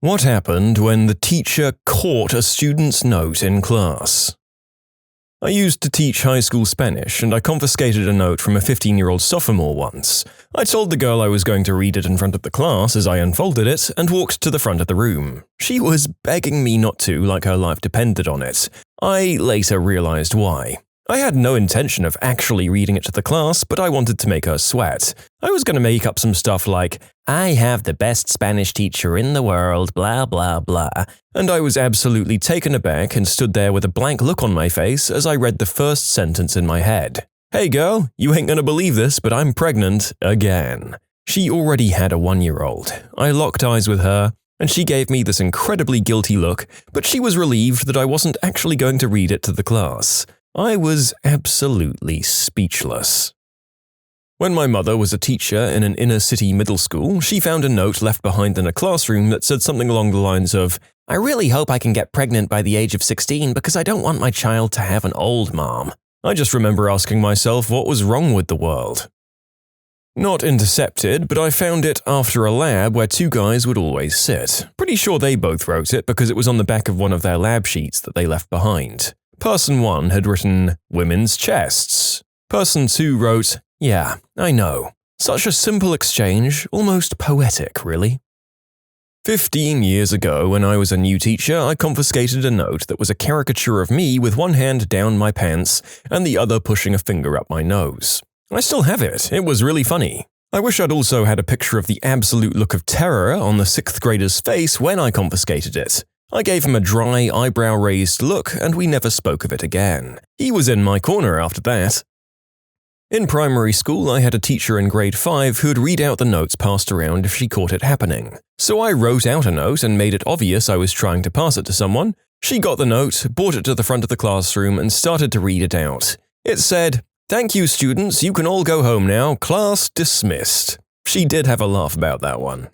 What happened when the teacher caught a student's note in class? I used to teach high school Spanish, and I confiscated a note from a 15-year-old sophomore once. I told the girl I was going to read it in front of the class as I unfolded it and walked to the front of the room. She was begging me not to, like her life depended on it. I later realized why. I had no intention of actually reading it to the class, but I wanted to make her sweat. I was going to make up some stuff like, "I have the best Spanish teacher in the world, blah blah blah," and I was absolutely taken aback and stood there with a blank look on my face as I read the first sentence in my head. "Hey girl, you ain't gonna believe this, but I'm pregnant again." She already had a 1-year-old. I locked eyes with her, and she gave me this incredibly guilty look, but she was relieved that I wasn't actually going to read it to the class. I was absolutely speechless. When my mother was a teacher in an inner-city middle school, she found a note left behind in a classroom that said something along the lines of, "I really hope I can get pregnant by the age of 16 because I don't want my child to have an old mom." I just remember asking myself what was wrong with the world. Not intercepted, but I found it after a lab where two guys would always sit. Pretty sure they both wrote it because it was on the back of one of their lab sheets that they left behind. Person 1 had written, "Women's chests." Person 2 wrote, "Yeah, I know." Such a simple exchange, almost poetic, really. 15 years ago, when I was a new teacher, I confiscated a note that was a caricature of me with one hand down my pants and the other pushing a finger up my nose. I still have it. It was really funny. I wish I'd also had a picture of the absolute look of terror on the 6th grader's face when I confiscated it. I gave him a dry, eyebrow-raised look, and we never spoke of it again. He was in my corner after that. In primary school, I had a teacher in grade 5 who'd read out the notes passed around if she caught it happening. So I wrote out a note and made it obvious I was trying to pass it to someone. She got the note, brought it to the front of the classroom, and started to read it out. It said, "Thank you, students, you can all go home now. Class dismissed." She did have a laugh about that one.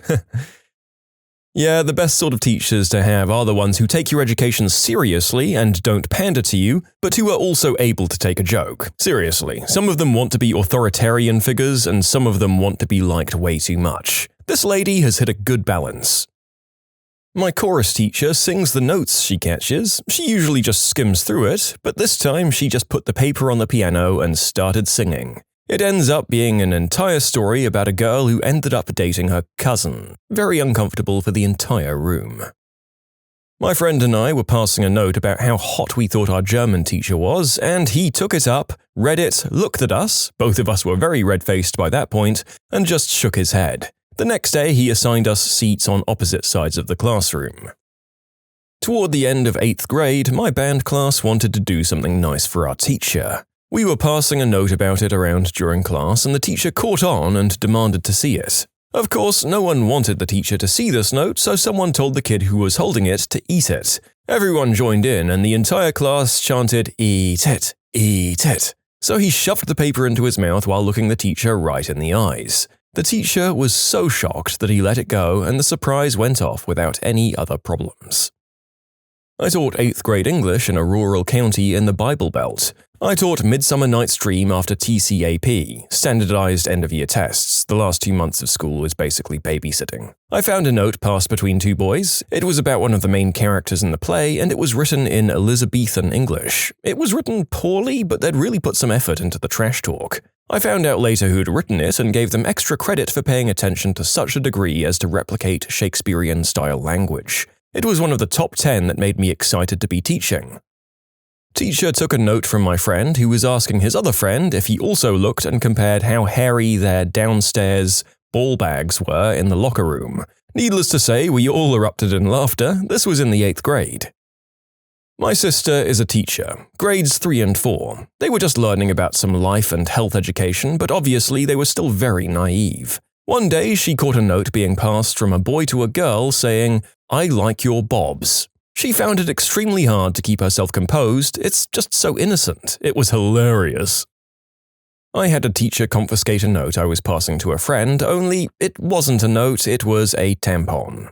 Yeah, the best sort of teachers to have are the ones who take your education seriously and don't pander to you, but who are also able to take a joke. Seriously, some of them want to be authoritarian figures, and some of them want to be liked way too much. This lady has hit a good balance. My chorus teacher sings the notes she catches. She usually just skims through it, but this time she just put the paper on the piano and started singing. It ends up being an entire story about a girl who ended up dating her cousin. Very uncomfortable for the entire room. My friend and I were passing a note about how hot we thought our German teacher was, and he took it up, read it, looked at us, both of us were very red-faced by that point, and just shook his head. The next day he assigned us seats on opposite sides of the classroom. Toward the end of 8th grade, my band class wanted to do something nice for our teacher. We were passing a note about it around during class, and the teacher caught on and demanded to see it. Of course, no one wanted the teacher to see this note, so someone told the kid who was holding it to eat it. Everyone joined in, and the entire class chanted, "Eat it, eat it." So he shoved the paper into his mouth while looking the teacher right in the eyes. The teacher was so shocked that he let it go, and the surprise went off without any other problems. I taught 8th grade English in a rural county in the Bible Belt. I taught Midsummer Night's Dream after TCAP, standardized end-of-year tests. The last 2 months of school was basically babysitting. I found a note passed between two boys. It was about one of the main characters in the play, and it was written in Elizabethan English. It was written poorly, but they'd really put some effort into the trash talk. I found out later who'd written it and gave them extra credit for paying attention to such a degree as to replicate Shakespearean-style language. It was one of the top 10 that made me excited to be teaching. Teacher took a note from my friend who was asking his other friend if he also looked and compared how hairy their downstairs ball bags were in the locker room. Needless to say, we all erupted in laughter. This was in the 8th grade. My sister is a teacher, grades 3 and 4. They were just learning about some life and health education, but obviously they were still very naive. One day she caught a note being passed from a boy to a girl saying, "I like your bobs." She found it extremely hard to keep herself composed. It's just so innocent. It was hilarious. I had a teacher confiscate a note I was passing to a friend, only it wasn't a note, it was a tampon.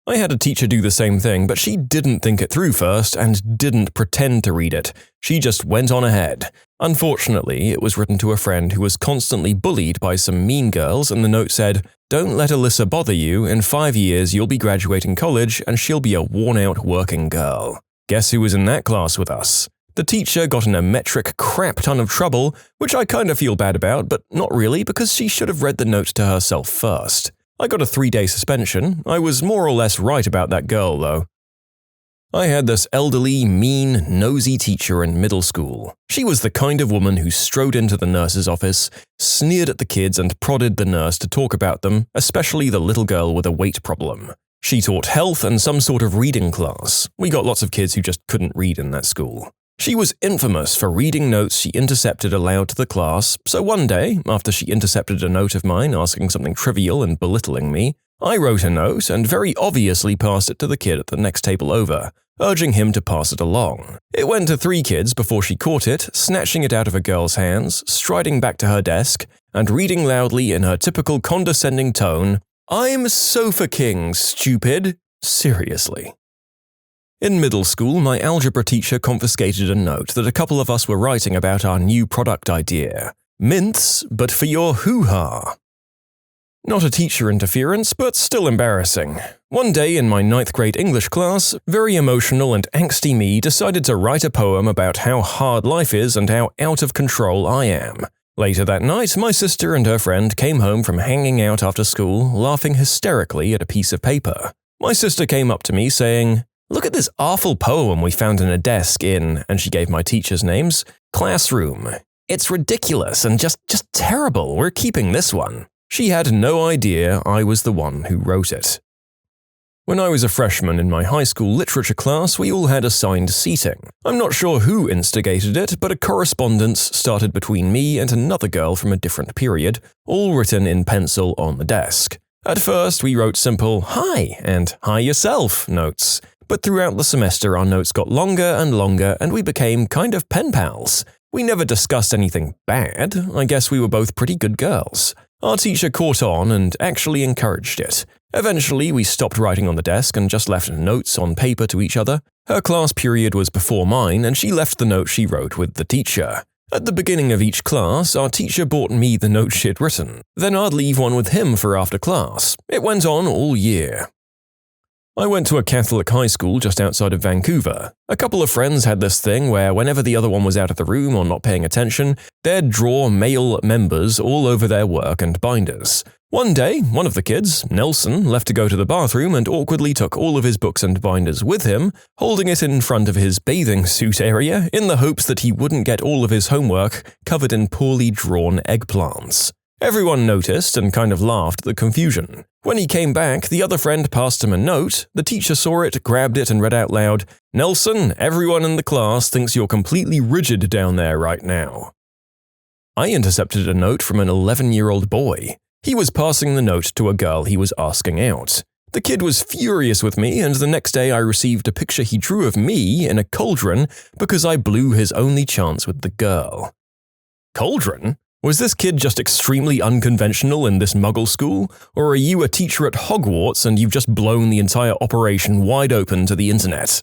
I had a teacher do the same thing, but she didn't think it through first and didn't pretend to read it. She just went on ahead. Unfortunately, it was written to a friend who was constantly bullied by some mean girls, and the note said, "Don't let Alyssa bother you. In 5 years, you'll be graduating college and she'll be a worn-out working girl." Guess who was in that class with us? The teacher got in a metric crap ton of trouble, which I kind of feel bad about, but not really because she should have read the note to herself first. I got a 3-day suspension. I was more or less right about that girl, though. I had this elderly, mean, nosy teacher in middle school. She was the kind of woman who strode into the nurse's office, sneered at the kids and prodded the nurse to talk about them, especially the little girl with a weight problem. She taught health and some sort of reading class. We got lots of kids who just couldn't read in that school. She was infamous for reading notes she intercepted aloud to the class, so one day, after she intercepted a note of mine asking something trivial and belittling me, I wrote a note and very obviously passed it to the kid at the next table over, urging him to pass it along. It went to 3 kids before she caught it, snatching it out of a girl's hands, striding back to her desk, and reading loudly in her typical condescending tone, "I'm Sofa King, stupid." Seriously. In middle school, my algebra teacher confiscated a note that a couple of us were writing about our new product idea. Mints, but for your hoo-ha. Not a teacher interference, but still embarrassing. One day in my 9th grade English class, very emotional and angsty me decided to write a poem about how hard life is and how out of control I am. Later that night, my sister and her friend came home from hanging out after school, laughing hysterically at a piece of paper. My sister came up to me saying, "Look at this awful poem we found in a desk in," and she gave my teachers' names, "classroom. It's ridiculous and just terrible. We're keeping this one." She had no idea I was the one who wrote it. When I was a freshman in my high school literature class, we all had assigned seating. I'm not sure who instigated it, but a correspondence started between me and another girl from a different period, all written in pencil on the desk. At first, we wrote simple "hi" and "hi yourself" notes, but throughout the semester our notes got longer and longer and we became kind of pen pals. We never discussed anything bad. I guess we were both pretty good girls. Our teacher caught on and actually encouraged it. Eventually, we stopped writing on the desk and just left notes on paper to each other. Her class period was before mine, and she left the note she wrote with the teacher. At the beginning of each class, our teacher brought me the note she'd written. Then I'd leave one with him for after class. It went on all year. I went to a Catholic high school just outside of Vancouver. A couple of friends had this thing where whenever the other one was out of the room or not paying attention, they'd draw male members all over their work and binders. One day, one of the kids, Nelson, left to go to the bathroom and awkwardly took all of his books and binders with him, holding it in front of his bathing suit area in the hopes that he wouldn't get all of his homework covered in poorly drawn eggplants. Everyone noticed and kind of laughed at the confusion. When he came back, the other friend passed him a note. The teacher saw it, grabbed it, and read out loud, "Nelson, everyone in the class thinks you're completely rigid down there right now." I intercepted a note from an 11-year-old boy. He was passing the note to a girl he was asking out. The kid was furious with me, and the next day I received a picture he drew of me in a cauldron because I blew his only chance with the girl. Cauldron? Was this kid just extremely unconventional in this muggle school, or are you a teacher at Hogwarts and you've just blown the entire operation wide open to the internet?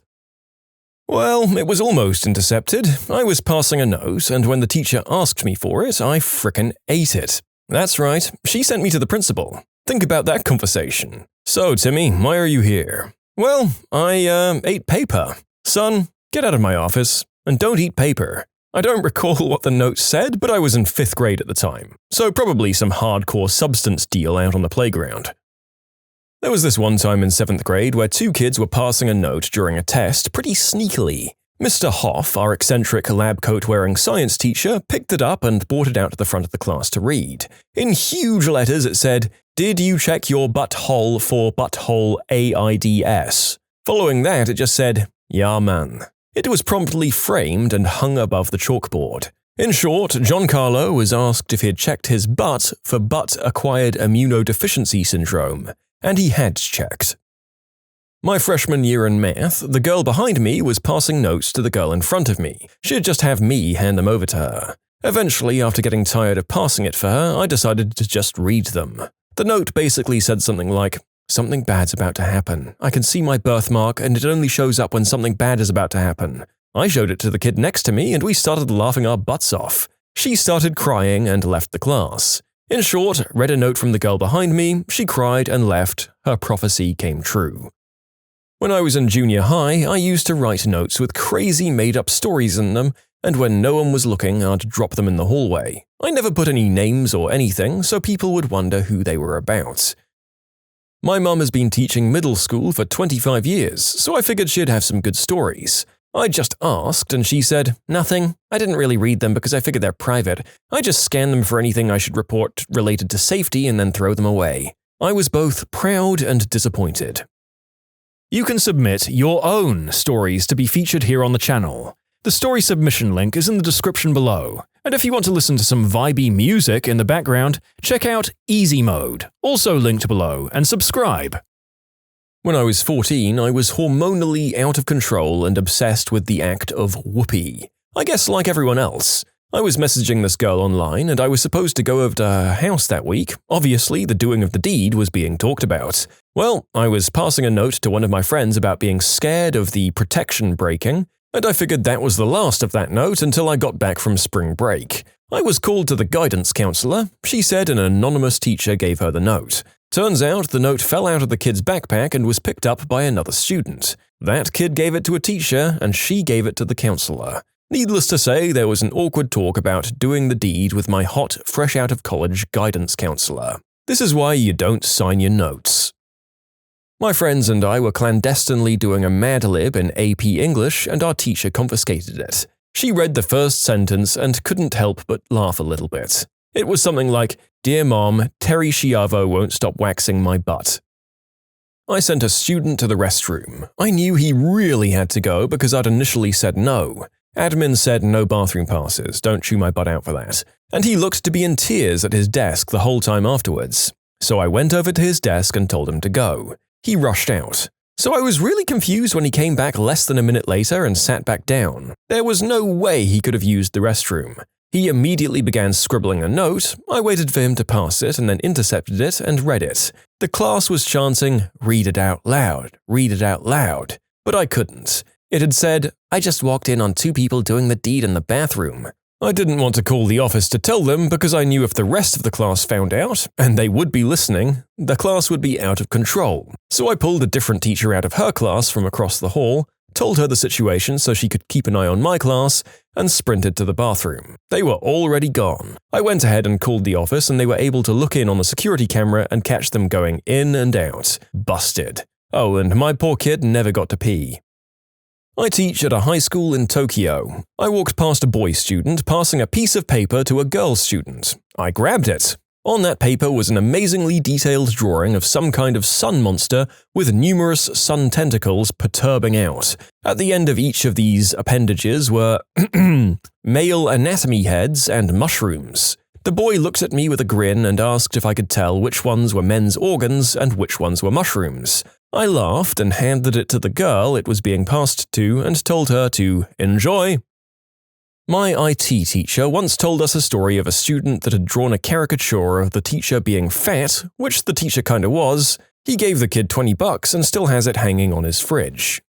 Well, it was almost intercepted. I was passing a note, and when the teacher asked me for it, I frickin' ate it. That's right, she sent me to the principal. Think about that conversation. "So, Timmy, why are you here?" "Well, I ate paper." "Son, get out of my office, and don't eat paper." I don't recall what the note said, but I was in 5th grade at the time, so probably some hardcore substance deal out on the playground. There was this one time in 7th grade where 2 kids were passing a note during a test pretty sneakily. Mr. Hoff, our eccentric lab coat-wearing science teacher, picked it up and brought it out to the front of the class to read. In huge letters it said, "Did you check your butthole for butthole AIDS?" Following that it just said, "Yeah man." It was promptly framed and hung above the chalkboard. In short, John Carlo was asked if he had checked his butt for butt-acquired immunodeficiency syndrome, and he had checked. My freshman year in math, the girl behind me was passing notes to the girl in front of me. She'd just have me hand them over to her. Eventually, after getting tired of passing it for her, I decided to just read them. The note basically said something like, "Something bad's about to happen. I can see my birthmark and it only shows up when something bad is about to happen. I showed it to the kid next to me and we started laughing our butts off. She started crying and left the class. In short, read a note from the girl behind me, she cried and left, her prophecy came true. When I was in junior high, I used to write notes with crazy made-up stories in them, and when no one was looking, I'd drop them in the hallway. I never put any names or anything, so people would wonder who they were about. My mum has been teaching middle school for 25 years, so I figured she'd have some good stories. I just asked, and she said, "Nothing. I didn't really read them because I figured they're private. I just scan them for anything I should report related to safety and then throw them away." I was both proud and disappointed. You can submit your own stories to be featured here on the channel. The story submission link is in the description below, and if you want to listen to some vibey music in the background, check out easymode, also linked below, and subscribe. When I was 14, I was hormonally out of control and obsessed with the act of whoopee. I guess like everyone else. I was messaging this girl online and I was supposed to go over to her house that week. Obviously, the doing of the deed was being talked about. Well, I was passing a note to one of my friends about being scared of the protection breaking, and I figured that was the last of that note until I got back from spring break. I was called to the guidance counselor. She said an anonymous teacher gave her the note. Turns out the note fell out of the kid's backpack and was picked up by another student. That kid gave it to a teacher and she gave it to the counselor. Needless to say, there was an awkward talk about doing the deed with my hot, fresh out of college guidance counselor. This is why you don't sign your notes. My friends and I were clandestinely doing a Mad Lib in AP English and our teacher confiscated it. She read the first sentence and couldn't help but laugh a little bit. It was something like, "Dear Mom, Terry Schiavo won't stop waxing my butt." I sent a student to the restroom. I knew he really had to go because I'd initially said no. Admin said no bathroom passes, don't chew my butt out for that. And he looked to be in tears at his desk the whole time afterwards. So I went over to his desk and told him to go. He rushed out. So I was really confused when he came back less than a minute later and sat back down. There was no way he could have used the restroom. He immediately began scribbling a note. I waited for him to pass it and then intercepted it and read it. The class was chanting, "Read it out loud, read it out loud," but I couldn't. It had said, "I just walked in on 2 people doing the deed in the bathroom." I didn't want to call the office to tell them because I knew if the rest of the class found out, and they would be listening, the class would be out of control. So I pulled a different teacher out of her class from across the hall, told her the situation so she could keep an eye on my class, and sprinted to the bathroom. They were already gone. I went ahead and called the office and they were able to look in on the security camera and catch them going in and out. Busted. Oh, and my poor kid never got to pee. I teach at a high school in Tokyo. I walked past a boy student passing a piece of paper to a girl student. I grabbed it. On that paper was an amazingly detailed drawing of some kind of sun monster with numerous sun tentacles perturbing out. At the end of each of these appendages were male anatomy heads and mushrooms. The boy looked at me with a grin and asked if I could tell which ones were men's organs and which ones were mushrooms. I laughed and handed it to the girl it was being passed to and told her to enjoy. My IT teacher once told us a story of a student that had drawn a caricature of the teacher being fat, which the teacher kinda was. He gave the kid $20 and still has it hanging on his fridge.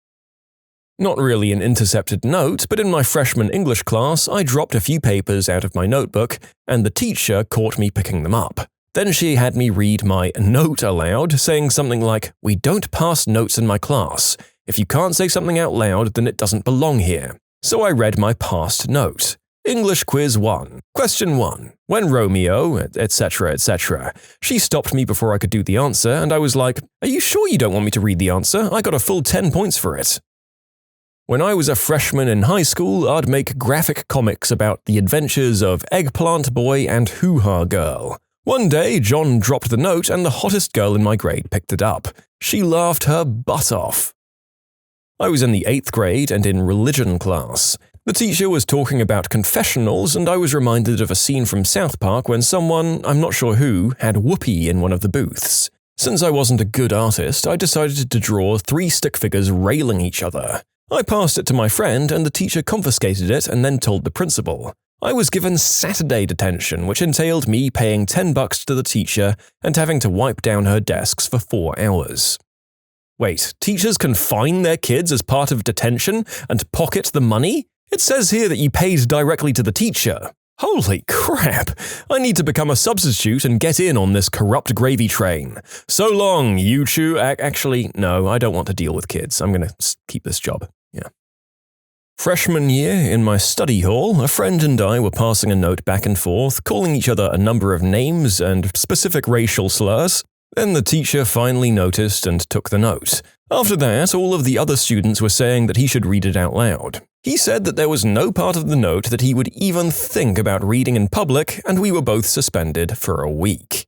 Not really an intercepted note, but in my freshman English class, I dropped a few papers out of my notebook, and the teacher caught me picking them up. Then she had me read my note aloud, saying something like, "We don't pass notes in my class. If you can't say something out loud, then it doesn't belong here." So I read my past note. English Quiz 1. Question 1. When Romeo, etc., etc. She stopped me before I could do the answer, and I was like, "Are you sure you don't want me to read the answer? I got a full 10 points for it." When I was a freshman in high school, I'd make graphic comics about the adventures of Eggplant Boy and Hoo-Ha Girl. One day, John dropped the note and the hottest girl in my grade picked it up. She laughed her butt off. I was in the 8th grade and in religion class. The teacher was talking about confessionals and I was reminded of a scene from South Park when someone, I'm not sure who, had whoopee in one of the booths. Since I wasn't a good artist, I decided to draw 3 stick figures railing each other. I passed it to my friend and the teacher confiscated it and then told the principal. I was given Saturday detention, which entailed me paying $10 to the teacher and having to wipe down her desks for 4 hours. Wait, teachers can fine their kids as part of detention and pocket the money? It says here that you paid directly to the teacher. Holy crap! I need to become a substitute and get in on this corrupt gravy train. So long, you two. Actually, no, I don't want to deal with kids. I'm going to keep this job. Yeah. Freshman year, in my study hall, a friend and I were passing a note back and forth, calling each other a number of names and specific racial slurs. Then the teacher finally noticed and took the note. After that, all of the other students were saying that he should read it out loud. He said that there was no part of the note that he would even think about reading in public, and we were both suspended for a week.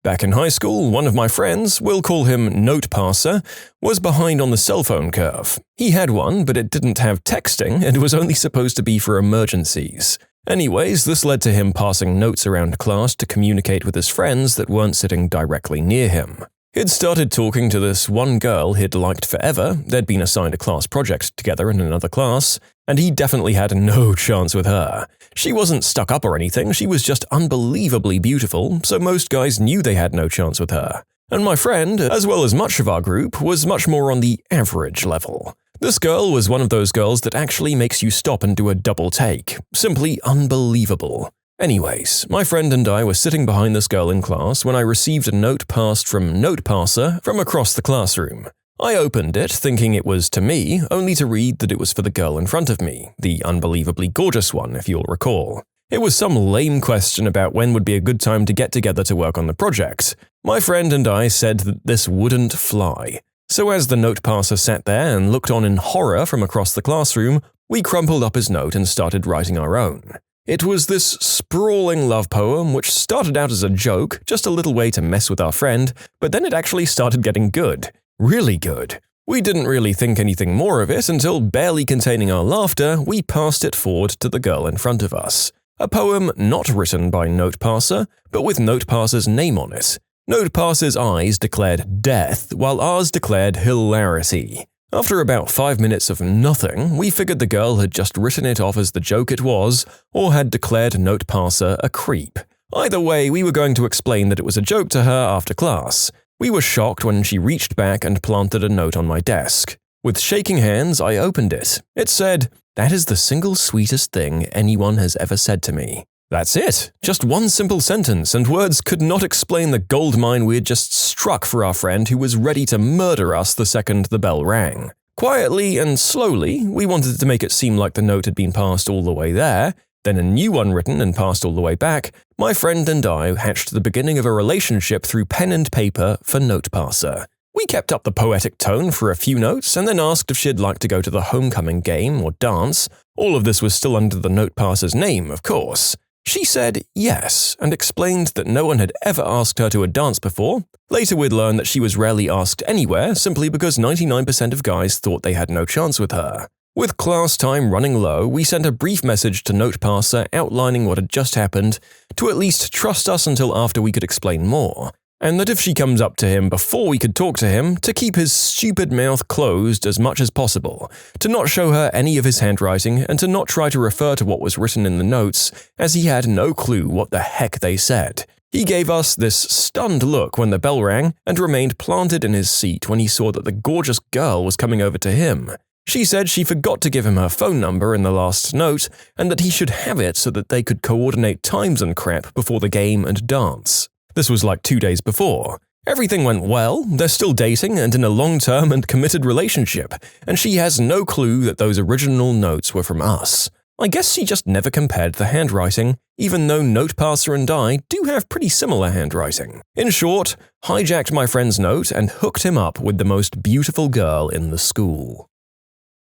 Back in high school, one of my friends, we'll call him Note Passer, was behind on the cell phone curve. He had one, but it didn't have texting and was only supposed to be for emergencies. Anyways, this led to him passing notes around class to communicate with his friends that weren't sitting directly near him. He'd started talking to this one girl he'd liked forever, they'd been assigned a class project together in another class, and he definitely had no chance with her. She wasn't stuck up or anything, she was just unbelievably beautiful, so most guys knew they had no chance with her. And my friend, as well as much of our group, was much more on the average level. This girl was one of those girls that actually makes you stop and do a double take. Simply unbelievable. Anyways, my friend and I were sitting behind this girl in class when I received a note passed from Note Passer from across the classroom. I opened it, thinking it was to me, only to read that it was for the girl in front of me, the unbelievably gorgeous one, if you'll recall. It was some lame question about when would be a good time to get together to work on the project. My friend and I said that this wouldn't fly. So as the note passer sat there and looked on in horror from across the classroom, we crumpled up his note and started writing our own. It was this sprawling love poem which started out as a joke, just a little way to mess with our friend, but then it actually started getting good. Really good. We didn't really think anything more of it until, barely containing our laughter, we passed it forward to the girl in front of us. A poem not written by Note Passer, but with Note Passer's name on it. Note Passer's eyes declared death, while ours declared hilarity. After about 5 minutes of nothing, we figured the girl had just written it off as the joke it was, or had declared Note Passer a creep. Either way, we were going to explain that it was a joke to her after class. We were shocked when she reached back and planted a note on my desk. With shaking hands, I opened it. It said, "That is the single sweetest thing anyone has ever said to me." That's it. Just one simple sentence, and words could not explain the goldmine we had just struck for our friend who was ready to murder us the second the bell rang. Quietly and slowly, we wanted to make it seem like the note had been passed all the way there, then a new one written and passed all the way back. My friend and I hatched the beginning of a relationship through pen and paper for Note Passer. We kept up the poetic tone for a few notes and then asked if she'd like to go to the homecoming game or dance. All of this was still under the Note Passer's name, of course. She said yes, and explained that no one had ever asked her to a dance before. Later we'd learn that she was rarely asked anywhere simply because 99% of guys thought they had no chance with her. With class time running low, we sent a brief message to Note Passer outlining what had just happened, to at least trust us until after we could explain more, and that if she comes up to him before we could talk to him, to keep his stupid mouth closed as much as possible, to not show her any of his handwriting, and to not try to refer to what was written in the notes, as he had no clue what the heck they said. He gave us this stunned look when the bell rang, and remained planted in his seat when he saw that the gorgeous girl was coming over to him. She said she forgot to give him her phone number in the last note, and that he should have it so that they could coordinate times and crap before the game and dance. This was like 2 days before. Everything went well, they're still dating and in a long-term and committed relationship, and she has no clue that those original notes were from us. I guess she just never compared the handwriting, even though Note Passer and I do have pretty similar handwriting. In short, hijacked my friend's note and hooked him up with the most beautiful girl in the school.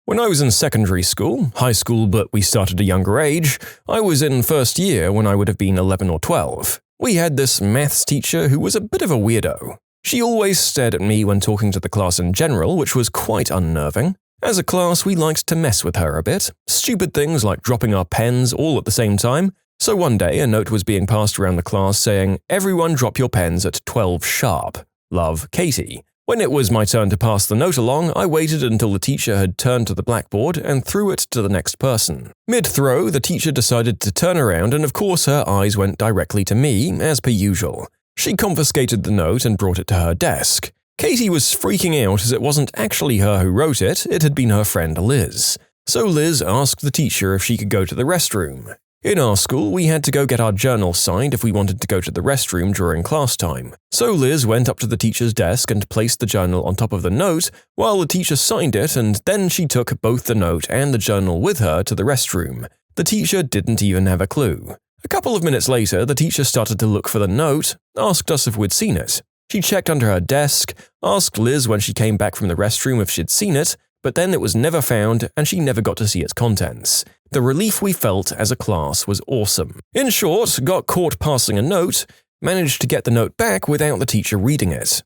When I was in secondary school, high school but we started a younger age, I was in first year when I would have been 11 or 12. We had this maths teacher who was a bit of a weirdo. She always stared at me when talking to the class in general, which was quite unnerving. As a class, we liked to mess with her a bit. Stupid things like dropping our pens all at the same time. So one day, a note was being passed around the class saying, "Everyone drop your pens at 12 sharp. Love, Katie." When it was my turn to pass the note along, I waited until the teacher had turned to the blackboard and threw it to the next person. Mid-throw, the teacher decided to turn around and of course her eyes went directly to me, as per usual. She confiscated the note and brought it to her desk. Katie was freaking out as it wasn't actually her who wrote it, it had been her friend Liz. So Liz asked the teacher if she could go to the restroom. In our school, we had to go get our journal signed if we wanted to go to the restroom during class time. So Liz went up to the teacher's desk and placed the journal on top of the note while the teacher signed it, and then she took both the note and the journal with her to the restroom. The teacher didn't even have a clue. A couple of minutes later, the teacher started to look for the note, asked us if we'd seen it. She checked under her desk, asked Liz when she came back from the restroom if she'd seen it, but then it was never found and she never got to see its contents. The relief we felt as a class was awesome. In short, got caught passing a note, managed to get the note back without the teacher reading it.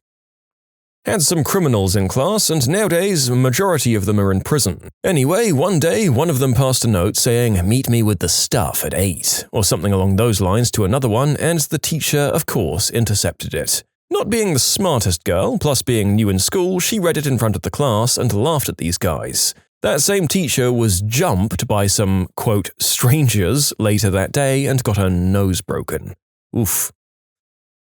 Had some criminals in class, and nowadays, a majority of them are in prison. Anyway, one day, one of them passed a note saying, "Meet me with the stuff at 8, or something along those lines to another one, and the teacher, of course, intercepted it. Not being the smartest girl, plus being new in school, she read it in front of the class and laughed at these guys. That same teacher was jumped by some, quote, strangers later that day and got her nose broken. Oof.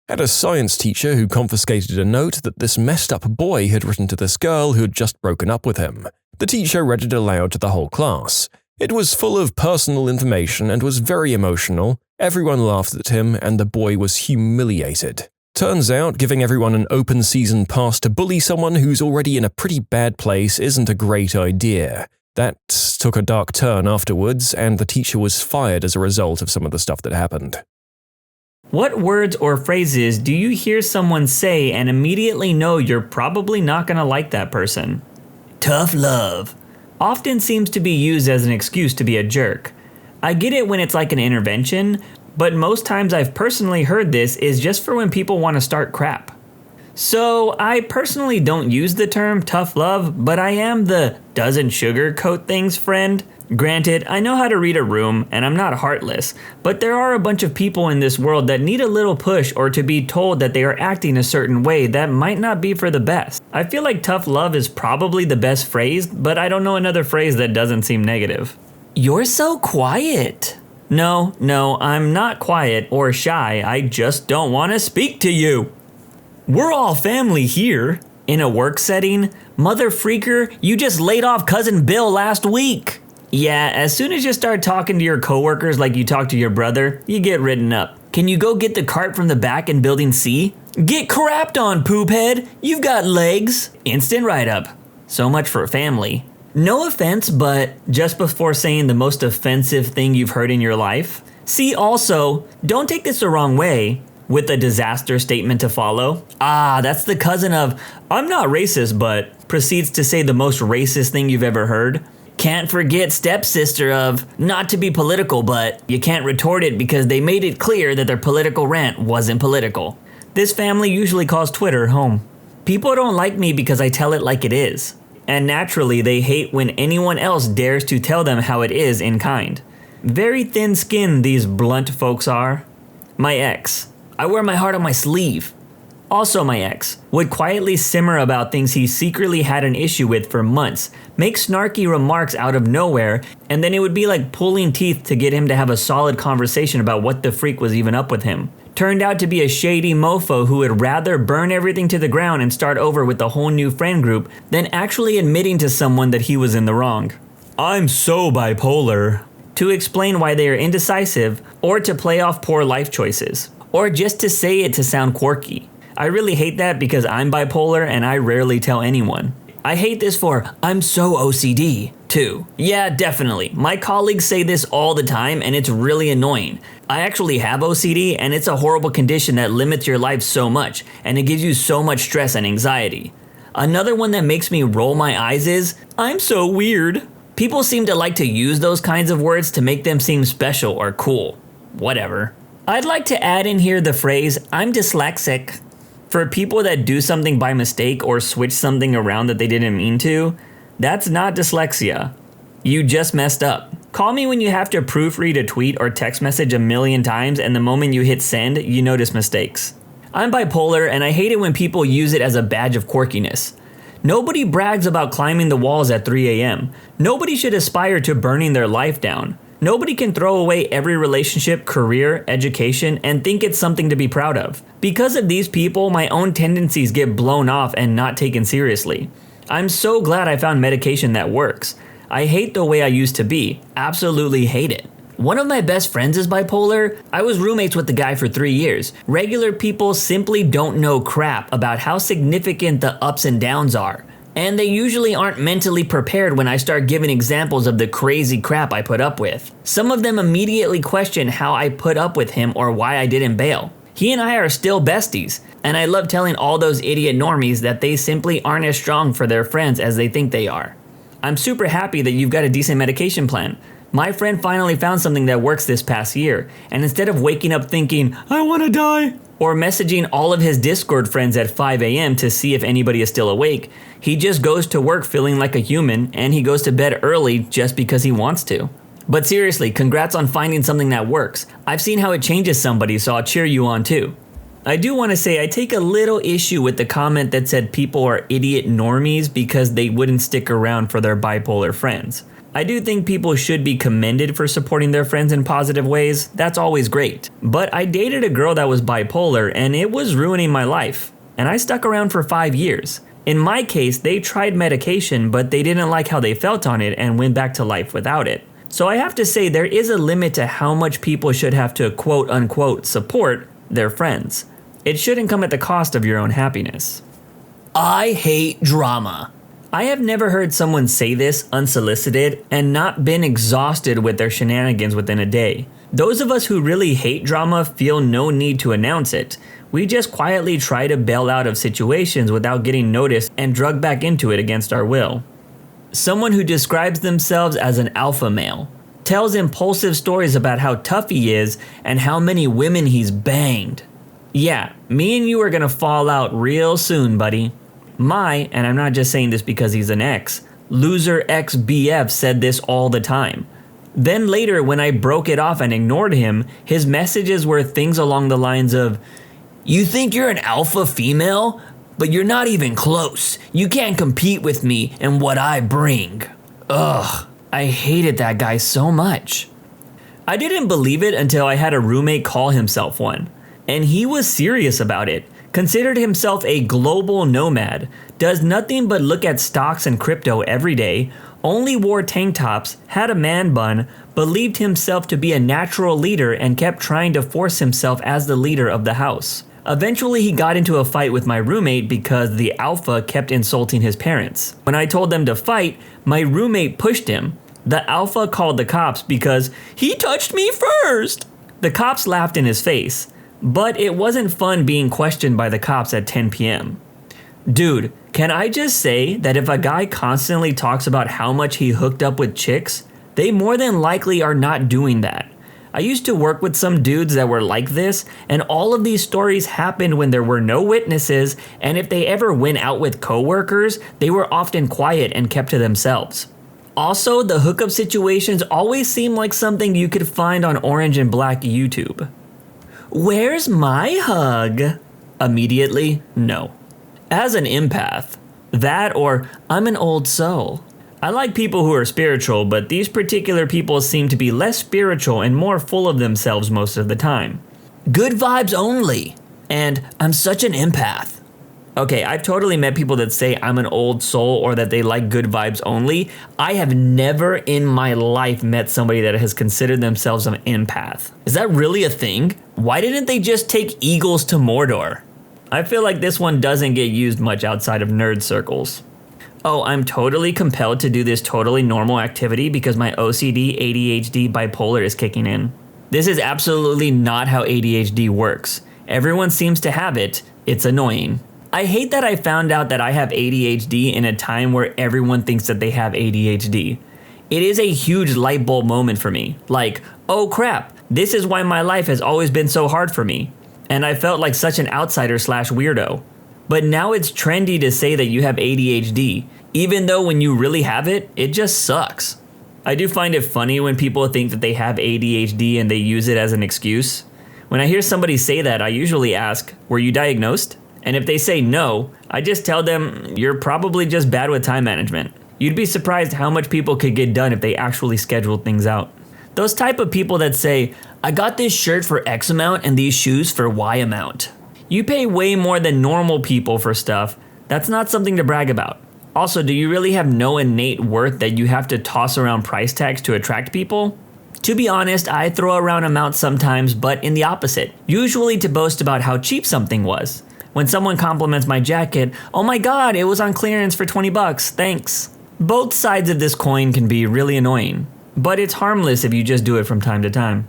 Had a science teacher who confiscated a note that this messed up boy had written to this girl who had just broken up with him. The teacher read it aloud to the whole class. It was full of personal information and was very emotional. Everyone laughed at him and the boy was humiliated. Turns out, giving everyone an open season pass to bully someone who's already in a pretty bad place isn't a great idea. That took a dark turn afterwards, and the teacher was fired as a result of some of the stuff that happened. What words or phrases do you hear someone say and immediately know you're probably not going to like that person? Tough love often seems to be used as an excuse to be a jerk. I get it when it's like an intervention, but most times I've personally heard this is just for when people want to start crap. So I personally don't use the term tough love, but I am the doesn't sugarcoat things friend. Granted, I know how to read a room and I'm not heartless, but there are a bunch of people in this world that need a little push or to be told that they are acting a certain way that might not be for the best. I feel like tough love is probably the best phrase, but I don't know another phrase that doesn't seem negative. You're so quiet. No, I'm not quiet or shy, I just don't want to speak to you. We're all family here. In a work setting, mother freaker, you just laid off cousin Bill last week. Yeah, as soon as you start talking to your coworkers like you talk to your brother, you get written up. Can you go get the cart from the back in building C? Get crapped on, poophead. You've got legs. Instant write-up. So much for family. No offense, but just before saying the most offensive thing you've heard in your life. See also, don't take this the wrong way, with a disaster statement to follow. That's the cousin of, I'm not racist, but proceeds to say the most racist thing you've ever heard. Can't forget stepsister of, not to be political, but you can't retort it because they made it clear that their political rant wasn't political. This family usually calls Twitter home. People don't like me because I tell it like it is. And naturally, they hate when anyone else dares to tell them how it is in kind. Very thin-skinned these blunt folks are. My ex. I wear my heart on my sleeve. Also my ex would quietly simmer about things he secretly had an issue with for months, make snarky remarks out of nowhere, and then it would be like pulling teeth to get him to have a solid conversation about what the freak was even up with him. Turned out to be a shady mofo who would rather burn everything to the ground and start over with a whole new friend group than actually admitting to someone that he was in the wrong. I'm so bipolar. To explain why they are indecisive, or to play off poor life choices, or just to say it to sound quirky. I really hate that because I'm bipolar and I rarely tell anyone. I hate this for, I'm so OCD, too. Yeah, definitely. My colleagues say this all the time and it's really annoying. I actually have OCD and it's a horrible condition that limits your life so much and it gives you so much stress and anxiety. Another one that makes me roll my eyes is, I'm so weird. People seem to like to use those kinds of words to make them seem special or cool. Whatever. I'd like to add in here the phrase, I'm dyslexic. For people that do something by mistake or switch something around that they didn't mean to, that's not dyslexia. You just messed up. Call me when you have to proofread a tweet or text message a million times and the moment you hit send, you notice mistakes. I'm bipolar and I hate it when people use it as a badge of quirkiness. Nobody brags about climbing the walls at 3 a.m. Nobody should aspire to burning their life down. Nobody can throw away every relationship, career, education, and think it's something to be proud of. Because of these people, my own tendencies get blown off and not taken seriously. I'm so glad I found medication that works. I hate the way I used to be. Absolutely hate it. One of my best friends is bipolar. I was roommates with the guy for 3 years. Regular people simply don't know crap about how significant the ups and downs are. And they usually aren't mentally prepared when I start giving examples of the crazy crap I put up with. Some of them immediately question how I put up with him or why I didn't bail. He and I are still besties, and I love telling all those idiot normies that they simply aren't as strong for their friends as they think they are. I'm super happy that you've got a decent medication plan. My friend finally found something that works this past year, and instead of waking up thinking, I wanna die, or messaging all of his Discord friends at 5 a.m. to see if anybody is still awake, he just goes to work feeling like a human, and he goes to bed early just because he wants to. But seriously, congrats on finding something that works. I've seen how it changes somebody, so I'll cheer you on too. I do want to say I take a little issue with the comment that said people are idiot normies because they wouldn't stick around for their bipolar friends. I do think people should be commended for supporting their friends in positive ways. That's always great. But I dated a girl that was bipolar and it was ruining my life. And I stuck around for 5 years. In my case, they tried medication, but they didn't like how they felt on it and went back to life without it. So I have to say there is a limit to how much people should have to quote unquote support their friends. It shouldn't come at the cost of your own happiness. I hate drama. I have never heard someone say this unsolicited and not been exhausted with their shenanigans within a day. Those of us who really hate drama feel no need to announce it. We just quietly try to bail out of situations without getting noticed and drug back into it against our will. Someone who describes themselves as an alpha male tells impulsive stories about how tough he is and how many women he's banged. Yeah, me and you are gonna fall out real soon, buddy. And I'm not just saying this because he's an ex, loser ex-BF said this all the time. Then later, when I broke it off and ignored him, his messages were things along the lines of, you think you're an alpha female? But you're not even close. You can't compete with me and what I bring. Ugh, I hated that guy so much. I didn't believe it until I had a roommate call himself one. And he was serious about it. Considered himself a global nomad, does nothing but look at stocks and crypto every day, only wore tank tops, had a man bun, believed himself to be a natural leader and kept trying to force himself as the leader of the house. Eventually he got into a fight with my roommate because the alpha kept insulting his parents. When I told them to fight, my roommate pushed him. The alpha called the cops because he touched me first. The cops laughed in his face. But it wasn't fun being questioned by the cops at 10 p.m. Dude, can I just say that if a guy constantly talks about how much he hooked up with chicks, they more than likely are not doing that. I used to work with some dudes that were like this, and all of these stories happened when there were no witnesses, and if they ever went out with coworkers, they were often quiet and kept to themselves. Also, the hookup situations always seem like something you could find on Orange and Black YouTube. Where's my hug? Immediately, no. As an empath, that or I'm an old soul. I like people who are spiritual, but these particular people seem to be less spiritual and more full of themselves most of the time. Good vibes only. And I'm such an empath. Okay, I've totally met people that say I'm an old soul or that they like good vibes only. I have never in my life met somebody that has considered themselves an empath. Is that really a thing? Why didn't they just take eagles to Mordor? I feel like this one doesn't get used much outside of nerd circles. Oh, I'm totally compelled to do this totally normal activity because my OCD, ADHD, bipolar is kicking in. This is absolutely not how ADHD works. Everyone seems to have it. It's annoying. I hate that I found out that I have ADHD in a time where everyone thinks that they have ADHD. It is a huge light bulb moment for me. Like, oh crap, this is why my life has always been so hard for me. And I felt like such an outsider / weirdo. But now it's trendy to say that you have ADHD, even though when you really have it, it just sucks. I do find it funny when people think that they have ADHD and they use it as an excuse. When I hear somebody say that, I usually ask, were you diagnosed? And if they say no, I just tell them, you're probably just bad with time management. You'd be surprised how much people could get done if they actually scheduled things out. Those type of people that say, I got this shirt for X amount and these shoes for Y amount. You pay way more than normal people for stuff. That's not something to brag about. Also, do you really have no innate worth that you have to toss around price tags to attract people? To be honest, I throw around amounts sometimes, but in the opposite. Usually to boast about how cheap something was. When someone compliments my jacket, oh my god, it was on clearance for 20 bucks, thanks. Both sides of this coin can be really annoying, but it's harmless if you just do it from time to time.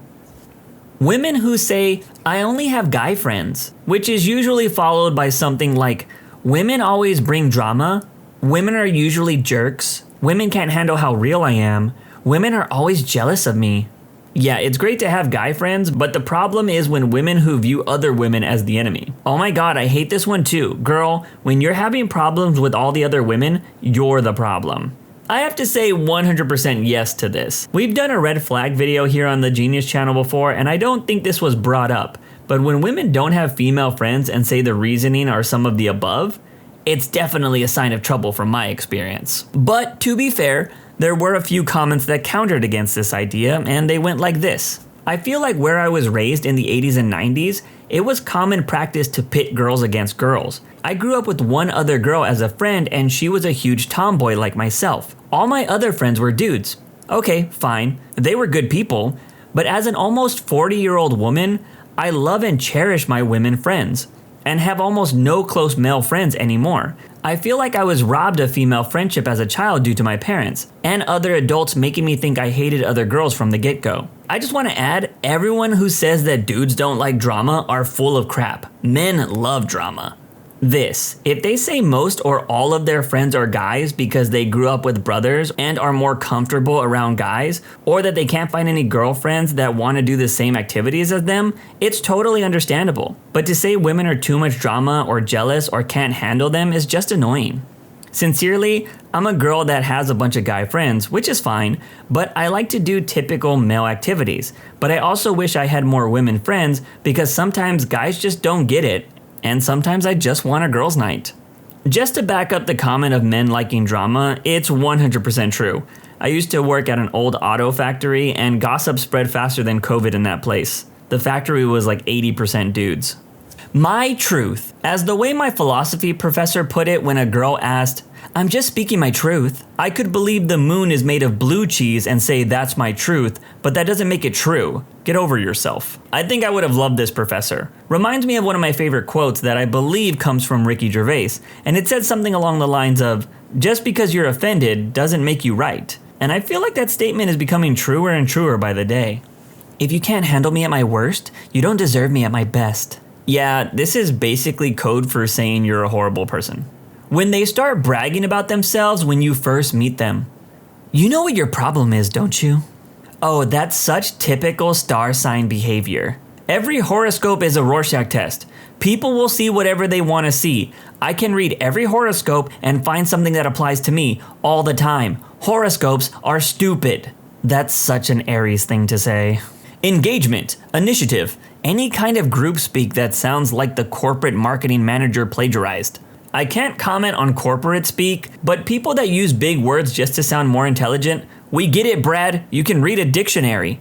Women who say, I only have guy friends, which is usually followed by something like, women always bring drama, women are usually jerks, women can't handle how real I am, women are always jealous of me. Yeah, it's great to have guy friends, but the problem is when women who view other women as the enemy. Oh my god, I hate this one too. Girl, when you're having problems with all the other women, you're the problem. I have to say 100% yes to this. We've done a red flag video here on the Genius channel before, and I don't think this was brought up, but when women don't have female friends and say the reasoning are some of the above, it's definitely a sign of trouble from my experience. But to be fair, there were a few comments that countered against this idea, and they went like this. I feel like where I was raised in the 80s and 90s, it was common practice to pit girls against girls. I grew up with one other girl as a friend, and she was a huge tomboy like myself. All my other friends were dudes. Okay, fine. They were good people, but as an almost 40-year-old woman, I love and cherish my women friends, and have almost no close male friends anymore. I feel like I was robbed of female friendship as a child due to my parents, and other adults making me think I hated other girls from the get-go. I just want to add, everyone who says that dudes don't like drama are full of crap. Men love drama. If they say most or all of their friends are guys because they grew up with brothers and are more comfortable around guys, or that they can't find any girlfriends that want to do the same activities as them, it's totally understandable. But to say women are too much drama or jealous or can't handle them is just annoying. Sincerely, I'm a girl that has a bunch of guy friends, which is fine, but I like to do typical male activities. But I also wish I had more women friends because sometimes guys just don't get it. And sometimes I just want a girls' night. Just to back up the comment of men liking drama, it's 100% true. I used to work at an old auto factory, and gossip spread faster than COVID in that place. The factory was like 80% dudes. My truth. As the way my philosophy professor put it when a girl asked, I'm just speaking my truth. I could believe the moon is made of blue cheese and say that's my truth, but that doesn't make it true. Get over yourself. I think I would have loved this professor. Reminds me of one of my favorite quotes that I believe comes from Ricky Gervais, and it said something along the lines of, just because you're offended doesn't make you right. And I feel like that statement is becoming truer and truer by the day. If you can't handle me at my worst, you don't deserve me at my best. Yeah, this is basically code for saying you're a horrible person. When they start bragging about themselves when you first meet them. You know what your problem is, don't you? Oh, that's such typical star sign behavior. Every horoscope is a Rorschach test. People will see whatever they want to see. I can read every horoscope and find something that applies to me all the time. Horoscopes are stupid. That's such an Aries thing to say. Engagement, initiative, any kind of group speak that sounds like the corporate marketing manager plagiarized. I can't comment on corporate speak, but people that use big words just to sound more intelligent, we get it, Brad, you can read a dictionary.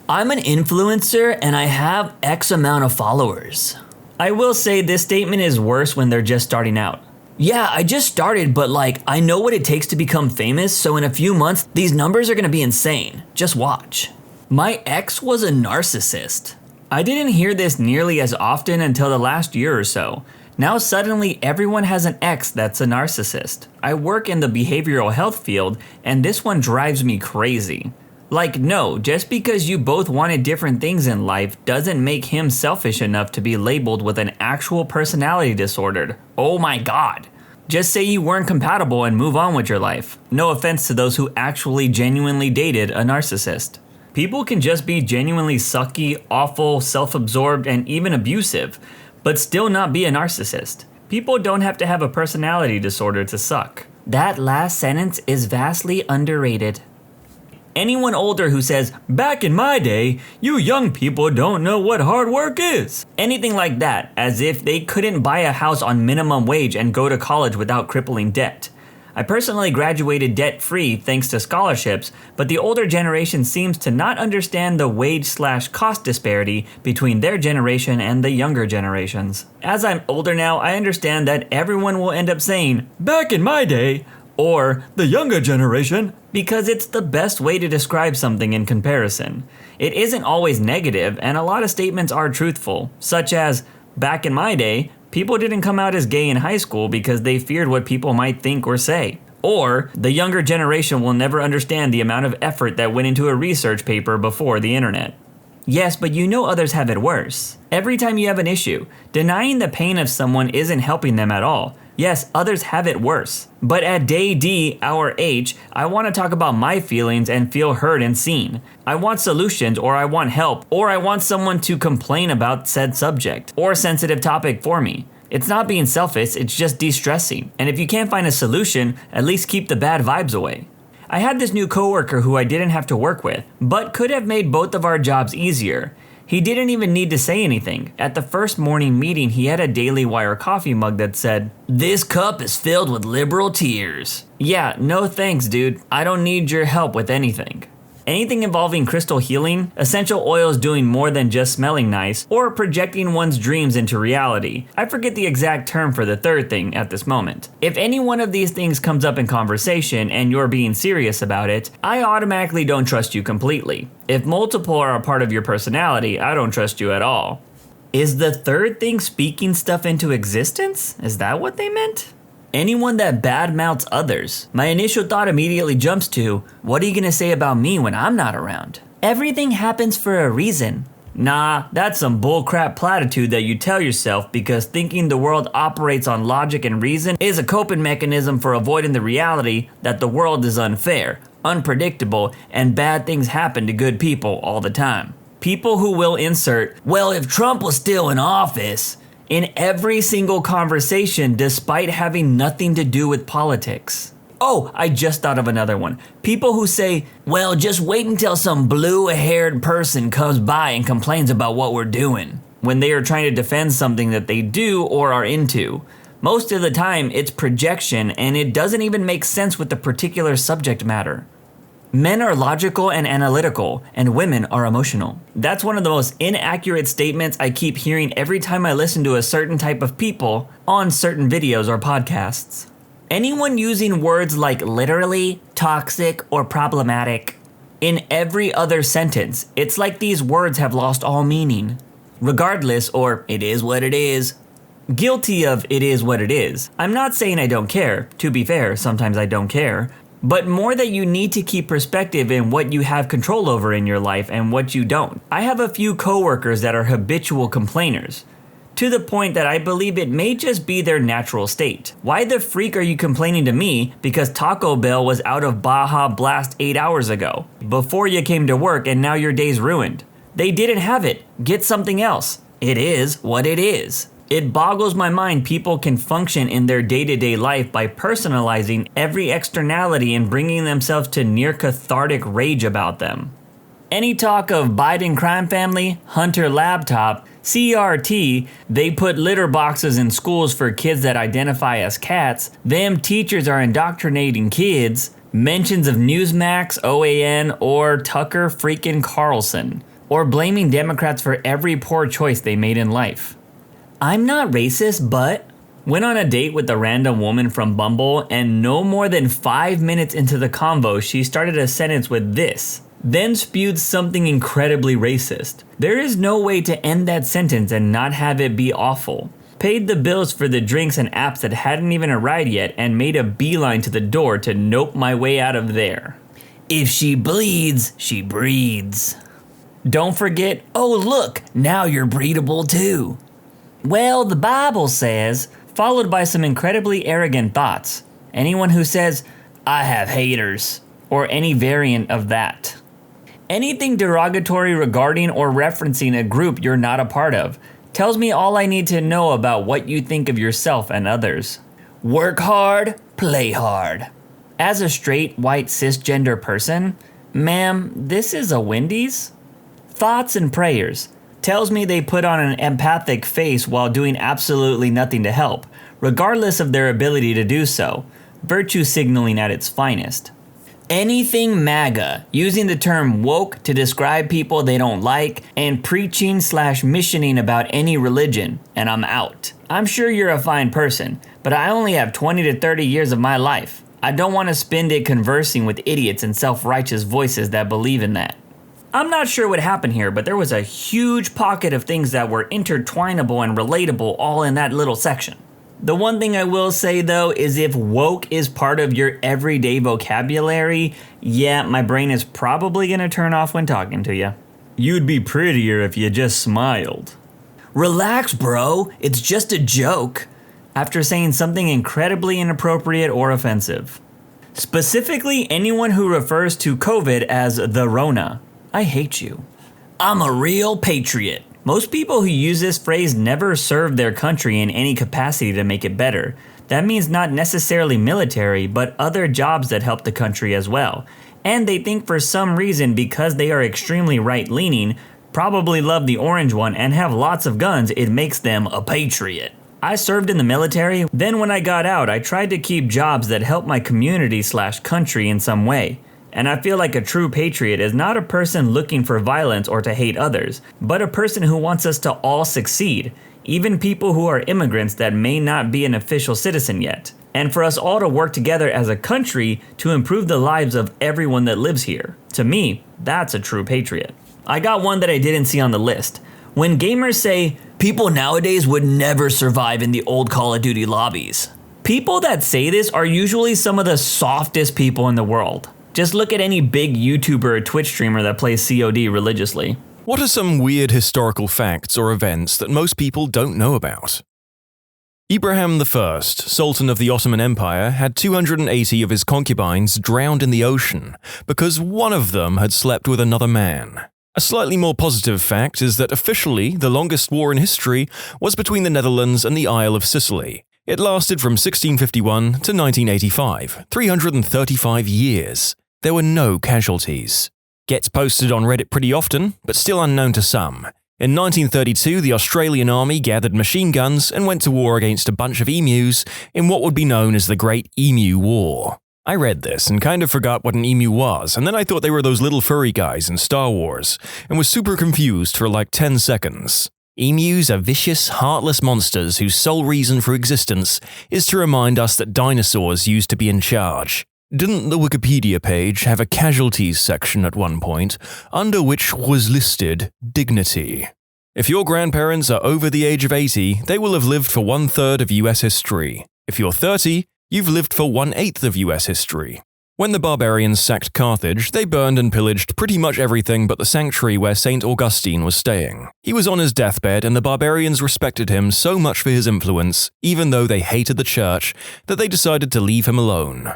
I'm an influencer and I have X amount of followers. I will say this statement is worse when they're just starting out. Yeah, I just started, but I know what it takes to become famous, so in a few months, these numbers are gonna be insane. Just watch. My ex was a narcissist. I didn't hear this nearly as often until the last year or so. Now suddenly everyone has an ex that's a narcissist. I work in the behavioral health field, and this one drives me crazy. No, just because you both wanted different things in life doesn't make him selfish enough to be labeled with an actual personality disorder. Oh my god. Just say you weren't compatible and move on with your life. No offense to those who actually genuinely dated a narcissist. People can just be genuinely sucky, awful, self-absorbed, and even abusive, but still not be a narcissist. People don't have to have a personality disorder to suck. That last sentence is vastly underrated. Anyone older who says, back in my day, you young people don't know what hard work is. Anything like that, as if they couldn't buy a house on minimum wage and go to college without crippling debt. I personally graduated debt-free thanks to scholarships, but the older generation seems to not understand the wage/cost disparity between their generation and the younger generations. As I'm older now, I understand that everyone will end up saying, "Back in my day," or "the younger generation," because it's the best way to describe something in comparison. It isn't always negative, and a lot of statements are truthful, such as, "Back in my day, people didn't come out as gay in high school because they feared what people might think or say." Or, "The younger generation will never understand the amount of effort that went into a research paper before the internet." Yes, but you know others have it worse. Every time you have an issue, denying the pain of someone isn't helping them at all. Yes, others have it worse. But at day D, hour H, I want to talk about my feelings and feel heard and seen. I want solutions, or I want help, or I want someone to complain about said subject or sensitive topic for me. It's not being selfish, it's just de-stressing. And if you can't find a solution, at least keep the bad vibes away. I had this new coworker who I didn't have to work with, but could have made both of our jobs easier. He didn't even need to say anything. At the first morning meeting, he had a Daily Wire coffee mug that said, "This cup is filled with liberal tears." Yeah, no thanks, dude. I don't need your help with anything. Anything involving crystal healing, essential oils doing more than just smelling nice, or projecting one's dreams into reality. I forget the exact term for the third thing at this moment. If any one of these things comes up in conversation and you're being serious about it, I automatically don't trust you completely. If multiple are a part of your personality, I don't trust you at all. Is the third thing speaking stuff into existence? Is that what they meant? Anyone that badmouths others. My initial thought immediately jumps to, what are you gonna say about me when I'm not around? Everything happens for a reason. Nah, that's some bullcrap platitude that you tell yourself because thinking the world operates on logic and reason is a coping mechanism for avoiding the reality that the world is unfair, unpredictable, and bad things happen to good people all the time. People who will insert, "Well, if Trump was still in office," in every single conversation despite having nothing to do with politics. Oh, I just thought of another one. People who say, "Well, just wait until some blue-haired person comes by and complains about what we're doing," when they are trying to defend something that they do or are into. Most of the time, it's projection and it doesn't even make sense with the particular subject matter. Men are logical and analytical, and women are emotional. That's one of the most inaccurate statements I keep hearing every time I listen to a certain type of people on certain videos or podcasts. Anyone using words like literally, toxic, or problematic in every other sentence, it's like these words have lost all meaning. Regardless, or it is what it is. Guilty of it is what it is. I'm not saying I don't care. To be fair, sometimes I don't care. But more that you need to keep perspective in what you have control over in your life and what you don't. I have a few coworkers that are habitual complainers, to the point that I believe it may just be their natural state. Why the freak are you complaining to me because Taco Bell was out of Baja Blast 8 hours ago, before you came to work and now your day's ruined? They didn't have it. Get something else. It is what it is. It boggles my mind people can function in their day-to-day life by personalizing every externality and bringing themselves to near cathartic rage about them. Any talk of Biden crime family, Hunter laptop, CRT, they put litter boxes in schools for kids that identify as cats, them teachers are indoctrinating kids, mentions of Newsmax, OAN, or Tucker freaking Carlson, or blaming Democrats for every poor choice they made in life. I'm not racist, but went on a date with a random woman from Bumble, and no more than 5 minutes into the convo, she started a sentence with this, then spewed something incredibly racist. There is no way to end that sentence and not have it be awful. Paid the bills for the drinks and apps that hadn't even arrived yet and made a beeline to the door to nope my way out of there. If she bleeds, she breeds. Don't forget, oh look, now you're breedable too. Well, the Bible says, followed by some incredibly arrogant thoughts. Anyone who says, I have haters, or any variant of that. Anything derogatory regarding or referencing a group you're not a part of tells me all I need to know about what you think of yourself and others. Work hard, play hard. As a straight, white, cisgender person, ma'am, this is a Wendy's? Thoughts and prayers. Tells me they put on an empathic face while doing absolutely nothing to help, regardless of their ability to do so. virtue signaling at its finest. Anything MAGA, using the term woke to describe people they don't like, and preaching/missioning about any religion, and I'm out. I'm sure you're a fine person, but I only have 20 to 30 years of my life. I don't want to spend it conversing with idiots and self-righteous voices that believe in that. I'm not sure what happened here, but there was a huge pocket of things that were intertwinable and relatable all in that little section. The one thing I will say though is if woke is part of your everyday vocabulary, yeah, my brain is probably gonna turn off when talking to you. You'd be prettier if you just smiled. Relax, bro, it's just a joke. After saying something incredibly inappropriate or offensive. Specifically, anyone who refers to COVID as the Rona. I hate you. I'm a real patriot. Most people who use this phrase never served their country in any capacity to make it better. That means not necessarily military, but other jobs that help the country as well. And they think for some reason because they are extremely right-leaning, probably love the orange one and have lots of guns, it makes them a patriot. I served in the military, then when I got out, I tried to keep jobs that help my community/country in some way. And I feel like a true patriot is not a person looking for violence or to hate others, but a person who wants us to all succeed, even people who are immigrants that may not be an official citizen yet. And for us all to work together as a country to improve the lives of everyone that lives here. To me, that's a true patriot. I got one that I didn't see on the list. When gamers say, people nowadays would never survive in the old Call of Duty lobbies. People that say this are usually some of the softest people in the world. Just look at any big YouTuber or Twitch streamer that plays COD religiously. What are some weird historical facts or events that most people don't know about? Ibrahim I, Sultan of the Ottoman Empire, had 280 of his concubines drowned in the ocean because one of them had slept with another man. A slightly more positive fact is that officially the longest war in history was between the Netherlands and the Isle of Sicily. It lasted from 1651 to 1985, 335 years. There were no casualties. Gets posted on Reddit pretty often, but still unknown to some. In 1932, the Australian Army gathered machine guns and went to war against a bunch of emus in what would be known as the Great Emu War. I read this and kind of forgot what an emu was, and then I thought they were those little furry guys in Star Wars, and was super confused for like 10 seconds. Emus are vicious, heartless monsters whose sole reason for existence is to remind us that dinosaurs used to be in charge. Didn't the Wikipedia page have a casualties section at one point, under which was listed dignity? If your grandparents are over the age of 80, they will have lived for 1/3 of US history. If you're 30, you've lived for 1/8 of US history. When the barbarians sacked Carthage, they burned and pillaged pretty much everything but the sanctuary where St. Augustine was staying. He was on his deathbed and the barbarians respected him so much for his influence, even though they hated the church, that they decided to leave him alone.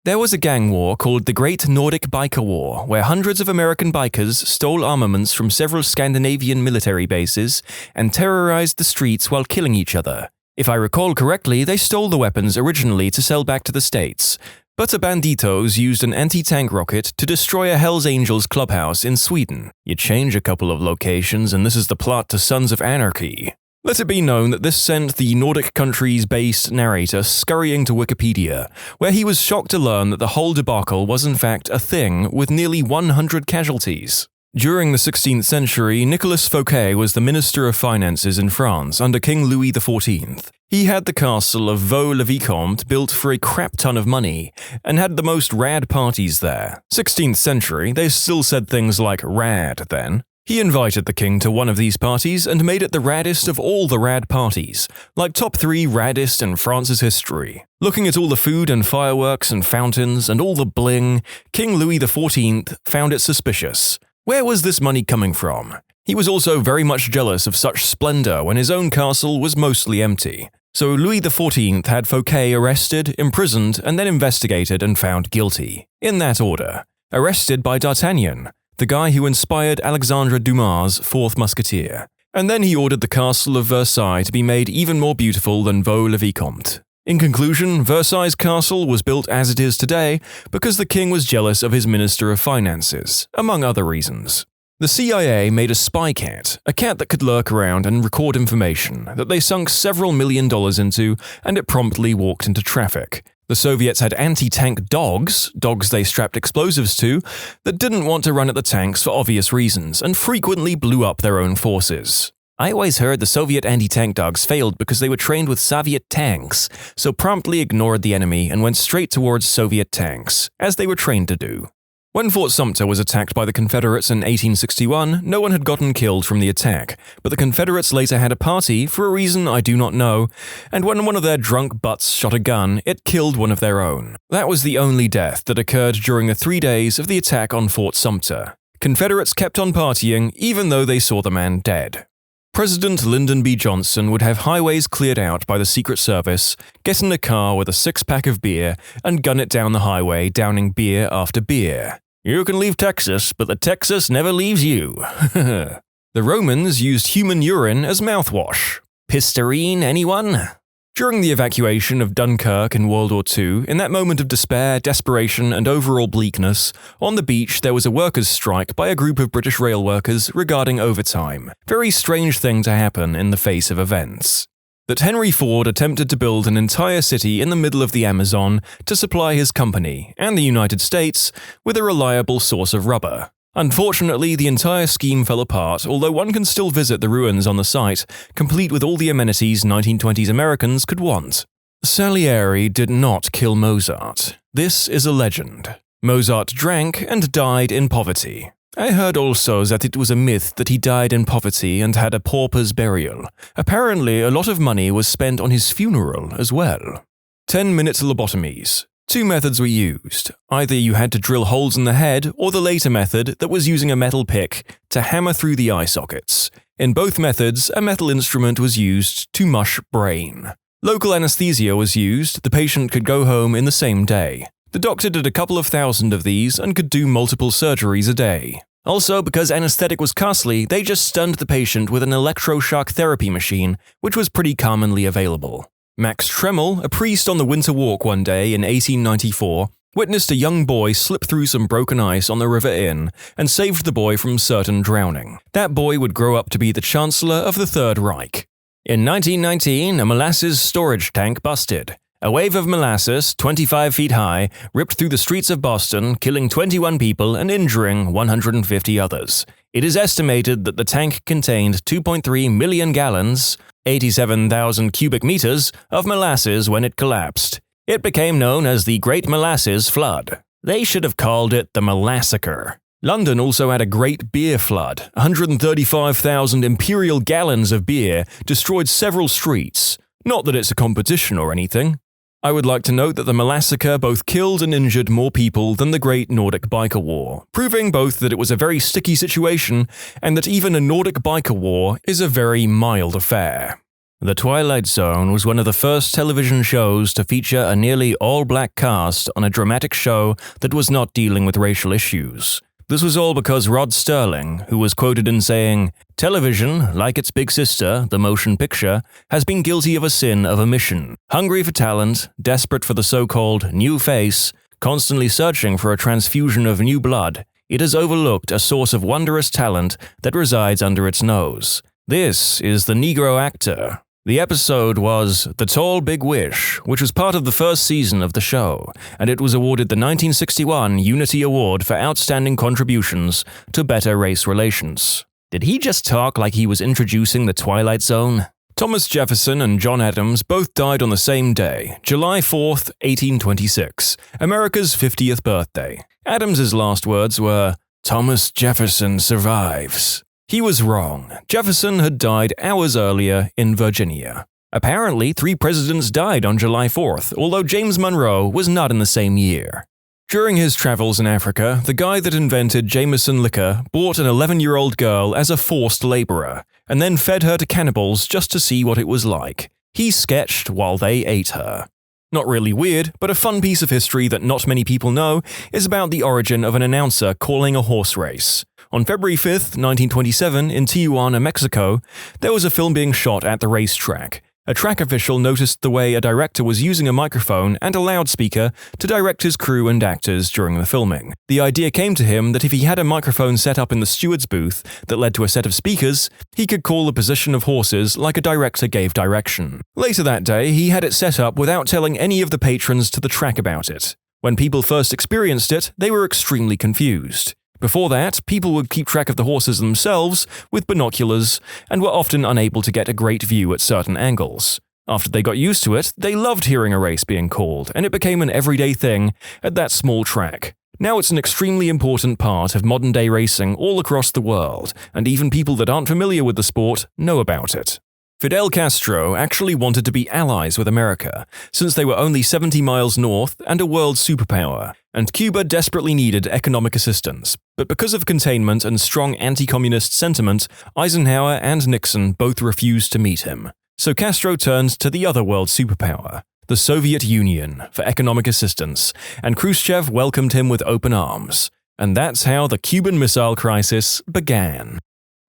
There was a gang war called the Great Nordic Biker War, where hundreds of American bikers stole armaments from several Scandinavian military bases and terrorized the streets while killing each other. If I recall correctly, they stole the weapons originally to sell back to the States, but a banditos used an anti-tank rocket to destroy a Hells Angels clubhouse in Sweden. You change a couple of locations and this is the plot to Sons of Anarchy. Let it be known that this sent the Nordic countries-based narrator scurrying to Wikipedia, where he was shocked to learn that the whole debacle was in fact a thing with nearly 100 casualties. During the 16th century, Nicolas Fouquet was the Minister of Finances in France under King Louis XIV. He had the castle of Vaux-le-Vicomte built for a crap ton of money, and had the most rad parties there. 16th century, they still said things like rad then. He invited the king to one of these parties and made it the raddest of all the rad parties, like top 3 raddest in France's history. Looking at all the food and fireworks and fountains and all the bling, King Louis XIV found it suspicious. Where was this money coming from? He was also very much jealous of such splendor when his own castle was mostly empty. So Louis XIV had Fouquet arrested, imprisoned, and then investigated and found guilty. In that order. Arrested by D'Artagnan, the guy who inspired Alexandre Dumas' Fourth Musketeer. And then he ordered the castle of Versailles to be made even more beautiful than Vaux-le-Vicomte. In conclusion, Versailles' castle was built as it is today because the king was jealous of his Minister of Finances, among other reasons. The CIA made a spy cat, a cat that could lurk around and record information that they sunk several $1 million into, and it promptly walked into traffic. The Soviets had anti-tank dogs they strapped explosives to, that didn't want to run at the tanks for obvious reasons and frequently blew up their own forces. I always heard the Soviet anti-tank dogs failed because they were trained with Soviet tanks, so promptly ignored the enemy and went straight towards Soviet tanks, as they were trained to do. When Fort Sumter was attacked by the Confederates in 1861, no one had gotten killed from the attack, but the Confederates later had a party for a reason I do not know, and when one of their drunk butts shot a gun, it killed one of their own. That was the only death that occurred during the 3 days of the attack on Fort Sumter. Confederates kept on partying even though they saw the man dead. President Lyndon B. Johnson would have highways cleared out by the Secret Service, get in a car with a 6-pack of beer, and gun it down the highway, downing beer after beer. You can leave Texas, but the Texas never leaves you. The Romans used human urine as mouthwash. Pistarine, anyone? During the evacuation of Dunkirk in World War II, in that moment of despair, desperation, and overall bleakness, on the beach there was a workers' strike by a group of British rail workers regarding overtime. Very strange thing to happen in the face of events. That Henry Ford attempted to build an entire city in the middle of the Amazon to supply his company, and the United States, with a reliable source of rubber. Unfortunately, the entire scheme fell apart, although one can still visit the ruins on the site, complete with all the amenities 1920s Americans could want. Salieri did not kill Mozart. This is a legend. Mozart drank and died in poverty. I heard also that it was a myth that he died in poverty and had a pauper's burial. Apparently, a lot of money was spent on his funeral as well. 10-minute lobotomies. 2 methods were used. Either you had to drill holes in the head, or the later method that was using a metal pick to hammer through the eye sockets. In both methods, a metal instrument was used to mush brain. Local anesthesia was used. The patient could go home in the same day. The doctor did a couple of thousand of these and could do multiple surgeries a day. Also, because anesthetic was costly, they just stunned the patient with an electroshock therapy machine, which was pretty commonly available. Max Tremmel, a priest on the Winter Walk one day in 1894, witnessed a young boy slip through some broken ice on the River Inn and saved the boy from certain drowning. That boy would grow up to be the Chancellor of the Third Reich. In 1919, a molasses storage tank busted. A wave of molasses, 25 feet high, ripped through the streets of Boston, killing 21 people and injuring 150 others. It is estimated that the tank contained 2.3 million gallons, 87,000 cubic meters, of molasses when it collapsed. It became known as the Great Molasses Flood. They should have called it the Molassacre. London also had a great beer flood. 135,000 imperial gallons of beer destroyed several streets. Not that it's a competition or anything. I would like to note that the Molassacre both killed and injured more people than the Great Nordic Biker War, proving both that it was a very sticky situation and that even a Nordic Biker War is a very mild affair. The Twilight Zone was one of the first television shows to feature a nearly all-black cast on a dramatic show that was not dealing with racial issues. This was all because Rod Sterling, who was quoted in saying, "Television, like its big sister, the motion picture, has been guilty of a sin of omission. Hungry for talent, desperate for the so-called new face, constantly searching for a transfusion of new blood, it has overlooked a source of wondrous talent that resides under its nose. This is the Negro actor." The episode was The Tall Big Wish, which was part of the first season of the show, and it was awarded the 1961 Unity Award for Outstanding Contributions to Better Race Relations. Did he just talk like he was introducing the Twilight Zone? Thomas Jefferson and John Adams both died on the same day, July 4th, 1826, America's 50th birthday. Adams's last words were, "Thomas Jefferson survives." He was wrong. Jefferson had died hours earlier in Virginia. Apparently, 3 presidents died on July 4th, although James Monroe was not in the same year. During his travels in Africa, the guy that invented Jameson liquor bought an 11-year-old girl as a forced laborer, and then fed her to cannibals just to see what it was like. He sketched while they ate her. Not really weird, but a fun piece of history that not many people know is about the origin of an announcer calling a horse race. On February 5th, 1927, in Tijuana, Mexico, there was a film being shot at the racetrack. A track official noticed the way a director was using a microphone and a loudspeaker to direct his crew and actors during the filming. The idea came to him that if he had a microphone set up in the steward's booth that led to a set of speakers, he could call the position of horses like a director gave direction. Later that day, he had it set up without telling any of the patrons to the track about it. When people first experienced it, they were extremely confused. Before that, people would keep track of the horses themselves with binoculars and were often unable to get a great view at certain angles. After they got used to it, they loved hearing a race being called, and it became an everyday thing at that small track. Now it's an extremely important part of modern-day racing all across the world, and even people that aren't familiar with the sport know about it. Fidel Castro actually wanted to be allies with America, since they were only 70 miles north and a world superpower, and Cuba desperately needed economic assistance. But because of containment and strong anti-communist sentiment, Eisenhower and Nixon both refused to meet him. So Castro turned to the other world superpower, the Soviet Union, for economic assistance, and Khrushchev welcomed him with open arms. And that's how the Cuban Missile Crisis began.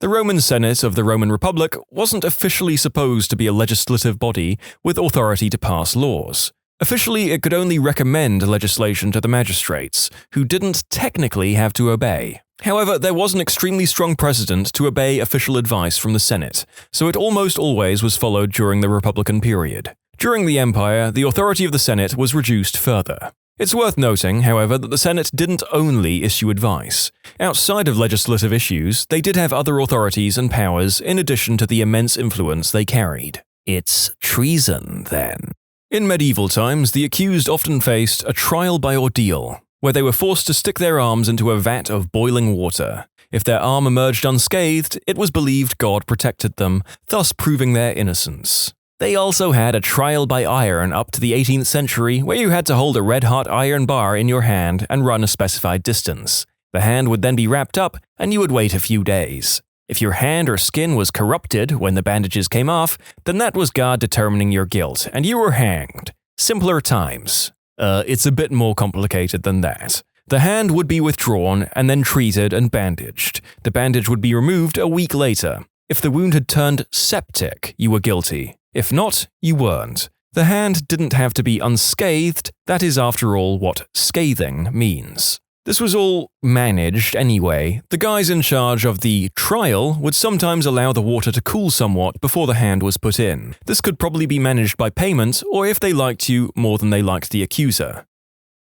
The Roman Senate of the Roman Republic wasn't officially supposed to be a legislative body with authority to pass laws. Officially, it could only recommend legislation to the magistrates, who didn't technically have to obey. However, there was an extremely strong precedent to obey official advice from the Senate, so it almost always was followed during the Republican period. During the Empire, the authority of the Senate was reduced further. It's worth noting, however, that the Senate didn't only issue advice. Outside of legislative issues, they did have other authorities and powers in addition to the immense influence they carried. It's treason, then. In medieval times, the accused often faced a trial by ordeal, where they were forced to stick their arms into a vat of boiling water. If their arm emerged unscathed, it was believed God protected them, thus proving their innocence. They also had a trial by iron up to the 18th century, where you had to hold a red-hot iron bar in your hand and run a specified distance. The hand would then be wrapped up, and you would wait a few days. If your hand or skin was corrupted when the bandages came off, then that was God determining your guilt, and you were hanged. Simpler times. It's a bit more complicated than that. The hand would be withdrawn and then treated and bandaged. The bandage would be removed a week later. If the wound had turned septic, you were guilty. If not, you weren't. The hand didn't have to be unscathed, that is after all what scathing means. This was all managed anyway. The guys in charge of the trial would sometimes allow the water to cool somewhat before the hand was put in. This could probably be managed by payment or if they liked you more than they liked the accuser.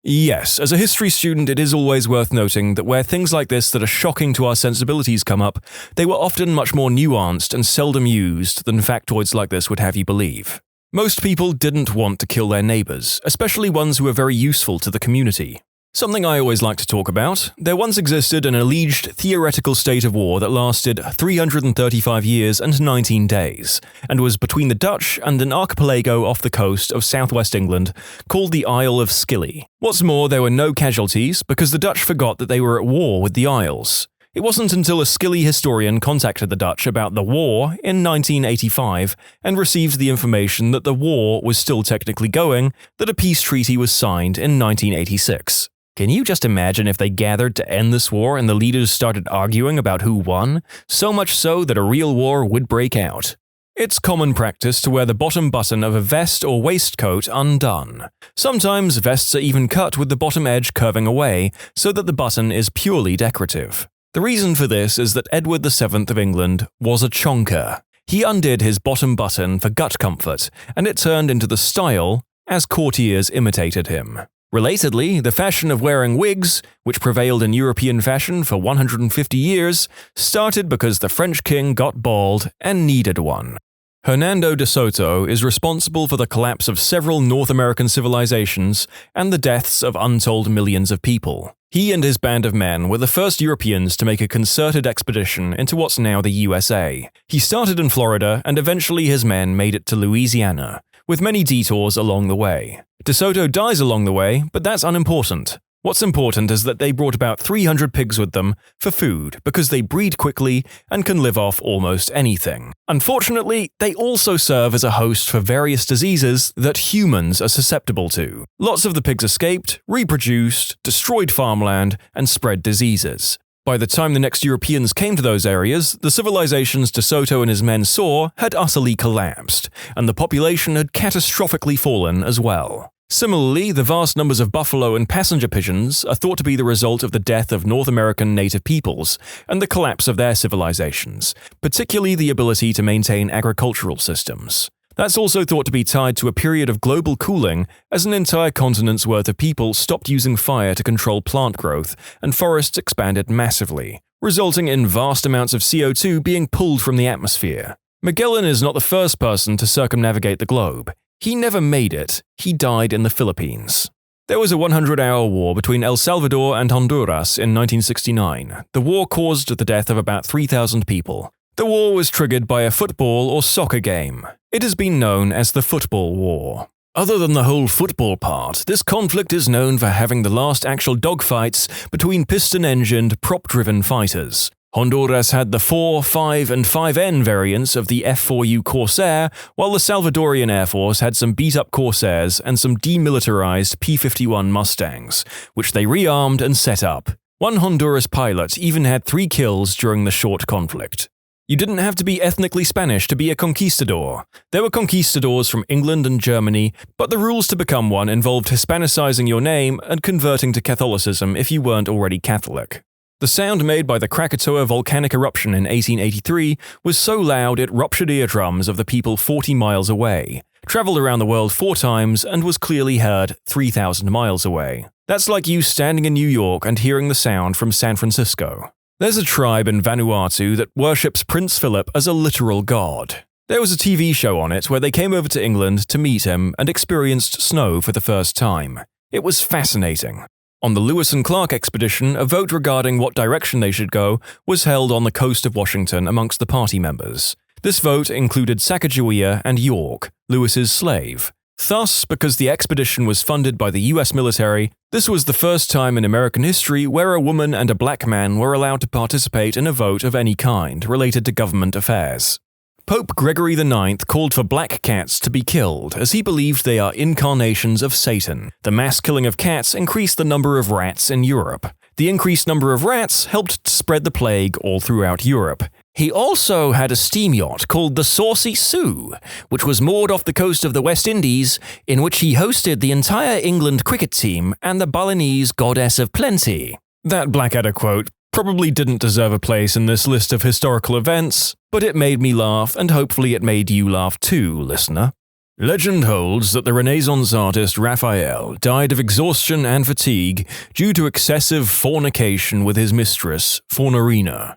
Yes, as a history student, it is always worth noting that where things like this that are shocking to our sensibilities come up, they were often much more nuanced and seldom used than factoids like this would have you believe. Most people didn't want to kill their neighbors, especially ones who were very useful to the community. Something I always like to talk about, there once existed an alleged theoretical state of war that lasted 335 years and 19 days, and was between the Dutch and an archipelago off the coast of southwest England called the Isle of Scilly. What's more, there were no casualties because the Dutch forgot that they were at war with the Isles. It wasn't until a Scilly historian contacted the Dutch about the war in 1985 and received the information that the war was still technically going that a peace treaty was signed in 1986. Can you just imagine if they gathered to end this war and the leaders started arguing about who won? So much so that a real war would break out. It's common practice to wear the bottom button of a vest or waistcoat undone. Sometimes vests are even cut with the bottom edge curving away so that the button is purely decorative. The reason for this is that Edward VII of England was a chonker. He undid his bottom button for gut comfort, and it turned into the style as courtiers imitated him. Relatedly, the fashion of wearing wigs, which prevailed in European fashion for 150 years, started because the French king got bald and needed one. Hernando de Soto is responsible for the collapse of several North American civilizations and the deaths of untold millions of people. He and his band of men were the first Europeans to make a concerted expedition into what's now the USA. He started in Florida and eventually his men made it to Louisiana, with many detours along the way. De Soto dies along the way, but that's unimportant. What's important is that they brought about 300 pigs with them for food because they breed quickly and can live off almost anything. Unfortunately, they also serve as a host for various diseases that humans are susceptible to. Lots of the pigs escaped, reproduced, destroyed farmland, and spread diseases. By the time the next Europeans came to those areas, the civilizations De Soto and his men saw had utterly collapsed, and the population had catastrophically fallen as well. Similarly, the vast numbers of buffalo and passenger pigeons are thought to be the result of the death of North American native peoples and the collapse of their civilizations, particularly the ability to maintain agricultural systems. That's also thought to be tied to a period of global cooling as an entire continent's worth of people stopped using fire to control plant growth and forests expanded massively, resulting in vast amounts of CO2 being pulled from the atmosphere. Magellan is not the first person to circumnavigate the globe. He never made it. He died in the Philippines. There was a 100-hour war between El Salvador and Honduras in 1969. The war caused the death of about 3,000 people. The war was triggered by a football or soccer game. It has been known as the Football War. Other than the whole football part, this conflict is known for having the last actual dogfights between piston-engined, prop-driven fighters. Honduras had the 4, 5, and 5N variants of the F-4U Corsair, while the Salvadorian Air Force had some beat-up Corsairs and some demilitarized P-51 Mustangs, which they rearmed and set up. One Honduras pilot even had 3 kills during the short conflict. You didn't have to be ethnically Spanish to be a conquistador. There were conquistadors from England and Germany, but the rules to become one involved Hispanicizing your name and converting to Catholicism if you weren't already Catholic. The sound made by the Krakatoa volcanic eruption in 1883 was so loud it ruptured eardrums of the people 40 miles away, traveled around the world 4 times, and was clearly heard 3,000 miles away. That's like you standing in New York and hearing the sound from San Francisco. There's a tribe in Vanuatu that worships Prince Philip as a literal god. There was a TV show on it where they came over to England to meet him and experienced snow for the first time. It was fascinating. On the Lewis and Clark expedition, a vote regarding what direction they should go was held on the coast of Washington amongst the party members. This vote included Sacagawea and York, Lewis's slave. Thus, because the expedition was funded by the US military, this was the first time in American history where a woman and a black man were allowed to participate in a vote of any kind related to government affairs. Pope Gregory IX called for black cats to be killed, as he believed they are incarnations of Satan. The mass killing of cats increased the number of rats in Europe. The increased number of rats helped to spread the plague all throughout Europe. He also had a steam yacht called the Saucy Sue, which was moored off the coast of the West Indies, in which he hosted the entire England cricket team and the Balinese goddess of plenty. That Blackadder quote probably didn't deserve a place in this list of historical events, but it made me laugh, and hopefully it made you laugh too, listener. Legend holds that the Renaissance artist Raphael died of exhaustion and fatigue due to excessive fornication with his mistress, Fornarina.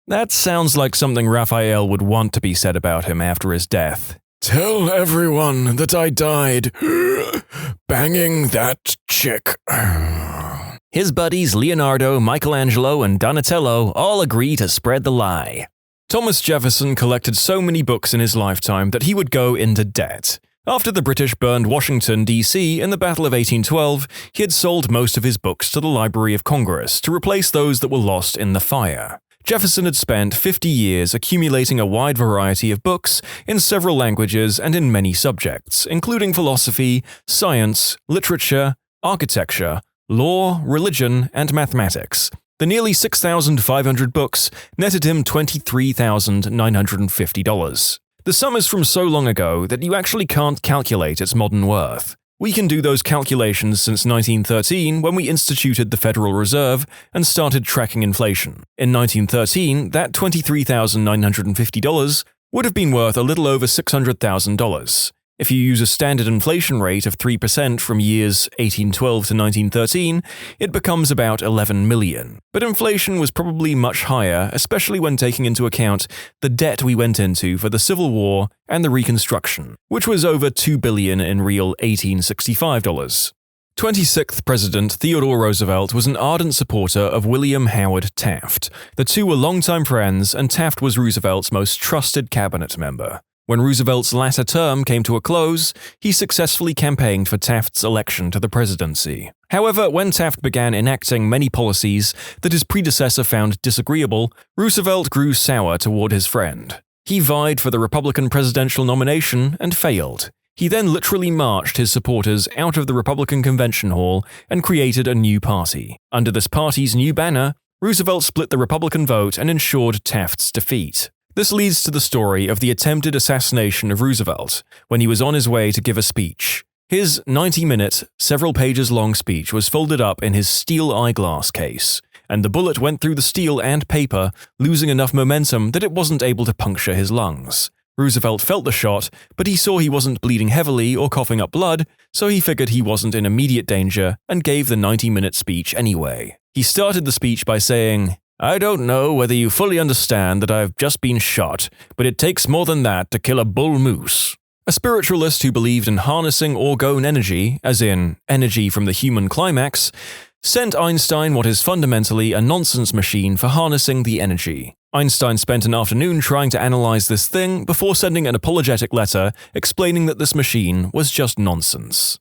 That sounds like something Raphael would want to be said about him after his death. Tell everyone that I died banging that chick. His buddies Leonardo, Michelangelo, and Donatello all agree to spread the lie. Thomas Jefferson collected so many books in his lifetime that he would go into debt. After the British burned Washington, D.C. in the Battle of 1812, he had sold most of his books to the Library of Congress to replace those that were lost in the fire. Jefferson had spent 50 years accumulating a wide variety of books in several languages and in many subjects, including philosophy, science, literature, architecture, law, religion, and mathematics. The nearly 6,500 books netted him $23,950. The sum is from so long ago that you actually can't calculate its modern worth. We can do those calculations since 1913, when we instituted the Federal Reserve and started tracking inflation. In 1913, that $23,950 would have been worth a little over $600,000. If you use a standard inflation rate of 3% from years 1812 to 1913, it becomes about 11 million. But inflation was probably much higher, especially when taking into account the debt we went into for the Civil War and the Reconstruction, which was over $2 billion in real 1865 dollars. 26th President Theodore Roosevelt was an ardent supporter of William Howard Taft. The two were longtime friends, and Taft was Roosevelt's most trusted cabinet member. When Roosevelt's latter term came to a close, he successfully campaigned for Taft's election to the presidency. However, when Taft began enacting many policies that his predecessor found disagreeable, Roosevelt grew sour toward his friend. He vied for the Republican presidential nomination and failed. He then literally marched his supporters out of the Republican Convention Hall and created a new party. Under this party's new banner, Roosevelt split the Republican vote and ensured Taft's defeat. This leads to the story of the attempted assassination of Roosevelt when he was on his way to give a speech. His 90-minute, several pages long speech was folded up in his steel eyeglass case, and the bullet went through the steel and paper, losing enough momentum that it wasn't able to puncture his lungs. Roosevelt felt the shot, but he saw he wasn't bleeding heavily or coughing up blood, so he figured he wasn't in immediate danger and gave the 90-minute speech anyway. He started the speech by saying, "I don't know whether you fully understand that I've just been shot, but it takes more than that to kill a bull moose." A spiritualist who believed in harnessing orgone energy, as in energy from the human climax, sent Einstein what is fundamentally a nonsense machine for harnessing the energy. Einstein spent an afternoon trying to analyze this thing before sending an apologetic letter explaining that this machine was just nonsense.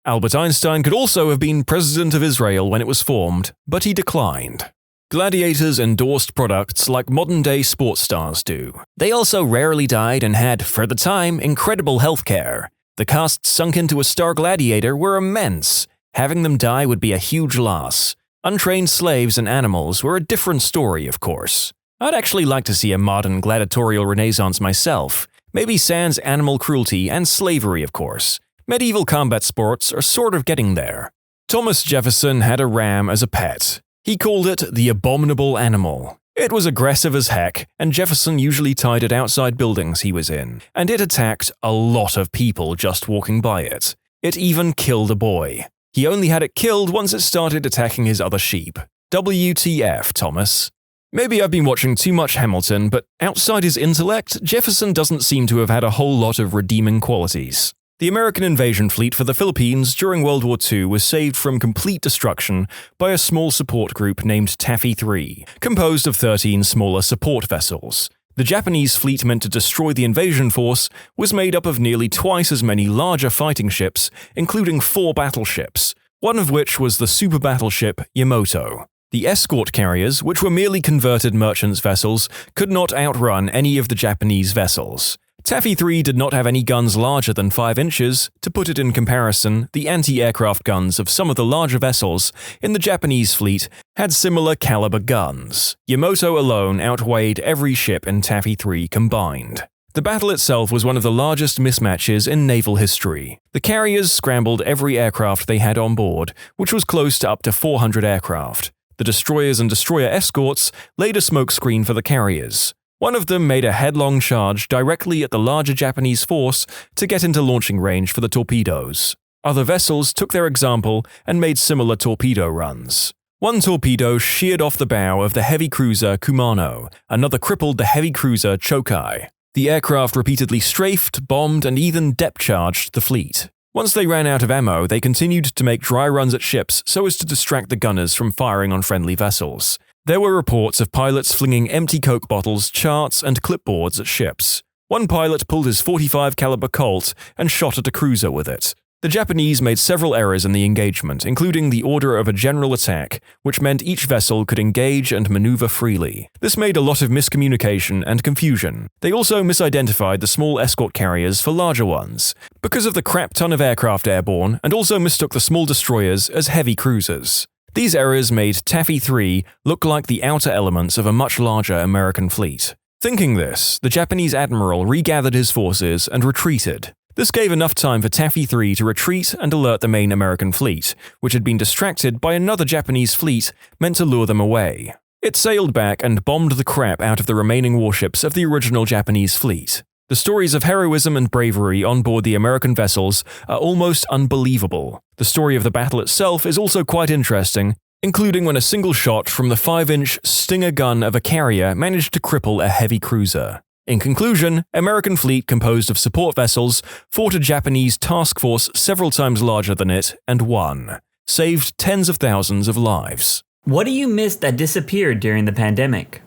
Albert Einstein could also have been president of Israel when it was formed, but he declined. Gladiators endorsed products like modern-day sports stars do. They also rarely died and had, for the time, incredible healthcare. The costs sunk into a star gladiator were immense. Having them die would be a huge loss. Untrained slaves and animals were a different story, of course. I'd actually like to see a modern gladiatorial renaissance myself, maybe sans animal cruelty and slavery, of course. Medieval combat sports are sort of getting there. Thomas Jefferson had a ram as a pet. He called it the abominable animal. It was aggressive as heck, and Jefferson usually tied it outside buildings he was in, and it attacked a lot of people just walking by it. It even killed a boy. He only had it killed once it started attacking his other sheep. WTF, Thomas. Maybe I've been watching too much Hamilton, but outside his intellect, Jefferson doesn't seem to have had a whole lot of redeeming qualities. The American invasion fleet for the Philippines during World War II was saved from complete destruction by a small support group named Taffy 3, composed of 13 smaller support vessels. The Japanese fleet meant to destroy the invasion force was made up of nearly twice as many larger fighting ships, including 4 battleships, one of which was the super battleship Yamato. The escort carriers, which were merely converted merchants' vessels, could not outrun any of the Japanese vessels. Taffy 3 did not have any guns larger than 5 inches. To put it in comparison, the anti-aircraft guns of some of the larger vessels in the Japanese fleet had similar caliber guns. Yamato alone outweighed every ship in Taffy 3 combined. The battle itself was one of the largest mismatches in naval history. The carriers scrambled every aircraft they had on board, which was close to up to 400 aircraft. The destroyers and destroyer escorts laid a smokescreen for the carriers. One of them made a headlong charge directly at the larger Japanese force to get into launching range for the torpedoes. Other vessels took their example and made similar torpedo runs. One torpedo sheared off the bow of the heavy cruiser Kumano, another crippled the heavy cruiser Chokai. The aircraft repeatedly strafed, bombed, and even depth-charged the fleet. Once they ran out of ammo, they continued to make dry runs at ships so as to distract the gunners from firing on friendly vessels. There were reports of pilots flinging empty Coke bottles, charts, and clipboards at ships. One pilot pulled his .45 caliber Colt and shot at a cruiser with it. The Japanese made several errors in the engagement, including the order of a general attack, which meant each vessel could engage and maneuver freely. This made a lot of miscommunication and confusion. They also misidentified the small escort carriers for larger ones, because of the crap ton of aircraft airborne, and also mistook the small destroyers as heavy cruisers. These errors made Taffy 3 look like the outer elements of a much larger American fleet. Thinking this, the Japanese admiral regathered his forces and retreated. This gave enough time for Taffy 3 to retreat and alert the main American fleet, which had been distracted by another Japanese fleet meant to lure them away. It sailed back and bombed the crap out of the remaining warships of the original Japanese fleet. The stories of heroism and bravery on board the American vessels are almost unbelievable. The story of the battle itself is also quite interesting, including when a single shot from the 5-inch Stinger gun of a carrier managed to cripple a heavy cruiser. In conclusion, American fleet composed of support vessels fought a Japanese task force several times larger than it and won. Saved tens of thousands of lives. What do you miss that disappeared during the pandemic?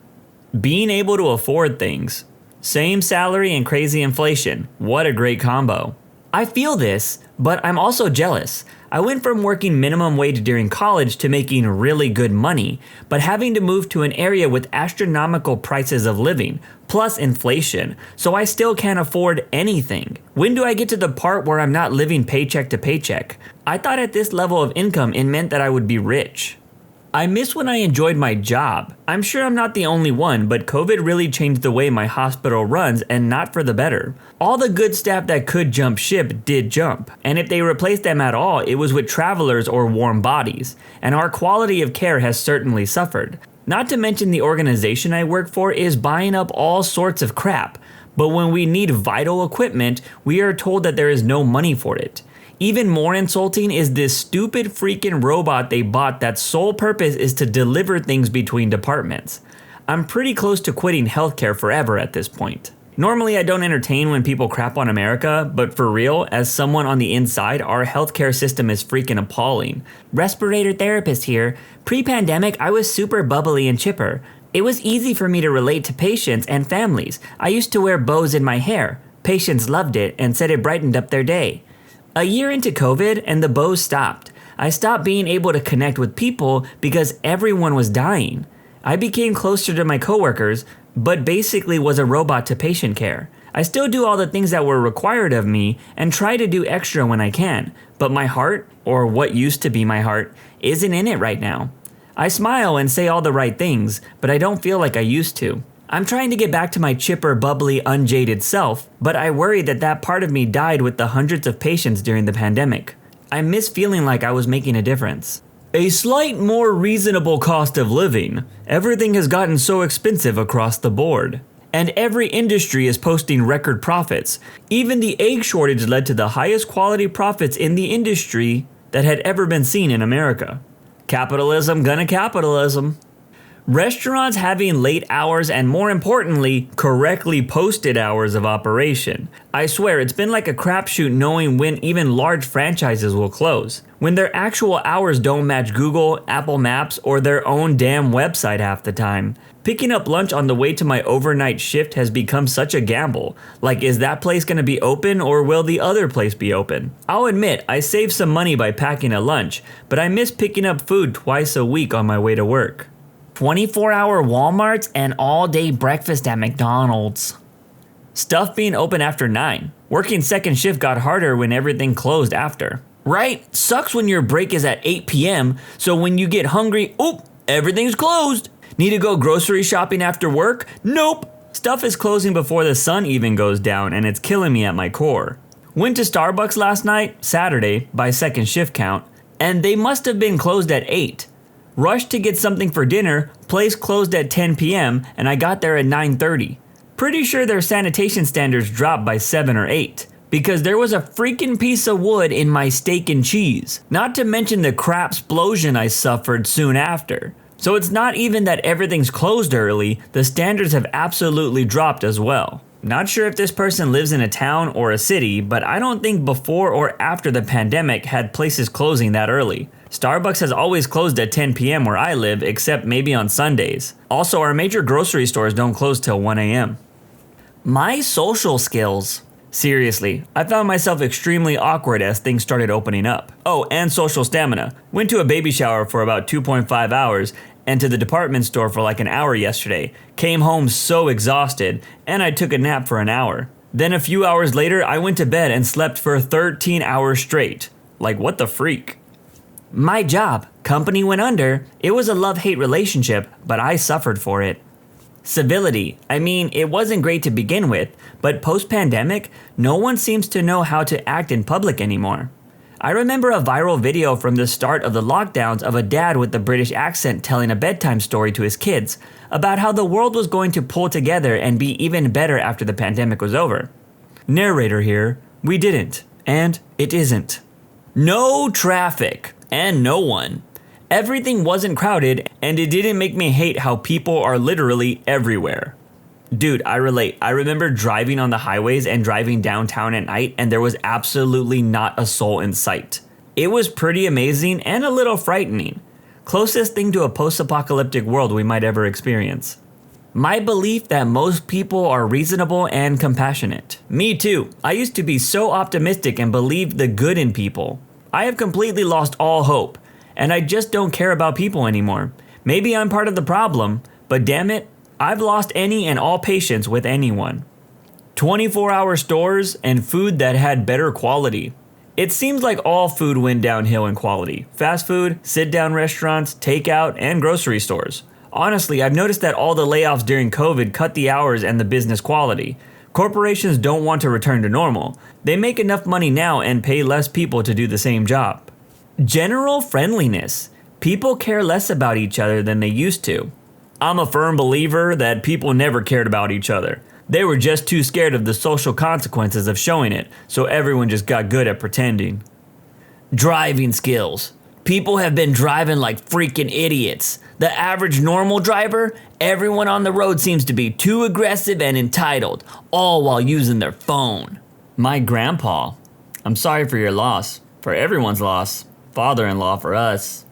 Being able to afford things. Same salary and crazy inflation. What a great combo. I feel this, but I'm also jealous. I went from working minimum wage during college to making really good money, but having to move to an area with astronomical prices of living, plus inflation, so I still can't afford anything. When do I get to the part where I'm not living paycheck to paycheck? I thought at this level of income it meant that I would be rich. I miss when I enjoyed my job. I'm sure I'm not the only one, but COVID really changed the way my hospital runs, and not for the better. All the good staff that could jump ship did jump, and if they replaced them at all, it was with travelers or warm bodies, and our quality of care has certainly suffered. Not to mention the organization I work for is buying up all sorts of crap, but when we need vital equipment, we are told that there is no money for it. Even more insulting is this stupid freaking robot they bought that's sole purpose is to deliver things between departments. I'm pretty close to quitting healthcare forever at this point. Normally I don't entertain when people crap on America, but for real, as someone on the inside, our healthcare system is freaking appalling. Respirator therapist here. Pre-pandemic, I was super bubbly and chipper. It was easy for me to relate to patients and families. I used to wear bows in my hair. Patients loved it and said it brightened up their day. A year into COVID and the bows stopped. I stopped being able to connect with people because everyone was dying. I became closer to my coworkers, but basically was a robot to patient care. I still do all the things that were required of me and try to do extra when I can, but my heart, or what used to be my heart, isn't in it right now. I smile and say all the right things, but I don't feel like I used to. I'm trying to get back to my chipper, bubbly, unjaded self, but I worry that that part of me died with the hundreds of patients during the pandemic. I miss feeling like I was making a difference. A slight more reasonable cost of living. Everything has gotten so expensive across the board. And every industry is posting record profits. Even the egg shortage led to the highest quality profits in the industry that had ever been seen in America. Capitalism gonna capitalism. Restaurants having late hours and, more importantly, correctly posted hours of operation. I swear it's been like a crapshoot knowing when even large franchises will close, when their actual hours don't match Google, Apple Maps, or their own damn website half the time. Picking up lunch on the way to my overnight shift has become such a gamble. Like, is that place gonna be open or will the other place be open? I'll admit, I save some money by packing a lunch, but I miss picking up food twice a week on my way to work. 24-hour Walmarts and all-day breakfast at McDonald's. Stuff being open after 9. Working second shift got harder when everything closed after. Right? Sucks when your break is at 8 p.m., so when you get hungry, everything's closed. Need to go grocery shopping after work? Nope. Stuff is closing before the sun even goes down, and it's killing me at my core. Went to Starbucks last night, Saturday, by second shift count, and they must have been closed at 8. Rushed to get something for dinner, place closed at 10 p.m. and I got there at 9:30. Pretty sure their sanitation standards dropped by 7 or 8. Because there was a freaking piece of wood in my steak and cheese. Not to mention the crapsplosion I suffered soon after. So it's not even that everything's closed early, the standards have absolutely dropped as well. Not sure if this person lives in a town or a city, but I don't think before or after the pandemic had places closing that early. Starbucks has always closed at 10 p.m. where I live, except maybe on Sundays. Also, our major grocery stores don't close till 1 a.m. My social skills. Seriously, I found myself extremely awkward as things started opening up. Oh, and social stamina. Went to a baby shower for about 2.5 hours and to the department store for like an hour yesterday. Came home so exhausted, and I took a nap for an hour. Then a few hours later, I went to bed and slept for 13 hours straight. Like, what the freak? My job. Company went under. It was a love-hate relationship, but I suffered for it. Civility. I mean, it wasn't great to begin with, but post-pandemic, no one seems to know how to act in public anymore. I remember a viral video from the start of the lockdowns of a dad with a British accent telling a bedtime story to his kids about how the world was going to pull together and be even better after the pandemic was over. Narrator here, we didn't, and it isn't. No traffic, and no one. Everything wasn't crowded, and it didn't make me hate how people are literally everywhere. Dude, I relate. I remember driving on the highways and driving downtown at night, and there was absolutely not a soul in sight. It was pretty amazing and a little frightening. Closest thing to a post-apocalyptic world we might ever experience. My belief that most people are reasonable and compassionate. Me too. I used to be so optimistic and believed the good in people. I have completely lost all hope, and I just don't care about people anymore. Maybe I'm part of the problem, but damn it, I've lost any and all patience with anyone. 24-hour stores and food that had better quality. It seems like all food went downhill in quality. Fast food, sit-down restaurants, takeout, and grocery stores. Honestly, I've noticed that all the layoffs during COVID cut the hours and the business quality. Corporations don't want to return to normal. They make enough money now and pay less people to do the same job. General friendliness. People care less about each other than they used to. I'm a firm believer that people never cared about each other. They were just too scared of the social consequences of showing it, so everyone just got good at pretending. Driving skills. People have been driving like freaking idiots. The average normal driver, everyone on the road seems to be too aggressive and entitled, all while using their phone. My grandpa. I'm sorry for your loss. For everyone's loss. Father-in-law for us.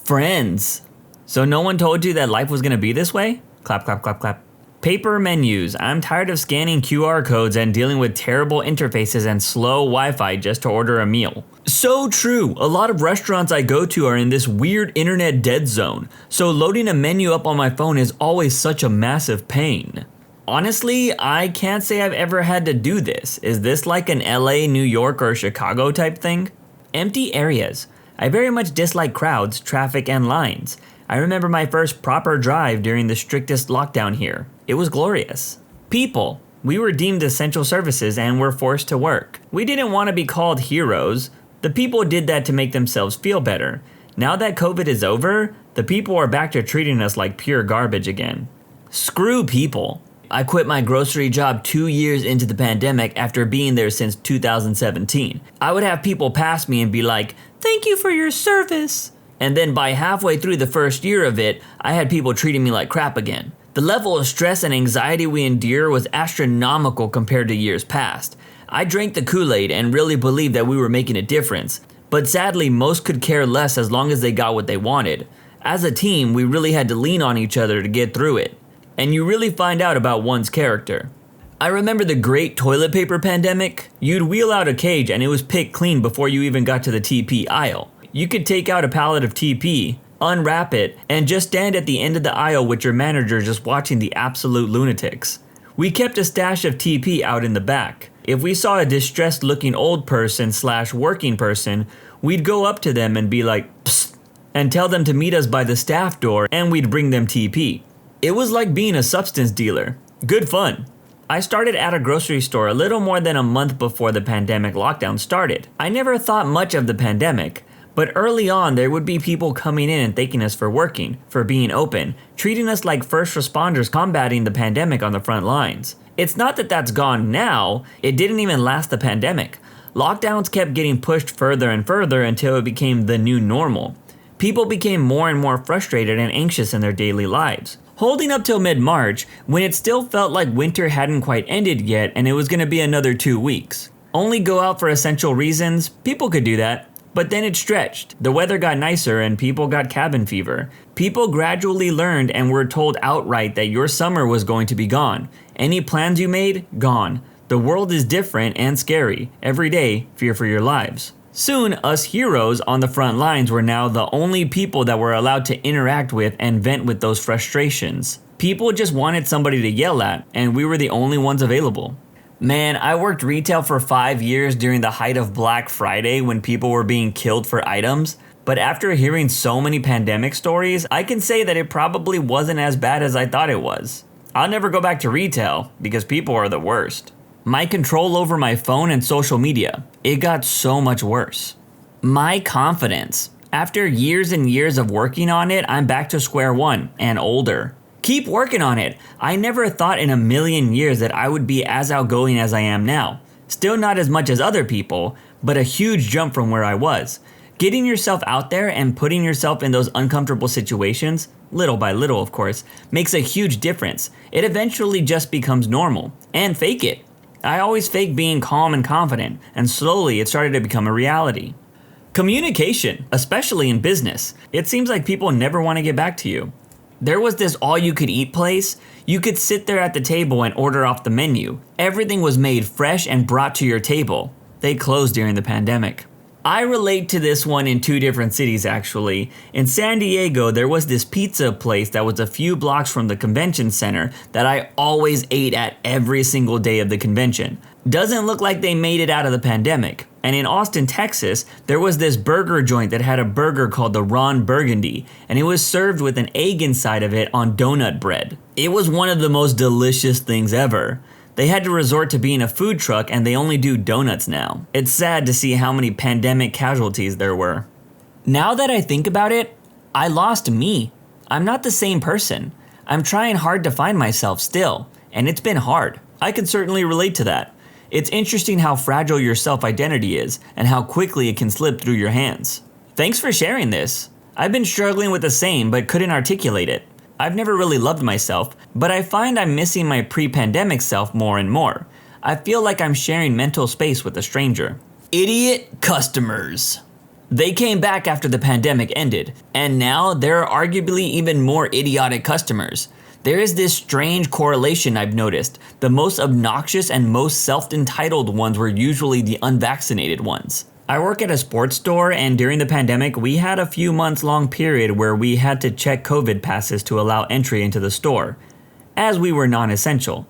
Friends. So no one told you that life was gonna be this way? Clap, clap, clap, clap. Paper menus. I'm tired of scanning QR codes and dealing with terrible interfaces and slow Wi-Fi just to order a meal. So true. A lot of restaurants I go to are in this weird internet dead zone, so loading a menu up on my phone is always such a massive pain. Honestly, I can't say I've ever had to do this. Is this like an LA, New York, or Chicago type thing? Empty areas. I very much dislike crowds, traffic, and lines. I remember my first proper drive during the strictest lockdown here. It was glorious. People. We were deemed essential services and were forced to work. We didn't want to be called heroes. The people did that to make themselves feel better. Now that COVID is over, the people are back to treating us like pure garbage again. Screw people. I quit my grocery job 2 years into the pandemic after being there since 2017. I would have people pass me and be like, "Thank you for your service." And then by halfway through the first year of it, I had people treating me like crap again. The level of stress and anxiety we endure was astronomical compared to years past. I drank the Kool-Aid and really believed that we were making a difference. But sadly, most could care less as long as they got what they wanted. As a team, we really had to lean on each other to get through it. And you really find out about one's character. I remember the great toilet paper pandemic. You'd wheel out a cage and it was picked clean before you even got to the TP aisle. You could take out a pallet of TP, unwrap it, and just stand at the end of the aisle with your manager just watching the absolute lunatics. We kept a stash of TP out in the back. If we saw a distressed looking old person / working person, we'd go up to them and be like, "Psst," and tell them to meet us by the staff door and we'd bring them TP. It was like being a substance dealer. Good fun. I started at a grocery store a little more than a month before the pandemic lockdown started. I never thought much of the pandemic. But early on, there would be people coming in and thanking us for working, for being open, treating us like first responders combating the pandemic on the front lines. It's not that that's gone now, it didn't even last the pandemic. Lockdowns kept getting pushed further and further until it became the new normal. People became more and more frustrated and anxious in their daily lives. Holding up till mid-March, when it still felt like winter hadn't quite ended yet and it was going to be another 2 weeks. Only go out for essential reasons, people could do that. But then it stretched. The weather got nicer and people got cabin fever. People gradually learned and were told outright that your summer was going to be gone. Any plans you made, gone. The world is different and scary. Every day, fear for your lives. Soon, us heroes on the front lines were now the only people that were allowed to interact with and vent with those frustrations. People just wanted somebody to yell at, and we were the only ones available. Man, I worked retail for 5 years during the height of Black Friday when people were being killed for items, but after hearing so many pandemic stories, I can say that it probably wasn't as bad as I thought it was. I'll never go back to retail because people are the worst. My control over my phone and social media, it got so much worse. My confidence. After years and years of working on it, I'm back to square one and older. Keep working on it. I never thought in a million years that I would be as outgoing as I am now. Still not as much as other people, but a huge jump from where I was. Getting yourself out there and putting yourself in those uncomfortable situations, little by little of course, makes a huge difference. It eventually just becomes normal. And fake it. I always fake being calm and confident, and slowly it started to become a reality. Communication, especially in business. It seems like people never want to get back to you. There was this all-you-could-eat place. You could sit there at the table and order off the menu. Everything was made fresh and brought to your table. They closed during the pandemic. I relate to this one in two different cities actually. In San Diego, there was this pizza place that was a few blocks from the convention center that I always ate at every single day of the convention. Doesn't look like they made it out of the pandemic. And in Austin, Texas, there was this burger joint that had a burger called the Ron Burgundy, and it was served with an egg inside of it on donut bread. It was one of the most delicious things ever. They had to resort to being a food truck and they only do donuts now. It's sad to see how many pandemic casualties there were. Now that I think about it, I lost me. I'm not the same person. I'm trying hard to find myself still, and it's been hard. I can certainly relate to that. It's interesting how fragile your self-identity is and how quickly it can slip through your hands. Thanks for sharing this. I've been struggling with the same but couldn't articulate it. I've never really loved myself, but I find I'm missing my pre-pandemic self more and more. I feel like I'm sharing mental space with a stranger. Idiot customers. They came back after the pandemic ended, and now there are arguably even more idiotic customers. There is this strange correlation I've noticed. The most obnoxious and most self-entitled ones were usually the unvaccinated ones. I work at a sports store, and during the pandemic, we had a few months long period where we had to check COVID passes to allow entry into the store, as we were non-essential.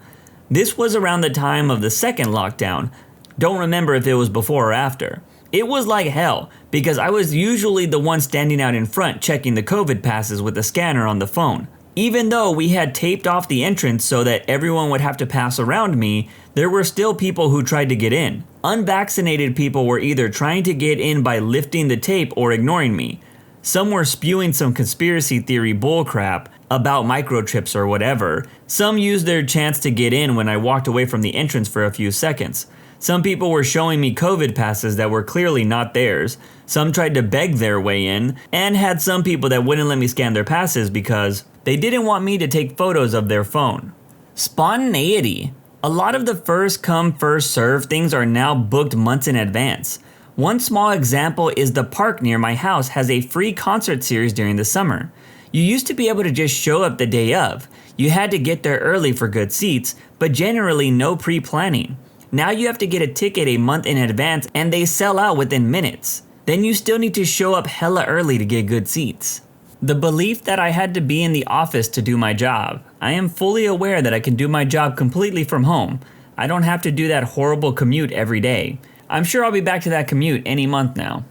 This was around the time of the second lockdown. Don't remember if it was before or after. It was like hell, because I was usually the one standing out in front checking the COVID passes with a scanner on the phone. Even though we had taped off the entrance so that everyone would have to pass around me, there were still people who tried to get in. Unvaccinated people were either trying to get in by lifting the tape or ignoring me. Some were spewing some conspiracy theory bullcrap about microchips or whatever. Some used their chance to get in when I walked away from the entrance for a few seconds. Some people were showing me COVID passes that were clearly not theirs. Some tried to beg their way in, and had some people that wouldn't let me scan their passes because they didn't want me to take photos of their phone. Spontaneity. A lot of the first come, first serve things are now booked months in advance. One small example is the park near my house has a free concert series during the summer. You used to be able to just show up the day of. You had to get there early for good seats, but generally no pre-planning. Now you have to get a ticket a month in advance and they sell out within minutes. Then you still need to show up hella early to get good seats. The belief that I had to be in the office to do my job. I am fully aware that I can do my job completely from home. I don't have to do that horrible commute every day. I'm sure I'll be back to that commute any month now.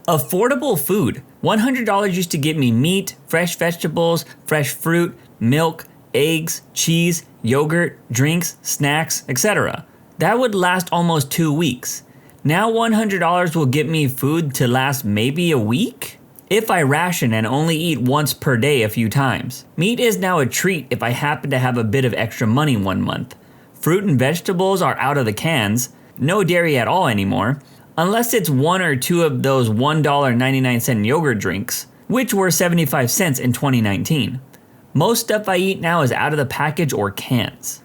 Affordable food. $100 used to get me meat, fresh vegetables, fresh fruit, milk, eggs, cheese, yogurt, drinks, snacks, etc. That would last almost 2 weeks. Now $100 will get me food to last maybe a week? If I ration and only eat once per day a few times. Meat is now a treat if I happen to have a bit of extra money one month. Fruit and vegetables are out of the cans. No dairy at all anymore. Unless it's one or two of those $1.99 yogurt drinks, which were 75 cents in 2019. Most stuff I eat now is out of the package or cans.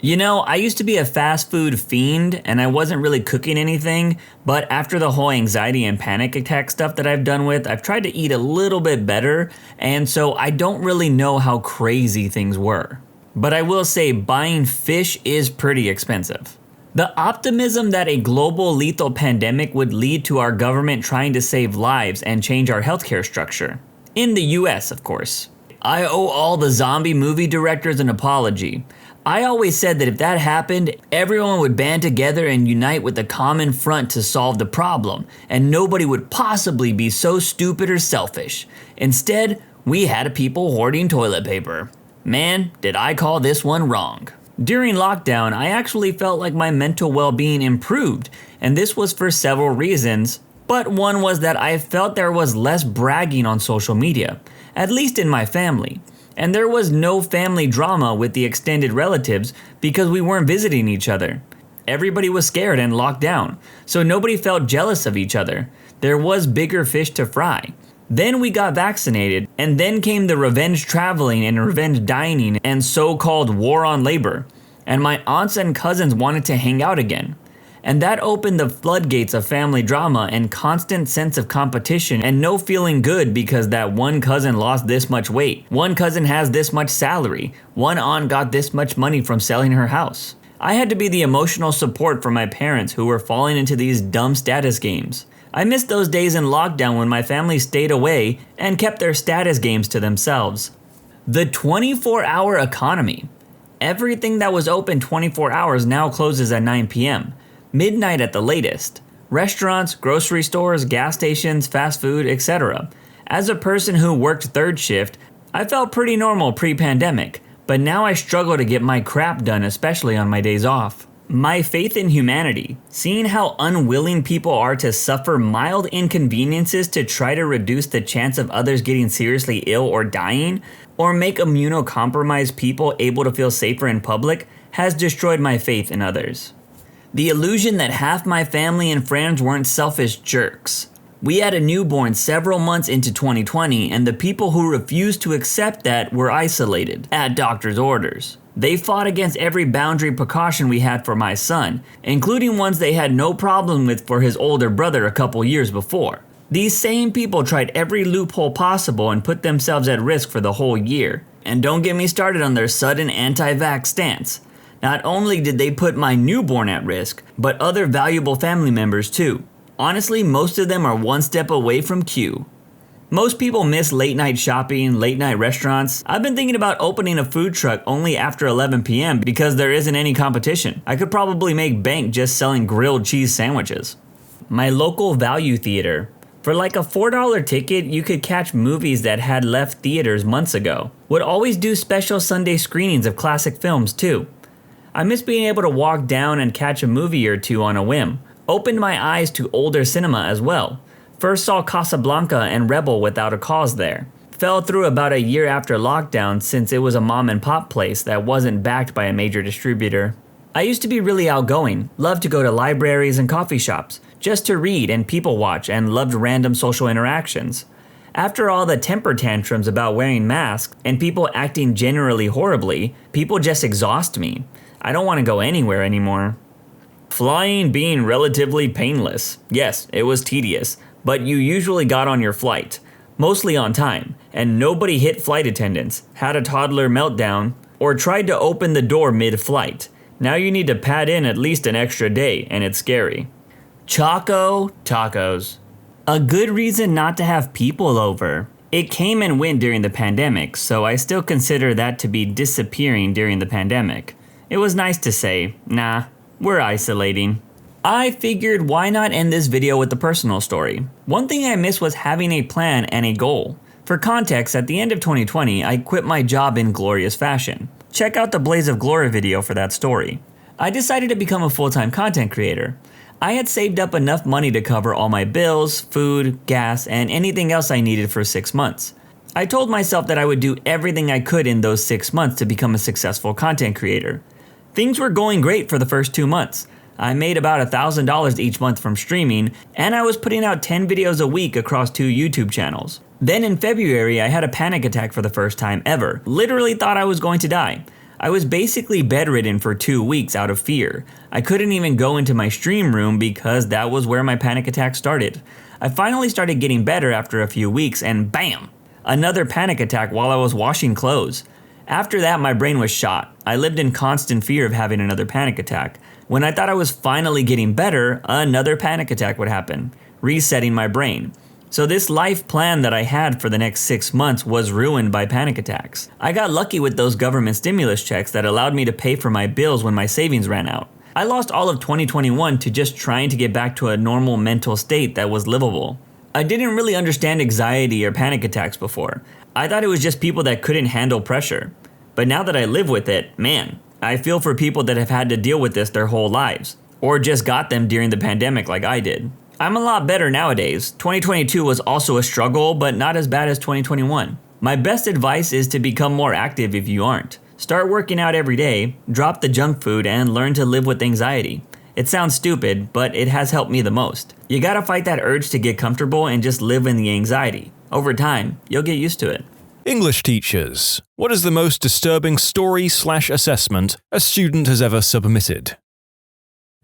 You know, I used to be a fast food fiend and I wasn't really cooking anything, but after the whole anxiety and panic attack stuff that I've done with, I've tried to eat a little bit better, and so I don't really know how crazy things were. But I will say buying fish is pretty expensive. The optimism that a global lethal pandemic would lead to our government trying to save lives and change our healthcare structure. In the US, of course. I owe all the zombie movie directors an apology. I always said that if that happened, everyone would band together and unite with a common front to solve the problem, and nobody would possibly be so stupid or selfish. Instead, we had people hoarding toilet paper. Man, did I call this one wrong. During lockdown, I actually felt like my mental well-being improved, and this was for several reasons, but one was that I felt there was less bragging on social media, at least in my family. And there was no family drama with the extended relatives because we weren't visiting each other. Everybody was scared and locked down, so nobody felt jealous of each other. There was bigger fish to fry. Then we got vaccinated, and then came the revenge traveling and revenge dining and so-called war on labor. And my aunts and cousins wanted to hang out again. And that opened the floodgates of family drama and constant sense of competition and no feeling good because that one cousin lost this much weight, one cousin has this much salary, one aunt got this much money from selling her house. I had to be the emotional support for my parents who were falling into these dumb status games. I missed those days in lockdown when my family stayed away and kept their status games to themselves. The 24-hour economy. Everything that was open 24 hours now closes at 9 p.m., midnight at the latest. Restaurants, grocery stores, gas stations, fast food, etc. As a person who worked third shift, I felt pretty normal pre-pandemic, but now I struggle to get my crap done, especially on my days off. My faith in humanity, seeing how unwilling people are to suffer mild inconveniences to try to reduce the chance of others getting seriously ill or dying, or make immunocompromised people able to feel safer in public, has destroyed my faith in others. The illusion that half my family and friends weren't selfish jerks. We had a newborn several months into 2020, and the people who refused to accept that were isolated, at doctor's orders. They fought against every boundary precaution we had for my son, including ones they had no problem with for his older brother a couple years before. These same people tried every loophole possible and put themselves at risk for the whole year. And don't get me started on their sudden anti-vax stance. Not only did they put my newborn at risk, but other valuable family members too. Honestly, most of them are one step away from Q. Most people miss late night shopping, late night restaurants. I've been thinking about opening a food truck only after 11 p.m. because there isn't any competition. I could probably make bank just selling grilled cheese sandwiches. My local value theater. For like a $4 ticket, you could catch movies that had left theaters months ago. Would always do special Sunday screenings of classic films too. I miss being able to walk down and catch a movie or two on a whim. Opened my eyes to older cinema as well. First saw Casablanca and Rebel without a cause there. Fell through about a year after lockdown since it was a mom and pop place that wasn't backed by a major distributor. I used to be really outgoing, loved to go to libraries and coffee shops, just to read and people watch, and loved random social interactions. After all the temper tantrums about wearing masks and people acting generally horribly, people just exhaust me. I don't want to go anywhere anymore. Flying being relatively painless. Yes, it was tedious, but you usually got on your flight, mostly on time, and nobody hit flight attendants, had a toddler meltdown, or tried to open the door mid-flight. Now you need to pad in at least an extra day, and it's scary. Choco tacos. A good reason not to have people over. It came and went during the pandemic, so I still consider that to be disappearing during the pandemic. It was nice to say, nah, we're isolating. I figured why not end this video with a personal story. One thing I missed was having a plan and a goal. For context, at the end of 2020, I quit my job in glorious fashion. Check out the Blaze of Glory video for that story. I decided to become a full-time content creator. I had saved up enough money to cover all my bills, food, gas, and anything else I needed for 6 months. I told myself that I would do everything I could in those 6 months to become a successful content creator. Things were going great for the first 2 months. I made about $1,000 each month from streaming, and I was putting out 10 videos a week across 2 YouTube channels. Then in February, I had a panic attack for the first time ever. Literally thought I was going to die. I was basically bedridden for 2 weeks out of fear. I couldn't even go into my stream room because that was where my panic attack started. I finally started getting better after a few weeks, and bam! Another panic attack while I was washing clothes. After that, my brain was shot. I lived in constant fear of having another panic attack. When I thought I was finally getting better, another panic attack would happen, resetting my brain. So this life plan that I had for the next 6 months was ruined by panic attacks. I got lucky with those government stimulus checks that allowed me to pay for my bills when my savings ran out. I lost all of 2021 to just trying to get back to a normal mental state that was livable. I didn't really understand anxiety or panic attacks before. I thought it was just people that couldn't handle pressure. But now that I live with it, man, I feel for people that have had to deal with this their whole lives, or just got them during the pandemic like I did. I'm a lot better nowadays. 2022 was also a struggle, but not as bad as 2021. My best advice is to become more active if you aren't. Start working out every day, drop the junk food, and learn to live with anxiety. It sounds stupid, but it has helped me the most. You gotta fight that urge to get comfortable and just live in the anxiety. Over time, you'll get used to it. English teachers. What is the most disturbing story/assessment a student has ever submitted?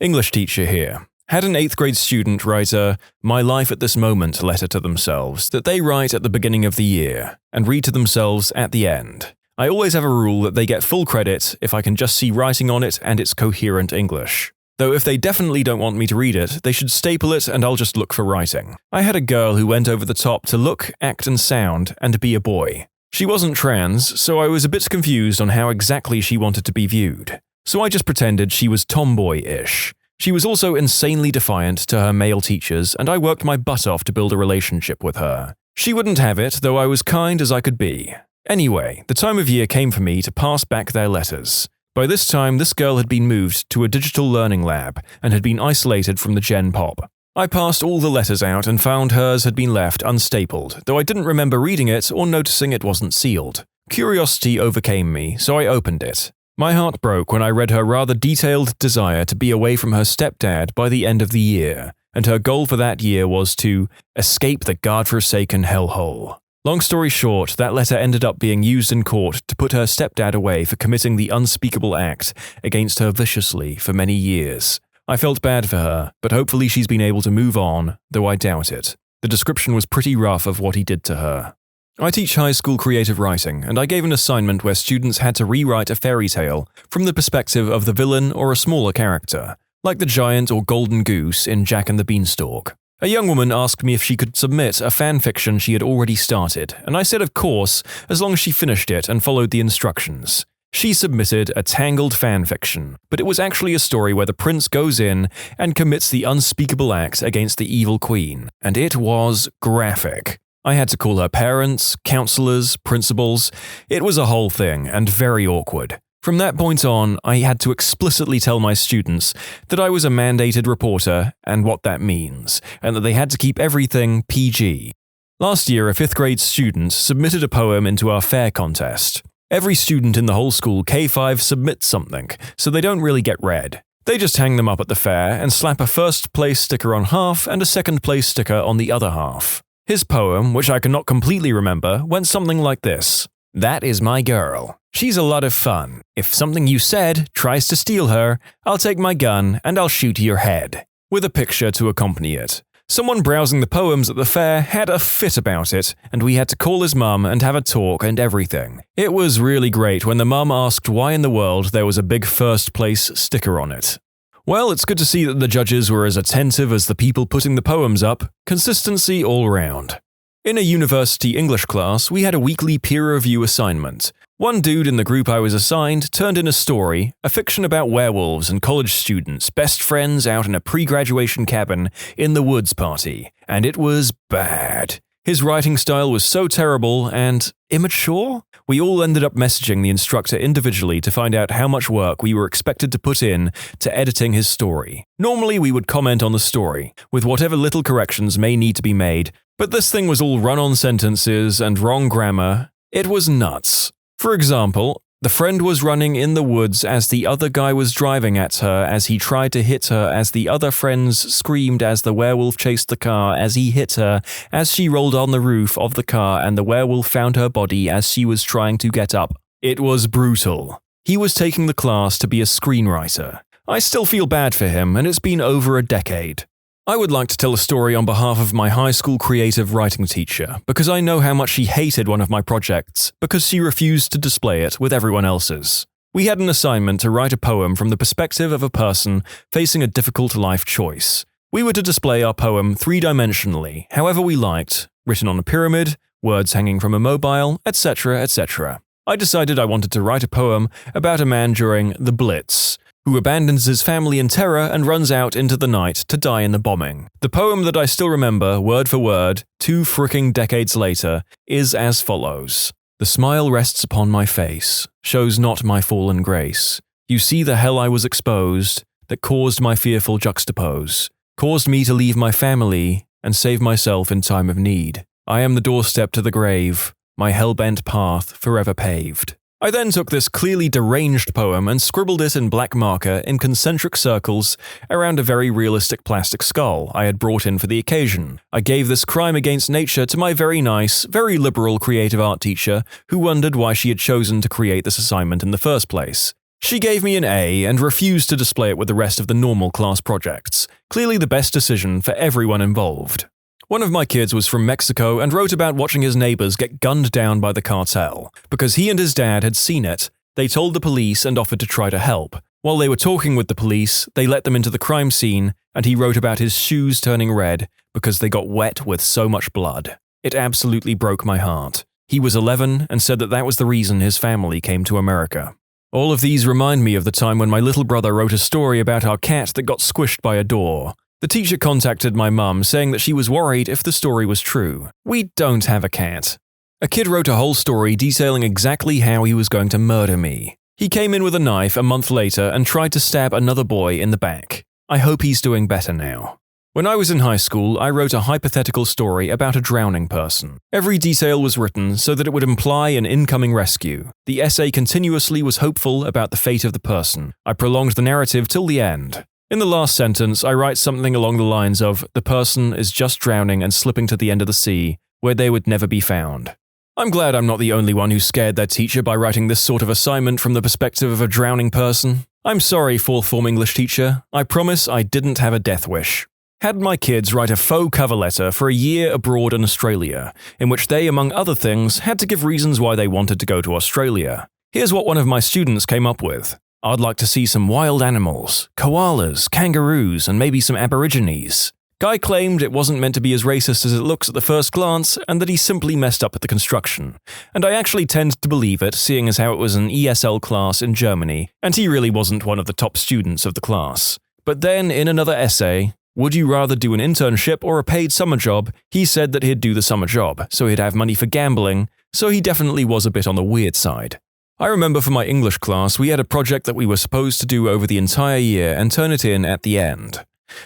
English teacher here. Had an 8th grade student write a "My life at this moment" letter to themselves that they write at the beginning of the year and read to themselves at the end. I always have a rule that they get full credit if I can just see writing on it and it's coherent English. though if they definitely don't want me to read it, they should staple it and I'll just look for writing. I had a girl who went over the top to look, act and sound, and be a boy. She wasn't trans, so I was a bit confused on how exactly she wanted to be viewed. So I just pretended she was tomboy-ish. She was also insanely defiant to her male teachers, and I worked my butt off to build a relationship with her. She wouldn't have it, though I was kind as I could be. Anyway, the time of year came for me to pass back their letters. By this time, this girl had been moved to a digital learning lab and had been isolated from the Gen Pop. I passed all the letters out and found hers had been left unstapled, though I didn't remember reading it or noticing it wasn't sealed. Curiosity overcame me, so I opened it. My heart broke when I read her rather detailed desire to be away from her stepdad by the end of the year, and her goal for that year was to escape the God-forsaken hellhole. Long story short, that letter ended up being used in court to put her stepdad away for committing the unspeakable act against her viciously for many years. I felt bad for her, but hopefully she's been able to move on, though I doubt it. The description was pretty rough of what he did to her. I teach high school creative writing, and I gave an assignment where students had to rewrite a fairy tale from the perspective of the villain or a smaller character, like the giant or golden goose in Jack and the Beanstalk. A young woman asked me if she could submit a fan fiction she had already started, and I said of course, as long as she finished it and followed the instructions. She submitted a tangled fan fiction, but it was actually a story where the prince goes in and commits the unspeakable act against the evil queen, and it was graphic. I had to call her parents, counselors, principals. It was a whole thing, and very awkward. From that point on, I had to explicitly tell my students that I was a mandated reporter and what that means, and that they had to keep everything PG. Last year, a 5th grade student submitted a poem into our fair contest. Every student in the whole school K5 submits something, so they don't really get read. They just hang them up at the fair and slap a first place sticker on half and a second place sticker on the other half. His poem, which I cannot completely remember, went something like this. That is my girl. She's a lot of fun. If something you said tries to steal her, I'll take my gun and I'll shoot your head. With a picture to accompany it. Someone browsing the poems at the fair had a fit about it, and we had to call his mum and have a talk and everything. It was really great when the mum asked why in the world there was a big first place sticker on it. Well, it's good to see that the judges were as attentive as the people putting the poems up. Consistency all round. In a university English class, we had a weekly peer review assignment. One dude in the group I was assigned turned in a story, a fiction about werewolves and college students, best friends out in a pre-graduation cabin in the woods party, and it was bad. His writing style was so terrible and immature? We all ended up messaging the instructor individually to find out how much work we were expected to put in to editing his story. Normally we would comment on the story, with whatever little corrections may need to be made, but this thing was all run-on sentences and wrong grammar. It was nuts. For example, the friend was running in the woods as the other guy was driving at her as he tried to hit her as the other friends screamed as the werewolf chased the car as he hit her as she rolled on the roof of the car and the werewolf found her body as she was trying to get up. It was brutal. He was taking the class to be a screenwriter. I still feel bad for him, and it's been over a decade. I would like to tell a story on behalf of my high school creative writing teacher, because I know how much she hated one of my projects because she refused to display it with everyone else's. We had an assignment to write a poem from the perspective of a person facing a difficult life choice. We were to display our poem three-dimensionally, however we liked, written on a pyramid, words hanging from a mobile, etc., etc. I decided I wanted to write a poem about a man during the Blitz, who abandons his family in terror and runs out into the night to die in the bombing. The poem that I still remember, word for word, 2 fricking decades later, is as follows. The smile rests upon my face, shows not my fallen grace. You see the hell I was exposed, that caused my fearful juxtapose, caused me to leave my family and save myself in time of need. I am the doorstep to the grave, my hell-bent path forever paved. I then took this clearly deranged poem and scribbled it in black marker in concentric circles around a very realistic plastic skull I had brought in for the occasion. I gave this crime against nature to my very nice, very liberal creative art teacher who wondered why she had chosen to create this assignment in the first place. She gave me an A and refused to display it with the rest of the normal class projects, clearly the best decision for everyone involved. One of my kids was from Mexico and wrote about watching his neighbors get gunned down by the cartel. Because he and his dad had seen it, they told the police and offered to try to help. While they were talking with the police, they let them into the crime scene, and he wrote about his shoes turning red because they got wet with so much blood. It absolutely broke my heart. He was 11 and said that that was the reason his family came to America. All of these remind me of the time when my little brother wrote a story about our cat that got squished by a door. The teacher contacted my mum saying that she was worried if the story was true. We don't have a cat. A kid wrote a whole story detailing exactly how he was going to murder me. He came in with a knife a month later and tried to stab another boy in the back. I hope he's doing better now. When I was in high school, I wrote a hypothetical story about a drowning person. Every detail was written so that it would imply an incoming rescue. The essay continuously was hopeful about the fate of the person. I prolonged the narrative till the end. In the last sentence, I write something along the lines of, "The person is just drowning and slipping to the end of the sea, where they would never be found." I'm glad I'm not the only one who scared their teacher by writing this sort of assignment from the perspective of a drowning person. I'm sorry, fourth form English teacher. I promise I didn't have a death wish. Had my kids write a faux cover letter for a year abroad in Australia, in which they, among other things, had to give reasons why they wanted to go to Australia. Here's what one of my students came up with. I'd like to see some wild animals, koalas, kangaroos, and maybe some aborigines. Guy claimed it wasn't meant to be as racist as it looks at the first glance, and that he simply messed up at the construction. And I actually tend to believe it, seeing as how it was an ESL class in Germany, and he really wasn't one of the top students of the class. But then, in another essay, would you rather do an internship or a paid summer job? He said that he'd do the summer job, so he'd have money for gambling, so he definitely was a bit on the weird side. I remember for my English class, we had a project that we were supposed to do over the entire year and turn it in at the end.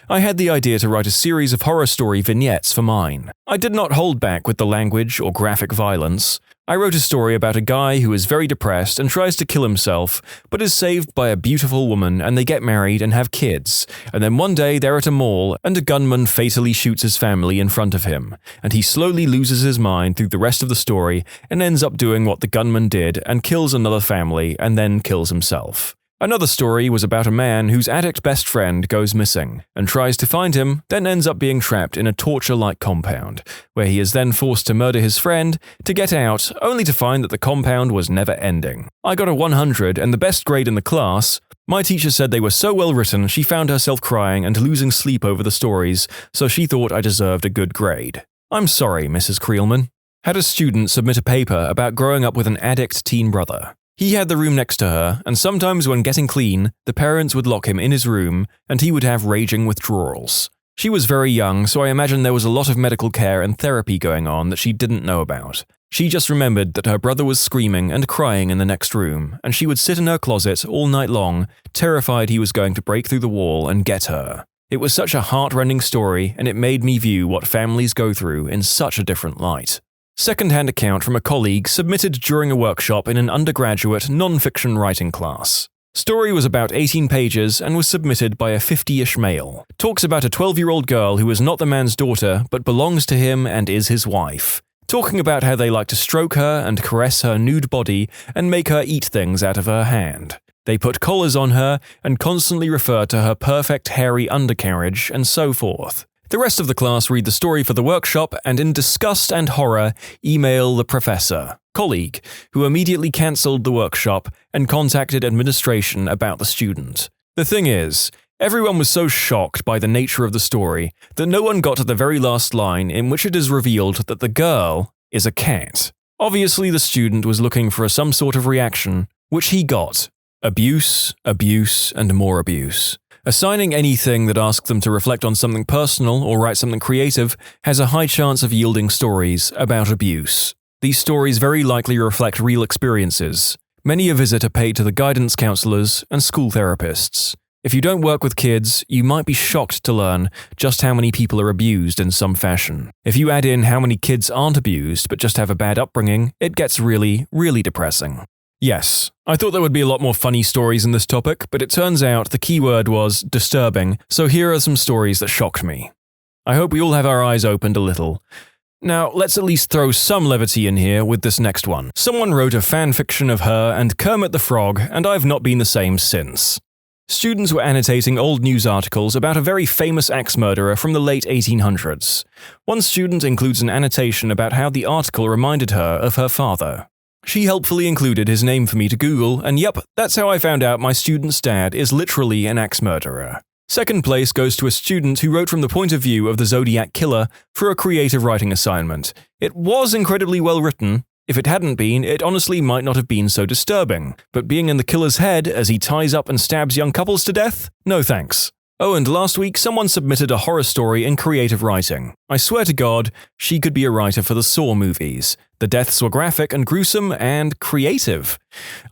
I had the idea to write a series of horror story vignettes for mine. I did not hold back with the language or graphic violence. I wrote a story about a guy who is very depressed and tries to kill himself, but is saved by a beautiful woman and they get married and have kids. And then one day they're at a mall and a gunman fatally shoots his family in front of him. And he slowly loses his mind through the rest of the story and ends up doing what the gunman did and kills another family and then kills himself. Another story was about a man whose addict best friend goes missing and tries to find him, then ends up being trapped in a torture-like compound, where he is then forced to murder his friend to get out, only to find that the compound was never ending. I got a 100 and the best grade in the class. My teacher said they were so well written she found herself crying and losing sleep over the stories, so she thought I deserved a good grade. I'm sorry, Mrs. Creelman. Had a student submit a paper about growing up with an addict teen brother. He had the room next to her, and sometimes when getting clean, the parents would lock him in his room, and he would have raging withdrawals. She was very young, so I imagine there was a lot of medical care and therapy going on that she didn't know about. She just remembered that her brother was screaming and crying in the next room, and she would sit in her closet all night long, terrified he was going to break through the wall and get her. It was such a heart-rending story, and it made me view what families go through in such a different light. Second-hand account from a colleague submitted during a workshop in an undergraduate non-fiction writing class. Story was about 18 pages and was submitted by a 50-ish male. Talks about a 12-year-old girl who is not the man's daughter but belongs to him and is his wife. Talking about how they like to stroke her and caress her nude body and make her eat things out of her hand. They put collars on her and constantly refer to her perfect hairy undercarriage and so forth. The rest of the class read the story for the workshop and in disgust and horror email the professor, colleague, who immediately cancelled the workshop and contacted administration about the student. The thing is, everyone was so shocked by the nature of the story that no one got to the very last line in which it is revealed that the girl is a cat. Obviously the student was looking for some sort of reaction, which he got. Abuse, abuse, and more abuse. Assigning anything that asks them to reflect on something personal or write something creative has a high chance of yielding stories about abuse. These stories very likely reflect real experiences. Many a visit are paid to the guidance counselors and school therapists. If you don't work with kids, you might be shocked to learn just how many people are abused in some fashion. If you add in how many kids aren't abused but just have a bad upbringing, it gets really, really depressing. Yes, I thought there would be a lot more funny stories in this topic, but it turns out the key word was disturbing, so here are some stories that shocked me. I hope we all have our eyes opened a little. Now, let's at least throw some levity in here with this next one. Someone wrote a fan fiction of her and Kermit the Frog, and I've not been the same since. Students were annotating old news articles about a very famous axe murderer from the late 1800s. One student includes an annotation about how the article reminded her of her father. She helpfully included his name for me to Google, and yep, that's how I found out my student's dad is literally an axe murderer. Second place goes to a student who wrote from the point of view of the Zodiac Killer for a creative writing assignment. It was incredibly well written. If it hadn't been, it honestly might not have been so disturbing. But being in the killer's head as he ties up and stabs young couples to death? No thanks. Oh, and last week someone submitted a horror story in creative writing. I swear to God, she could be a writer for the Saw movies. The deaths were graphic and gruesome and creative.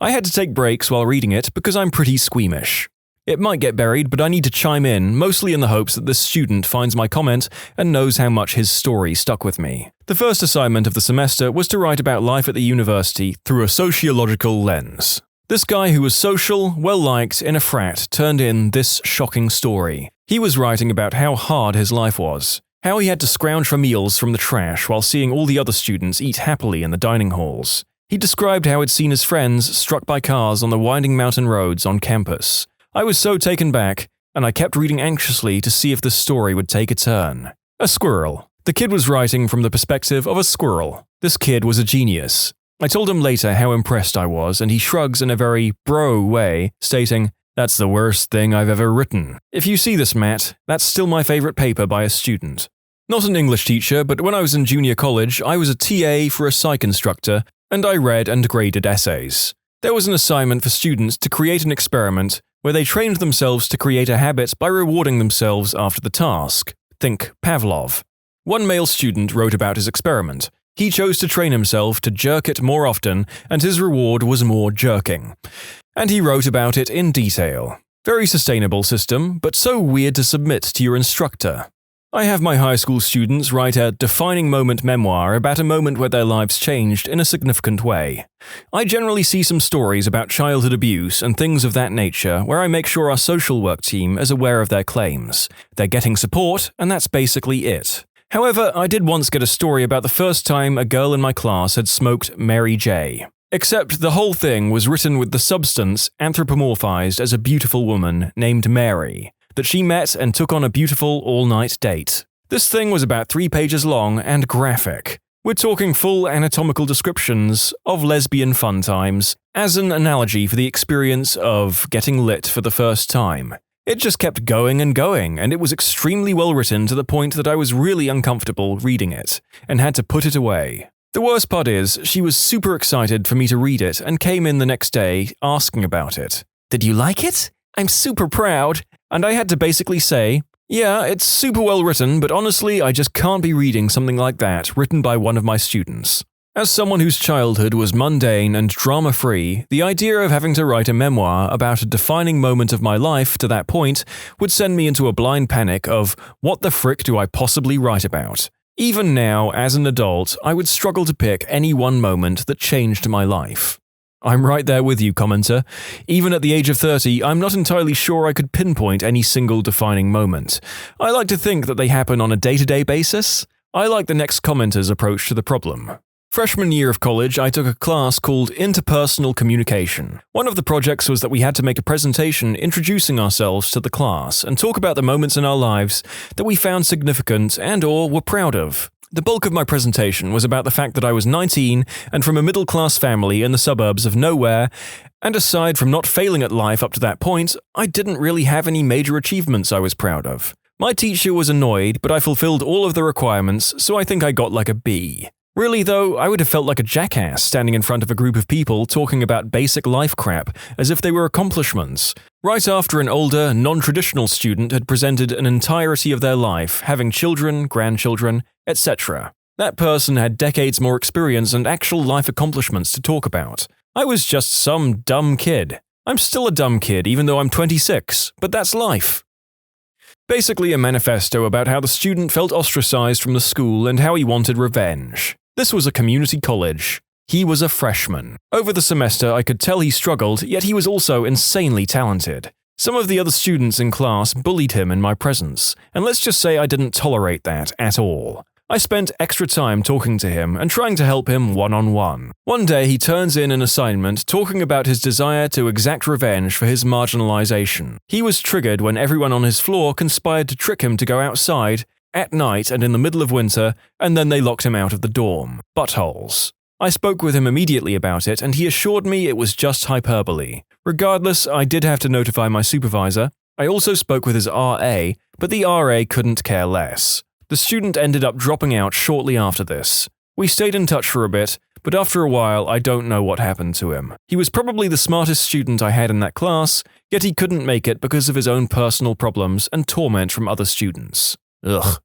I had to take breaks while reading it because I'm pretty squeamish. It might get buried, but I need to chime in, mostly in the hopes that this student finds my comment and knows how much his story stuck with me. The first assignment of the semester was to write about life at the university through a sociological lens. This guy who was social, well-liked, in a frat turned in this shocking story. He was writing about how hard his life was, how he had to scrounge for meals from the trash while seeing all the other students eat happily in the dining halls. He described how he'd seen his friends struck by cars on the winding mountain roads on campus. I was so taken back, and I kept reading anxiously to see if the story would take a turn. A squirrel. The kid was writing from the perspective of a squirrel. This kid was a genius. I told him later how impressed I was, and he shrugs in a very bro way, stating, "That's the worst thing I've ever written. If you see this, Matt, that's still my favorite paper by a student." Not an English teacher, but when I was in junior college, I was a TA for a psych instructor, and I read and graded essays. There was an assignment for students to create an experiment where they trained themselves to create a habit by rewarding themselves after the task. Think Pavlov. One male student wrote about his experiment. He chose to train himself to jerk it more often, and his reward was more jerking. And he wrote about it in detail. Very sustainable system, but so weird to submit to your instructor. I have my high school students write a defining moment memoir about a moment where their lives changed in a significant way. I generally see some stories about childhood abuse and things of that nature where I make sure our social work team is aware of their claims. They're getting support, and that's basically it. However, I did once get a story about the first time a girl in my class had smoked Mary J. Except the whole thing was written with the substance anthropomorphized as a beautiful woman named Mary that she met and took on a beautiful all-night date. This thing was about 3 pages long and graphic. We're talking full anatomical descriptions of lesbian fun times as an analogy for the experience of getting lit for the first time. It just kept going, and it was extremely well written to the point that I was really uncomfortable reading it and had to put it away. The worst part is, she was super excited for me to read it and came in the next day asking about it. "Did you like it? I'm super proud." And I had to basically say, "Yeah, it's super well written, but honestly, I just can't be reading something like that written by one of my students." As someone whose childhood was mundane and drama-free, the idea of having to write a memoir about a defining moment of my life to that point would send me into a blind panic of, what the frick do I possibly write about? Even now, as an adult, I would struggle to pick any one moment that changed my life. I'm right there with you, commenter. Even at the age of 30, I'm not entirely sure I could pinpoint any single defining moment. I like to think that they happen on a day-to-day basis. I like the next commenter's approach to the problem. Freshman year of college, I took a class called Interpersonal Communication. One of the projects was that we had to make a presentation introducing ourselves to the class and talk about the moments in our lives that we found significant and/or were proud of. The bulk of my presentation was about the fact that I was 19 and from a middle-class family in the suburbs of nowhere, and aside from not failing at life up to that point, I didn't really have any major achievements I was proud of. My teacher was annoyed, but I fulfilled all of the requirements, so I think I got like a B. Really though, I would have felt like a jackass standing in front of a group of people talking about basic life crap as if they were accomplishments, right after an older, non-traditional student had presented an entirety of their life, having children, grandchildren, etc. That person had decades more experience and actual life accomplishments to talk about. I was just some dumb kid. I'm still a dumb kid even though I'm 26, but that's life. Basically a manifesto about how the student felt ostracized from the school and how he wanted revenge. This was a community college. He was a freshman. Over the semester, I could tell he struggled, yet he was also insanely talented. Some of the other students in class bullied him in my presence, and let's just say I didn't tolerate that at all. I spent extra time talking to him and trying to help him one-on-one. One day he turns in an assignment talking about his desire to exact revenge for his marginalization. He was triggered when everyone on his floor conspired to trick him to go outside at night and in the middle of winter, and then they locked him out of the dorm. Buttholes. I spoke with him immediately about it, and he assured me it was just hyperbole. Regardless, I did have to notify my supervisor. I also spoke with his RA, but the RA couldn't care less. The student ended up dropping out shortly after this. We stayed in touch for a bit, but after a while I don't know what happened to him. He was probably the smartest student I had in that class, yet he couldn't make it because of his own personal problems and torment from other students. Ugh.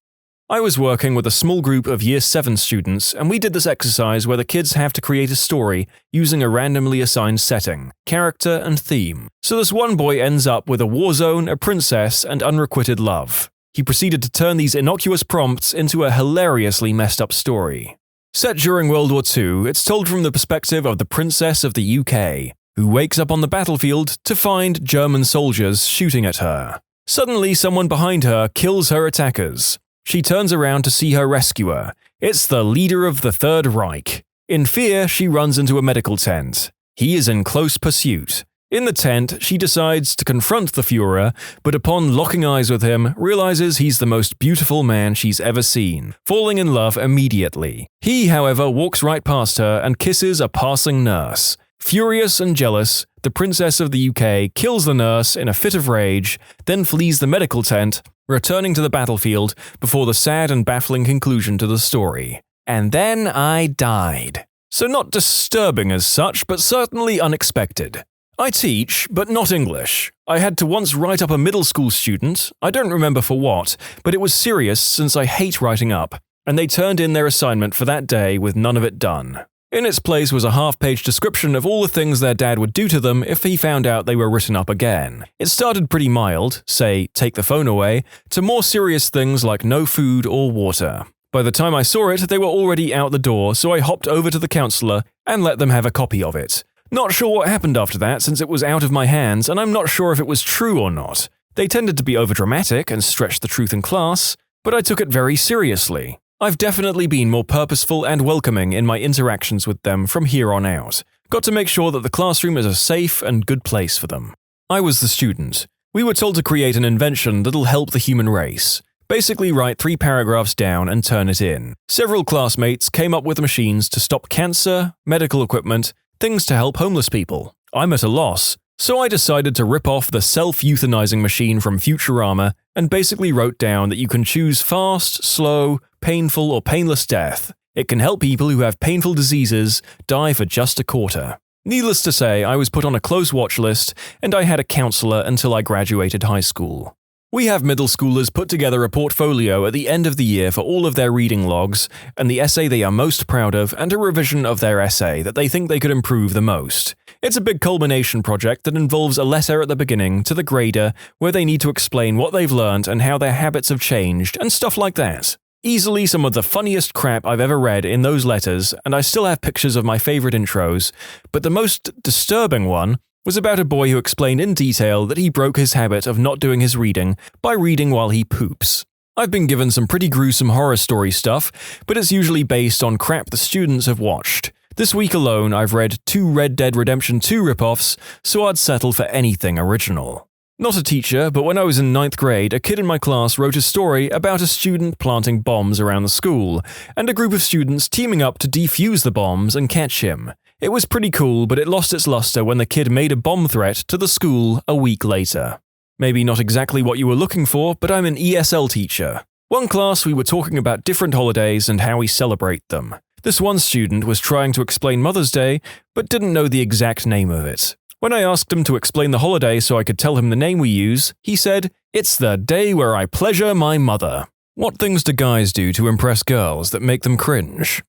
I was working with a small group of Year 7 students, and we did this exercise where the kids have to create a story using a randomly assigned setting, character, and theme. So this one boy ends up with a war zone, a princess, and unrequited love. He proceeded to turn these innocuous prompts into a hilariously messed up story. Set during World War II, it's told from the perspective of the Princess of the UK, who wakes up on the battlefield to find German soldiers shooting at her. Suddenly, someone behind her kills her attackers. She turns around to see her rescuer. It's the leader of the Third Reich. In fear, she runs into a medical tent. He is in close pursuit. In the tent, she decides to confront the Führer, but upon locking eyes with him, realizes he's the most beautiful man she's ever seen, falling in love immediately. He, however, walks right past her and kisses a passing nurse. Furious and jealous, the Princess of the UK kills the nurse in a fit of rage, then flees the medical tent, returning to the battlefield before the sad and baffling conclusion to the story. And then I died. So not disturbing as such, but certainly unexpected. I teach, but not English. I had to once write up a middle school student, I don't remember for what, but it was serious since I hate writing up, and they turned in their assignment for that day with none of it done. In its place was a half-page description of all the things their dad would do to them if he found out they were written up again. It started pretty mild, say, take the phone away, to more serious things like no food or water. By the time I saw it, they were already out the door, so I hopped over to the counselor and let them have a copy of it. Not sure what happened after that since it was out of my hands, and I'm not sure if it was true or not. They tended to be overdramatic and stretch the truth in class, but I took it very seriously. I've definitely been more purposeful and welcoming in my interactions with them from here on out. Got to make sure that the classroom is a safe and good place for them. I was the student. We were told to create an invention that'll help the human race. Basically write 3 paragraphs down and turn it in. Several classmates came up with machines to stop cancer, medical equipment, things to help homeless people. I'm at a loss, so I decided to rip off the self-euthanizing machine from Futurama and basically wrote down that you can choose fast, slow, painful, or painless death. It can help people who have painful diseases die for just a quarter. Needless to say, I was put on a close watch list, and I had a counselor until I graduated high school. We have middle schoolers put together a portfolio at the end of the year for all of their reading logs, and the essay they are most proud of, and a revision of their essay that they think they could improve the most. It's a big culmination project that involves a letter at the beginning to the grader where they need to explain what they've learned and how their habits have changed, and stuff like that. Easily some of the funniest crap I've ever read in those letters, and I still have pictures of my favorite intros, but the most disturbing one was about a boy who explained in detail that he broke his habit of not doing his reading by reading while he poops. I've been given some pretty gruesome horror story stuff, but it's usually based on crap the students have watched. This week alone, I've read 2 Red Dead Redemption 2 ripoffs, so I'd settle for anything original. Not a teacher, but when I was in 9th grade, a kid in my class wrote a story about a student planting bombs around the school, and a group of students teaming up to defuse the bombs and catch him. It was pretty cool, but it lost its luster when the kid made a bomb threat to the school a week later. Maybe not exactly what you were looking for, but I'm an ESL teacher. One class we were talking about different holidays and how we celebrate them. This one student was trying to explain Mother's Day, but didn't know the exact name of it. When I asked him to explain the holiday so I could tell him the name we use, he said, "It's the day where I pleasure my mother." What things do guys do to impress girls that make them cringe?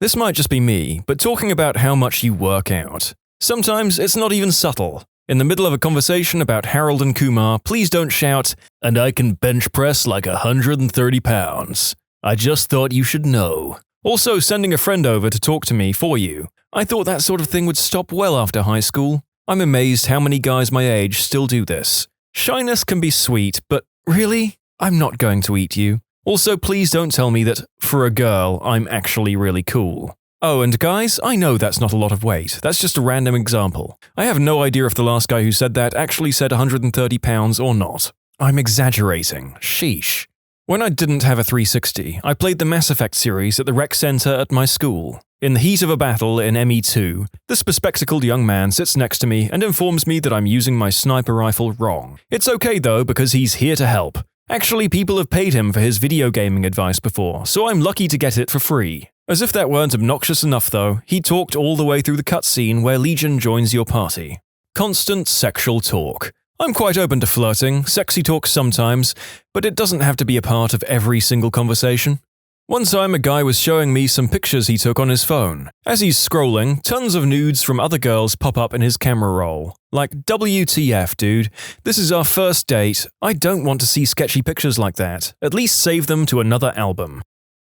This might just be me, but talking about how much you work out. Sometimes it's not even subtle. In the middle of a conversation about Harold and Kumar, please don't shout, "And I can bench press like 130 pounds. I just thought you should know." Also, sending a friend over to talk to me for you. I thought that sort of thing would stop well after high school. I'm amazed how many guys my age still do this. Shyness can be sweet, but really? I'm not going to eat you. Also, please don't tell me that, for a girl, I'm actually really cool. Oh, and guys, I know that's not a lot of weight. That's just a random example. I have no idea if the last guy who said that actually said 130 pounds or not. I'm exaggerating. Sheesh. When I didn't have a 360, I played the Mass Effect series at the rec center at my school. In the heat of a battle in ME2, this bespectacled young man sits next to me and informs me that I'm using my sniper rifle wrong. It's okay though, because he's here to help. Actually, people have paid him for his video gaming advice before, so I'm lucky to get it for free. As if that weren't obnoxious enough though, he talked all the way through the cutscene where Legion joins your party. Constant sexual talk. I'm quite open to flirting, sexy talk sometimes, but it doesn't have to be a part of every single conversation. One time a guy was showing me some pictures he took on his phone. As he's scrolling, tons of nudes from other girls pop up in his camera roll. Like, WTF, dude. This is our first date. I don't want to see sketchy pictures like that. At least save them to another album.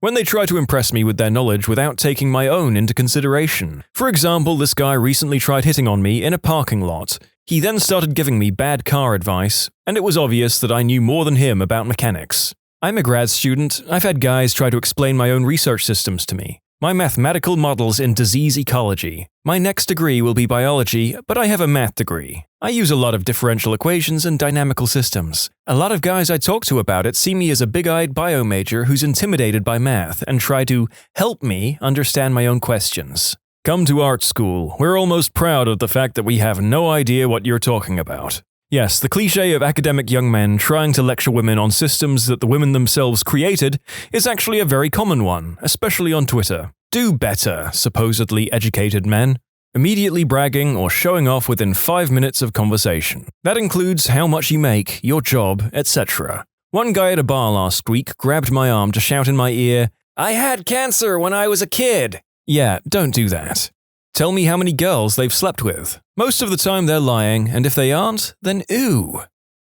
When they try to impress me with their knowledge without taking my own into consideration. For example, this guy recently tried hitting on me in a parking lot. He then started giving me bad car advice, and it was obvious that I knew more than him about mechanics. I'm a grad student. I've had guys try to explain my own research systems to me. My mathematical models in disease ecology. My next degree will be biology, but I have a math degree. I use a lot of differential equations and dynamical systems. A lot of guys I talk to about it see me as a big-eyed bio major who's intimidated by math and try to help me understand my own questions. Come to art school. We're almost proud of the fact that we have no idea what you're talking about. Yes, the cliché of academic young men trying to lecture women on systems that the women themselves created is actually a very common one, especially on Twitter. Do better, supposedly educated men. Immediately bragging or showing off within 5 minutes of conversation. That includes how much you make, your job, etc. One guy at a bar last week grabbed my arm to shout in my ear, "I had cancer when I was a kid." Yeah, don't do that. Tell me how many girls they've slept with. Most of the time they're lying, and if they aren't, then ooh.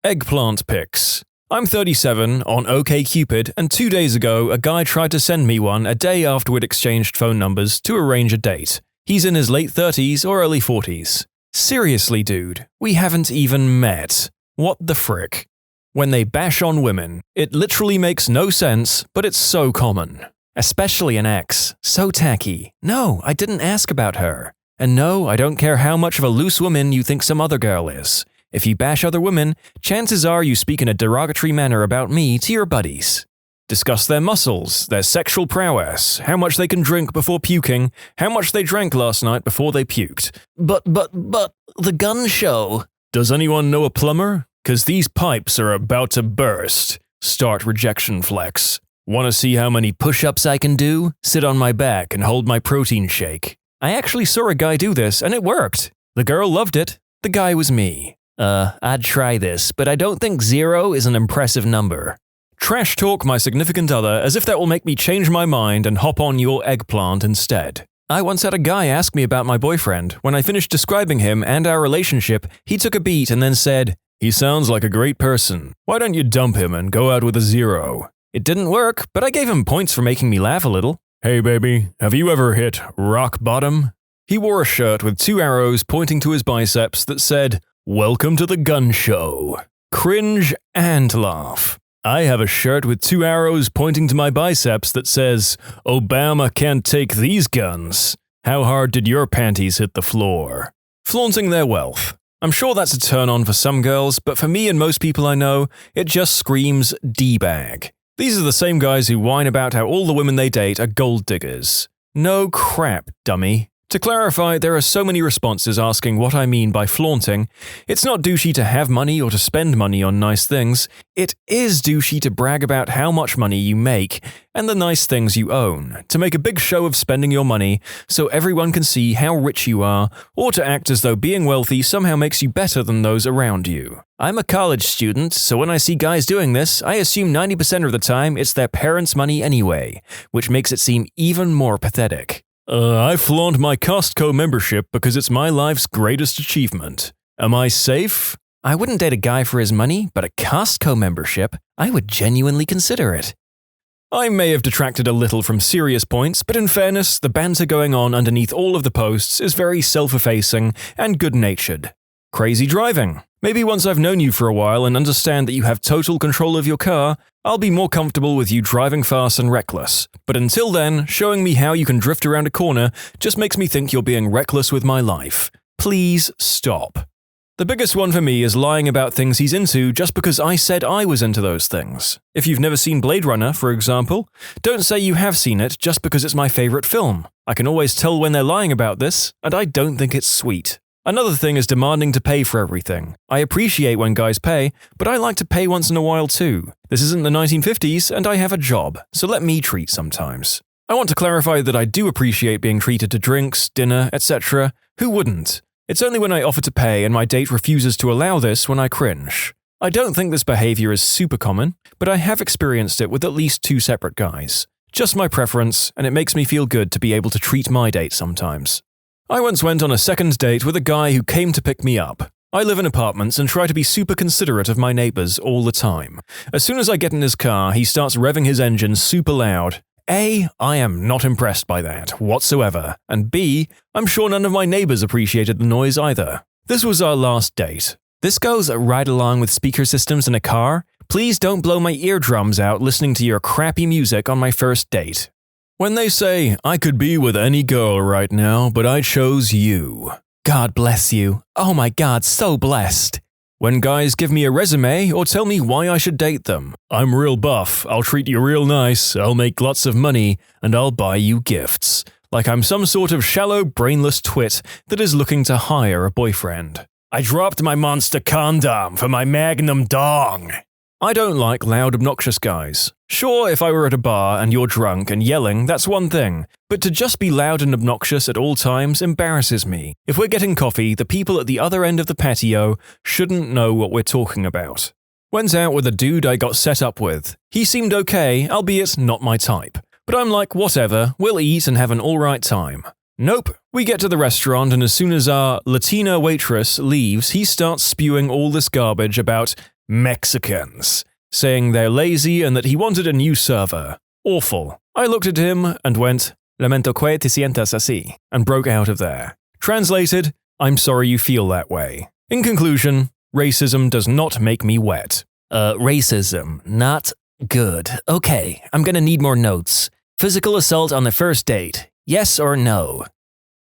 Eggplant pics. I'm 37, on OkCupid, and 2 days ago a guy tried to send me one a day after we'd exchanged phone numbers to arrange a date. He's in his late 30s or early 40s. Seriously, dude, we haven't even met. What the frick? When they bash on women, it literally makes no sense, but it's so common. Especially an ex. So tacky. No, I didn't ask about her. And no, I don't care how much of a loose woman you think some other girl is. If you bash other women, chances are you speak in a derogatory manner about me to your buddies. Discuss their muscles, their sexual prowess, how much they can drink before puking, how much they drank last night before they puked. But, the gun show. Does anyone know a plumber? 'Cause these pipes are about to burst. Start rejection flex. Want to see how many push-ups I can do? Sit on my back and hold my protein shake. I actually saw a guy do this and it worked. The girl loved it. The guy was me. I'd try this, but I don't think 0 is an impressive number. Trash talk my significant other as if that will make me change my mind and hop on your eggplant instead. I once had a guy ask me about my boyfriend. When I finished describing him and our relationship, he took a beat and then said, "He sounds like a great person. Why don't you dump him and go out with a 0? It didn't work, but I gave him points for making me laugh a little. Hey baby, have you ever hit rock bottom? He wore a shirt with 2 arrows pointing to his biceps that said, "Welcome to the gun show." Cringe and laugh. I have a shirt with 2 arrows pointing to my biceps that says, "Obama can't take these guns. How hard did your panties hit the floor?" Flaunting their wealth. I'm sure that's a turn-on for some girls, but for me and most people I know, it just screams D-bag. These are the same guys who whine about how all the women they date are gold diggers. No crap, dummy. To clarify, there are so many responses asking what I mean by flaunting. It's not douchey to have money or to spend money on nice things. It is douchey to brag about how much money you make and the nice things you own, to make a big show of spending your money so everyone can see how rich you are, or to act as though being wealthy somehow makes you better than those around you. I'm a college student, so when I see guys doing this, I assume 90% of the time it's their parents' money anyway, which makes it seem even more pathetic. I flaunt my Costco membership because it's my life's greatest achievement. Am I safe? I wouldn't date a guy for his money, but a Costco membership, I would genuinely consider it. I may have detracted a little from serious points, but in fairness, the banter going on underneath all of the posts is very self-effacing and good-natured. Crazy driving. Maybe once I've known you for a while and understand that you have total control of your car, I'll be more comfortable with you driving fast and reckless. But until then, showing me how you can drift around a corner just makes me think you're being reckless with my life. Please stop. The biggest one for me is lying about things he's into just because I said I was into those things. If you've never seen Blade Runner, for example, don't say you have seen it just because it's my favorite film. I can always tell when they're lying about this, and I don't think it's sweet. Another thing is demanding to pay for everything. I appreciate when guys pay, but I like to pay once in a while too. This isn't the 1950s, and I have a job, so let me treat sometimes. I want to clarify that I do appreciate being treated to drinks, dinner, etc. Who wouldn't? It's only when I offer to pay and my date refuses to allow this when I cringe. I don't think this behavior is super common, but I have experienced it with at least 2 separate guys. Just my preference, and it makes me feel good to be able to treat my date sometimes. I once went on a second date with a guy who came to pick me up. I live in apartments and try to be super considerate of my neighbors all the time. As soon as I get in his car, he starts revving his engine super loud. A, I am not impressed by that whatsoever, and B, I'm sure none of my neighbors appreciated the noise either. This was our last date. This goes right along with speaker systems in a car. Please don't blow my eardrums out listening to your crappy music on my first date. When they say, I could be with any girl right now, but I chose you. God bless you. Oh my God, so blessed. When guys give me a resume or tell me why I should date them. I'm real buff, I'll treat you real nice, I'll make lots of money, and I'll buy you gifts. Like I'm some sort of shallow, brainless twit that is looking to hire a boyfriend. I dropped my monster condom for my magnum dong. I don't like loud, obnoxious guys. Sure, if I were at a bar and you're drunk and yelling, that's one thing. But to just be loud and obnoxious at all times embarrasses me. If we're getting coffee, the people at the other end of the patio shouldn't know what we're talking about. Went out with a dude I got set up with. He seemed okay, albeit not my type. But I'm like, whatever, we'll eat and have an alright time. Nope. We get to the restaurant and as soon as our Latina waitress leaves, he starts spewing all this garbage about Mexicans, saying they're lazy and that he wanted a new server. Awful. I looked at him and went, Lamento que te sientas así, and broke out of there. Translated, I'm sorry you feel that way. In conclusion, racism does not make me wet. Racism, not good. Okay, I'm gonna need more notes. Physical assault on the first date, yes or no?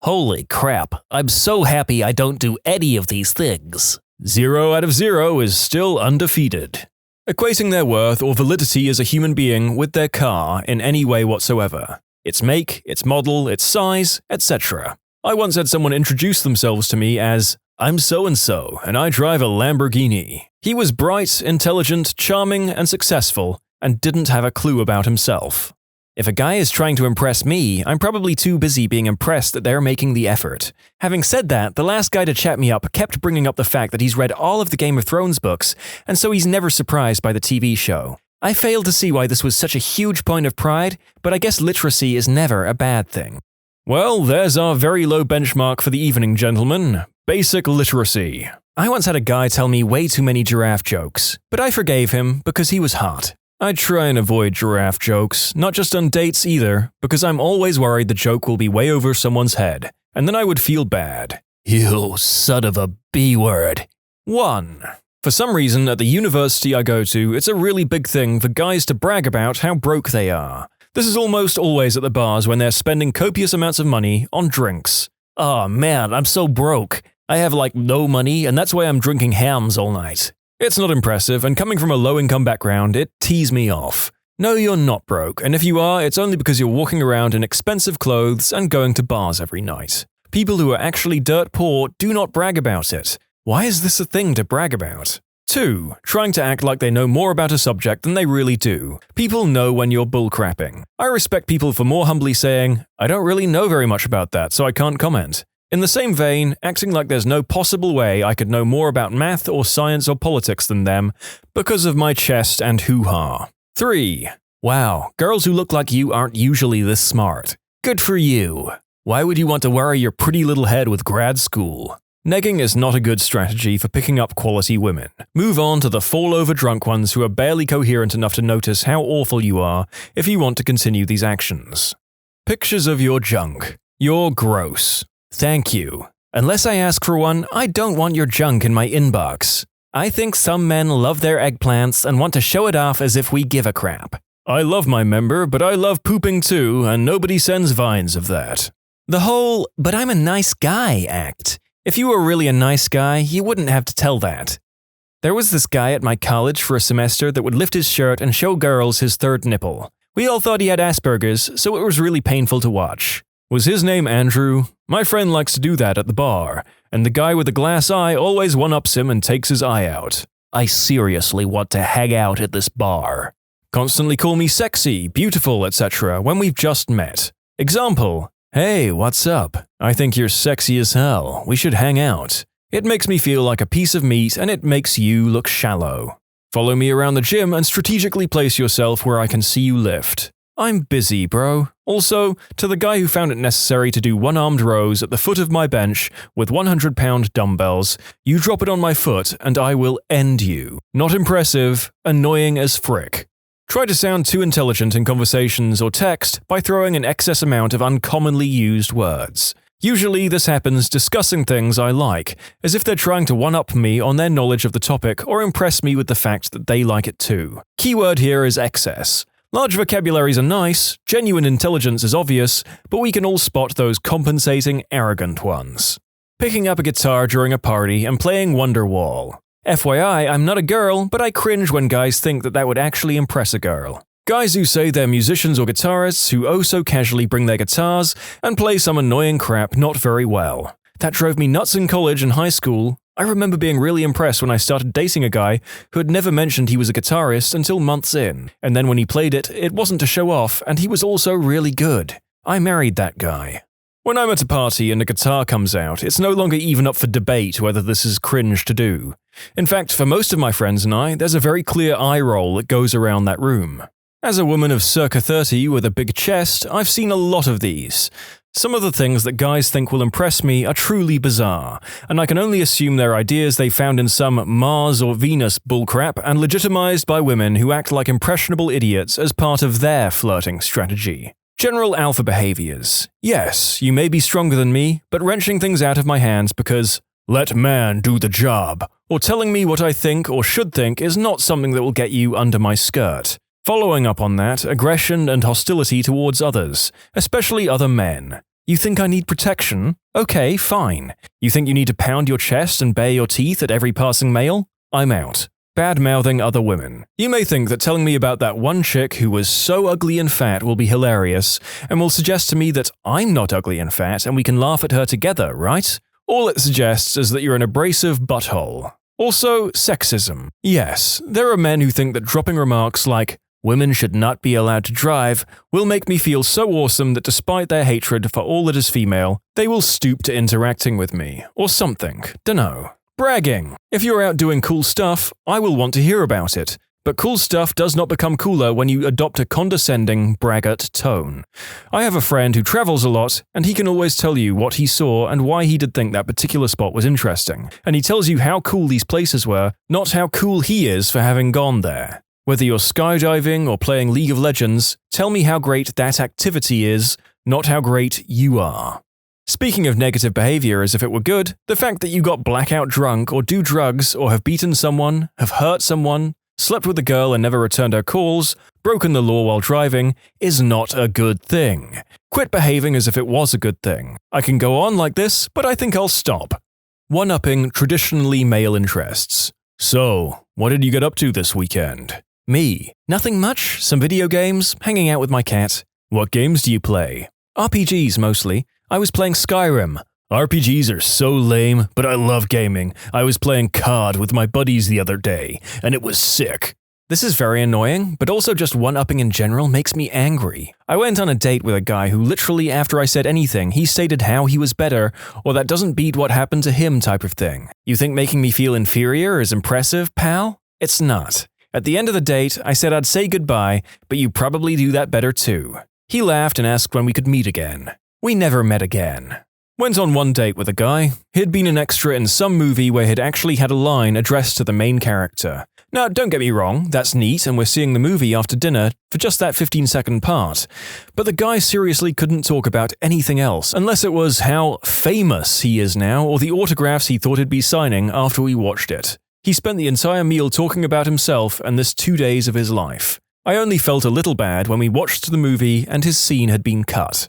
Holy crap, I'm so happy I don't do any of these things. 0 out of 0 is still undefeated. Equating their worth or validity as a human being with their car in any way whatsoever. Its make, its model, its size, etc. I once had someone introduce themselves to me as, I'm so-and-so, and I drive a Lamborghini. He was bright, intelligent, charming, and successful, and didn't have a clue about himself. If a guy is trying to impress me, I'm probably too busy being impressed that they're making the effort. Having said that, the last guy to chat me up kept bringing up the fact that he's read all of the Game of Thrones books, and so he's never surprised by the TV show. I failed to see why this was such a huge point of pride, but I guess literacy is never a bad thing. Well, there's our very low benchmark for the evening, gentlemen. Basic literacy. I once had a guy tell me way too many giraffe jokes, but I forgave him because he was hot. I try and avoid giraffe jokes, not just on dates either, because I'm always worried the joke will be way over someone's head, and then I would feel bad. You son of a B-word. 1. For some reason, at the university I go to, it's a really big thing for guys to brag about how broke they are. This is almost always at the bars when they're spending copious amounts of money on drinks. Oh man, I'm so broke. I have like no money, and that's why I'm drinking Hams all night. It's not impressive, and coming from a low-income background, it tees me off. No, you're not broke, and if you are, it's only because you're walking around in expensive clothes and going to bars every night. People who are actually dirt poor do not brag about it. Why is this a thing to brag about? 2. Trying to act like they know more about a subject than they really do. People know when you're bullcrapping. I respect people for more humbly saying, I don't really know very much about that, so I can't comment. In the same vein, acting like there's no possible way I could know more about math or science or politics than them because of my chest and hoo-ha. 3. Wow, girls who look like you aren't usually this smart. Good for you. Why would you want to worry your pretty little head with grad school? Negging is not a good strategy for picking up quality women. Move on to the fall-over drunk ones who are barely coherent enough to notice how awful you are if you want to continue these actions. Pictures of your junk. You're gross. Thank you. Unless I ask for one, I don't want your junk in my inbox. I think some men love their eggplants and want to show it off as if we give a crap. I love my member, but I love pooping too, and nobody sends vines of that. The whole, but I'm a nice guy act. If you were really a nice guy, you wouldn't have to tell that. There was this guy at my college for a semester that would lift his shirt and show girls his third nipple. We all thought he had Asperger's, so it was really painful to watch. Was his name Andrew? My friend likes to do that at the bar, and the guy with the glass eye always one-ups him and takes his eye out. I seriously want to hang out at this bar. Constantly call me sexy, beautiful, etc. when we've just met. Example: hey, what's up? I think you're sexy as hell. We should hang out. It makes me feel like a piece of meat and it makes you look shallow. Follow me around the gym and strategically place yourself where I can see you lift. I'm busy, bro. Also, to the guy who found it necessary to do one-armed rows at the foot of my bench with 100-pound dumbbells, you drop it on my foot and I will end you. Not impressive, annoying as frick. Try to sound too intelligent in conversations or text by throwing an excess amount of uncommonly used words. Usually this happens discussing things I like, as if they're trying to one-up me on their knowledge of the topic or impress me with the fact that they like it too. Keyword here is excess. Large vocabularies are nice, genuine intelligence is obvious, but we can all spot those compensating, arrogant ones. Picking up a guitar during a party and playing Wonderwall. FYI, I'm not a girl, but I cringe when guys think that would actually impress a girl. Guys who say they're musicians or guitarists who oh so casually bring their guitars and play some annoying crap not very well. That drove me nuts in college and high school. I remember being really impressed when I started dating a guy who had never mentioned he was a guitarist until months in, and then when he played it, it wasn't to show off, and he was also really good. I married that guy. When I'm at a party and a guitar comes out, it's no longer even up for debate whether this is cringe to do. In fact, for most of my friends and I, there's a very clear eye roll that goes around that room. As a woman of circa 30 with a big chest, I've seen a lot of these. Some of the things that guys think will impress me are truly bizarre, and I can only assume they're ideas they found in some Mars or Venus bullcrap and legitimized by women who act like impressionable idiots as part of their flirting strategy. General alpha behaviors. Yes, you may be stronger than me, but wrenching things out of my hands because let man do the job, or telling me what I think or should think is not something that will get you under my skirt. Following up on that, aggression and hostility towards others, especially other men. You think I need protection? Okay, fine. You think you need to pound your chest and bare your teeth at every passing male? I'm out. Bad-mouthing other women. You may think that telling me about that one chick who was so ugly and fat will be hilarious, and will suggest to me that I'm not ugly and fat and we can laugh at her together, right? All it suggests is that you're an abrasive butthole. Also, sexism. Yes, there are men who think that dropping remarks like, women should not be allowed to drive, will make me feel so awesome that despite their hatred for all that is female, they will stoop to interacting with me, or something, dunno. Bragging. If you're out doing cool stuff, I will want to hear about it, but cool stuff does not become cooler when you adopt a condescending, braggart tone. I have a friend who travels a lot, and he can always tell you what he saw and why he did think that particular spot was interesting, and he tells you how cool these places were, not how cool he is for having gone there. Whether you're skydiving or playing League of Legends, tell me how great that activity is, not how great you are. Speaking of negative behavior as if it were good, the fact that you got blackout drunk or do drugs or have beaten someone, have hurt someone, slept with a girl and never returned her calls, broken the law while driving, is not a good thing. Quit behaving as if it was a good thing. I can go on like this, but I think I'll stop. One-upping traditionally male interests. So, what did you get up to this weekend? Me. Nothing much, some video games, hanging out with my cat. What games do you play? RPGs mostly. I was playing Skyrim. RPGs are so lame, but I love gaming. I was playing COD with my buddies the other day, and it was sick. This is very annoying, but also just one-upping in general makes me angry. I went on a date with a guy who literally after I said anything, he stated how he was better, or that doesn't beat what happened to him type of thing. You think making me feel inferior is impressive, pal? It's not. At the end of the date, I said I'd say goodbye, but you probably do that better too. He laughed and asked when we could meet again. We never met again. Went on one date with a guy. He'd been an extra in some movie where he'd actually had a line addressed to the main character. Now, don't get me wrong, that's neat and we're seeing the movie after dinner for just that 15-second part. But the guy seriously couldn't talk about anything else unless it was how famous he is now or the autographs he thought he'd be signing after we watched it. He spent the entire meal talking about himself and this 2 days of his life. I only felt a little bad when we watched the movie and his scene had been cut.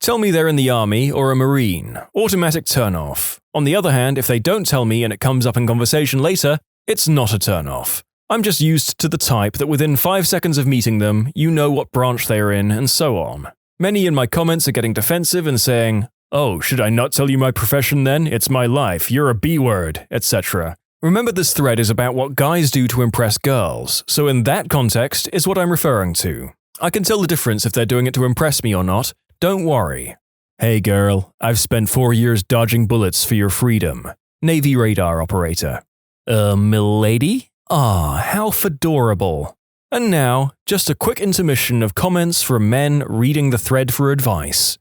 Tell me they're in the army or a marine. Automatic turn-off. On the other hand, if they don't tell me and it comes up in conversation later, it's not a turn-off. I'm just used to the type that within 5 seconds of meeting them, you know what branch they are in, and so on. Many in my comments are getting defensive and saying, "Oh, should I not tell you my profession then? It's my life, you're a B-word," etc. Remember, this thread is about what guys do to impress girls, so in that context is what I'm referring to. I can tell the difference if they're doing it to impress me or not, don't worry. Hey girl, I've spent 4 years dodging bullets for your freedom. Navy radar operator. Milady? Ah, how fedorable. And now, just a quick intermission of comments from men reading the thread for advice.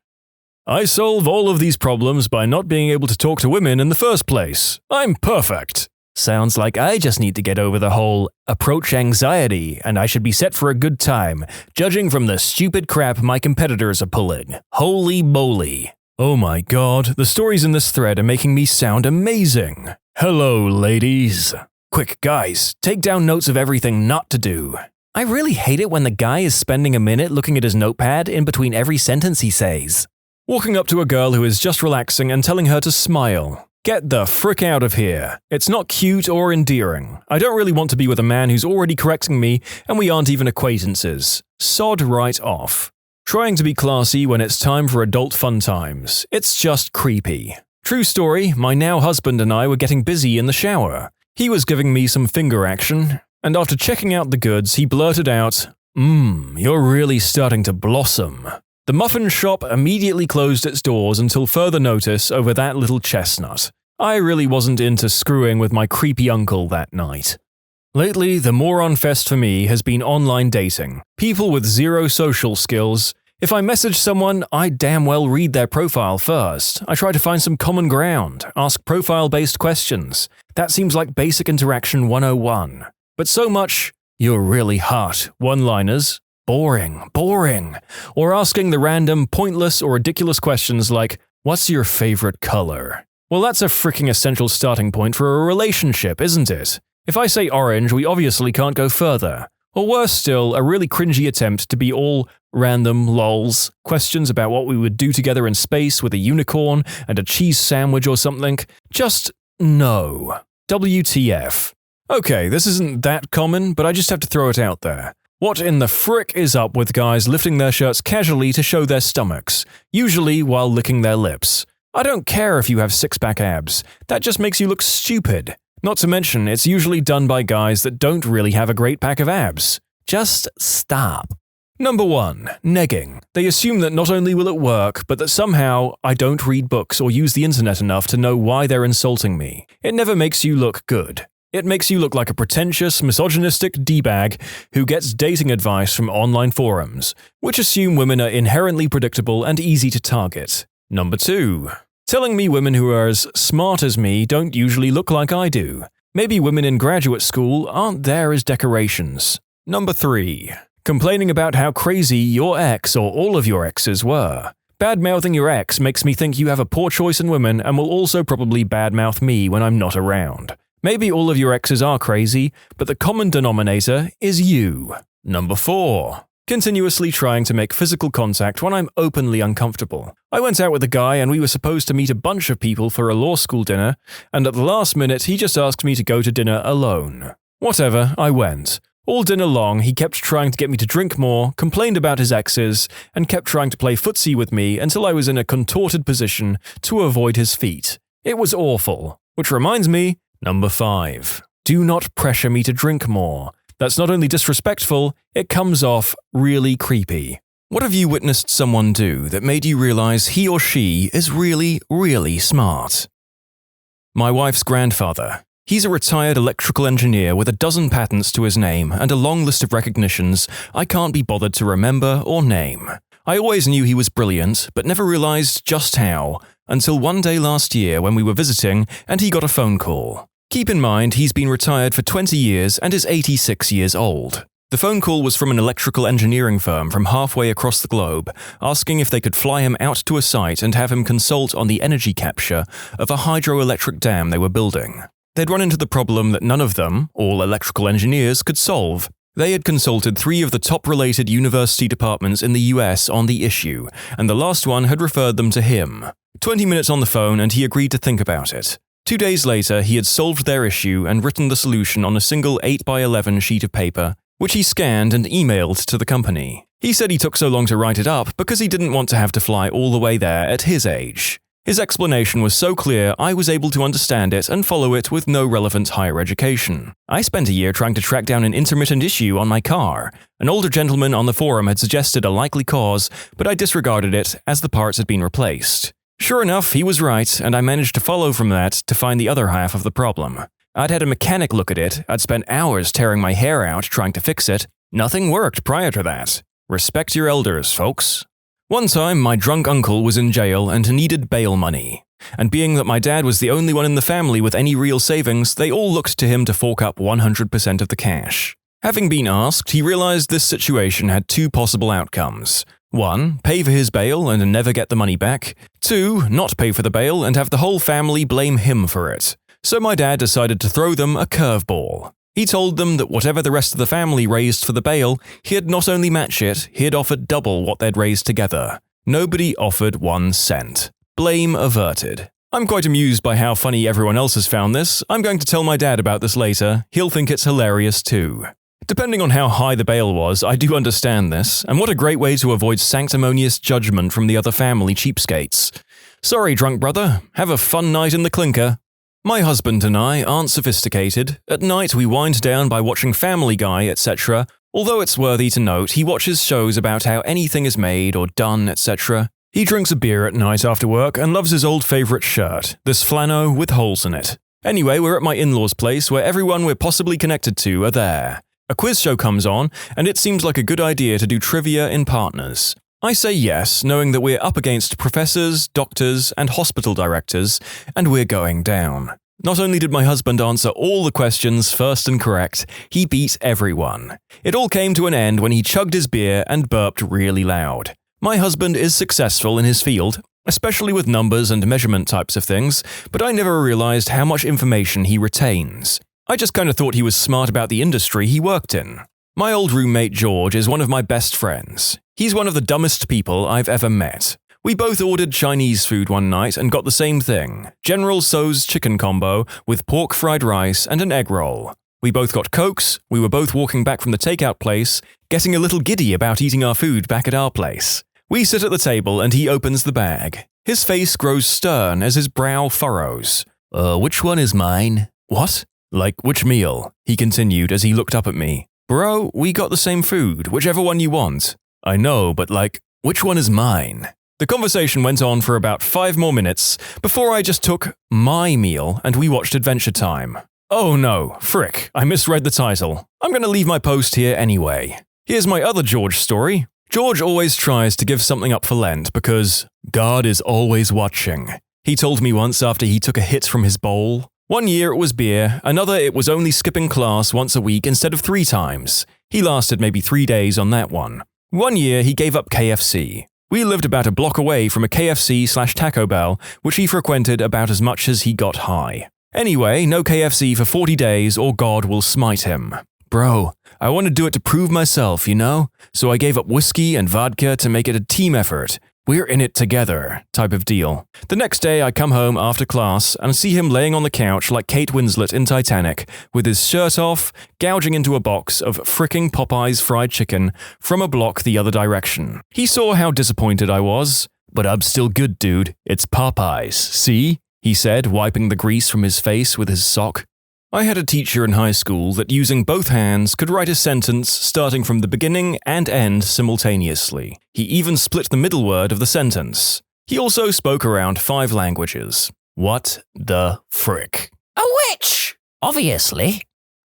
I solve all of these problems by not being able to talk to women in the first place. I'm perfect. Sounds like I just need to get over the whole approach anxiety and I should be set for a good time, judging from the stupid crap my competitors are pulling. Holy moly. Oh my god, the stories in this thread are making me sound amazing. Hello, ladies. Quick, guys, take down notes of everything not to do. I really hate it when the guy is spending a minute looking at his notepad in between every sentence he says. Walking up to a girl who is just relaxing and telling her to smile. Get the frick out of here. It's not cute or endearing. I don't really want to be with a man who's already correcting me and we aren't even acquaintances. Sod right off. Trying to be classy when it's time for adult fun times. It's just creepy. True story, my now husband and I were getting busy in the shower. He was giving me some finger action, and after checking out the goods, he blurted out, "You're really starting to blossom." The muffin shop immediately closed its doors until further notice over that little chestnut. I really wasn't into screwing with my creepy uncle that night. Lately, the moron fest for me has been online dating. People with zero social skills. If I message someone, I damn well read their profile first. I try to find some common ground, ask profile-based questions. That seems like basic interaction 101. But so much, "You're really hot," one-liners. Boring. Or asking the random, pointless or ridiculous questions like, "What's your favorite color?" Well, that's a freaking essential starting point for a relationship, isn't it? If I say orange, we obviously can't go further. Or worse still, a really cringy attempt to be all random lols, questions about what we would do together in space with a unicorn and a cheese sandwich or something. Just no. WTF. Okay, this isn't that common, but I just have to throw it out there. What in the frick is up with guys lifting their shirts casually to show their stomachs, usually while licking their lips? I don't care if you have six-pack abs, that just makes you look stupid. Not to mention, it's usually done by guys that don't really have a great pack of abs. Just stop. Number 1. Negging. They assume that not only will it work, but that somehow I don't read books or use the internet enough to know why they're insulting me. It never makes you look good. It makes you look like a pretentious, misogynistic d-bag who gets dating advice from online forums, which assume women are inherently predictable and easy to target. Number 2. Telling me women who are as smart as me don't usually look like I do. Maybe women in graduate school aren't there as decorations. Number 3. Complaining about how crazy your ex or all of your exes were. Bad-mouthing your ex makes me think you have a poor choice in women and will also probably bad-mouth me when I'm not around. Maybe all of your exes are crazy, but the common denominator is you. Number 4. Continuously trying to make physical contact when I'm openly uncomfortable. I went out with a guy and we were supposed to meet a bunch of people for a law school dinner, and at the last minute he just asked me to go to dinner alone. Whatever, I went. All dinner long, he kept trying to get me to drink more, complained about his exes, and kept trying to play footsie with me until I was in a contorted position to avoid his feet. It was awful. Which reminds me, Number 5. Do not pressure me to drink more. That's not only disrespectful, it comes off really creepy. What have you witnessed someone do that made you realize he or she is really, really smart? My wife's grandfather. He's a retired electrical engineer with a dozen patents to his name and a long list of recognitions I can't be bothered to remember or name. I always knew he was brilliant, but never realized just how, until one day last year when we were visiting and he got a phone call. Keep in mind, he's been retired for 20 years and is 86 years old. The phone call was from an electrical engineering firm from halfway across the globe, asking if they could fly him out to a site and have him consult on the energy capture of a hydroelectric dam they were building. They'd run into the problem that none of them, all electrical engineers, could solve. They had consulted 3 of the top-related university departments in the US on the issue, and the last one had referred them to him. 20 minutes on the phone and he agreed to think about it. 2 days later, he had solved their issue and written the solution on a single 8x11 sheet of paper, which he scanned and emailed to the company. He said he took so long to write it up because he didn't want to have to fly all the way there at his age. His explanation was so clear I was able to understand it and follow it with no relevant higher education. I spent a year trying to track down an intermittent issue on my car. An older gentleman on the forum had suggested a likely cause, but I disregarded it as the parts had been replaced. Sure enough, he was right, and I managed to follow from that to find the other half of the problem. I'd had a mechanic look at it, I'd spent hours tearing my hair out trying to fix it. Nothing worked prior to that. Respect your elders, folks. One time, my drunk uncle was in jail and needed bail money. And being that my dad was the only one in the family with any real savings, they all looked to him to fork up 100% of the cash. Having been asked, he realized this situation had 2 possible outcomes. 1, pay for his bail and never get the money back. 2, not pay for the bail and have the whole family blame him for it. So my dad decided to throw them a curveball. He told them that whatever the rest of the family raised for the bail, he'd not only match it, he'd offer double what they'd raised together. Nobody offered 1 cent. Blame averted. I'm quite amused by how funny everyone else has found this. I'm going to tell my dad about this later. He'll think it's hilarious too. Depending on how high the bail was, I do understand this, and what a great way to avoid sanctimonious judgment from the other family cheapskates. Sorry, drunk brother. Have a fun night in the clinker. My husband and I aren't sophisticated. At night we wind down by watching Family Guy, etc. Although it's worthy to note, he watches shows about how anything is made or done, etc. He drinks a beer at night after work and loves his old favourite shirt, this flannel with holes in it. Anyway, we're at my in-laws' place where everyone we're possibly connected to are there. A quiz show comes on, and it seems like a good idea to do trivia in partners. I say yes, knowing that we're up against professors, doctors, and hospital directors, and we're going down. Not only did my husband answer all the questions first and correct, he beat everyone. It all came to an end when he chugged his beer and burped really loud. My husband is successful in his field, especially with numbers and measurement types of things, but I never realized how much information he retains. I just kind of thought he was smart about the industry he worked in. My old roommate George is one of my best friends. He's one of the dumbest people I've ever met. We both ordered Chinese food one night and got the same thing, General Tso's chicken combo with pork fried rice and an egg roll. We both got Cokes, we were both walking back from the takeout place, getting a little giddy about eating our food back at our place. We sit at the table and he opens the bag. His face grows stern as his brow furrows. Which one is mine? What? Like, which meal? He continued as he looked up at me. Bro, we got the same food, whichever one you want. I know, but like, which one is mine? The conversation went on for about 5 more minutes before I just took my meal and we watched Adventure Time. Oh no, frick, I misread the title. I'm going to leave my post here anyway. Here's my other George story. George always tries to give something up for Lent because God is always watching. He told me once after he took a hit from his bowl. One year it was beer, another it was only skipping class once a week instead of 3 times. He lasted maybe 3 days on that one. One year he gave up KFC. We lived about a block away from a KFC/Taco Bell, which he frequented about as much as he got high. Anyway, no KFC for 40 days or God will smite him. Bro, I want to do it to prove myself, you know? So I gave up whiskey and vodka to make it a team effort. We're in it together, type of deal. The next day I come home after class and see him laying on the couch like Kate Winslet in Titanic, with his shirt off, gouging into a box of fricking Popeye's fried chicken from a block the other direction. He saw how disappointed I was. But I'm still good, dude. It's Popeye's, see? He said, wiping the grease from his face with his sock. I had a teacher in high school that using both hands could write a sentence starting from the beginning and end simultaneously. He even split the middle word of the sentence. He also spoke around 5 languages. What the frick? A witch! Obviously.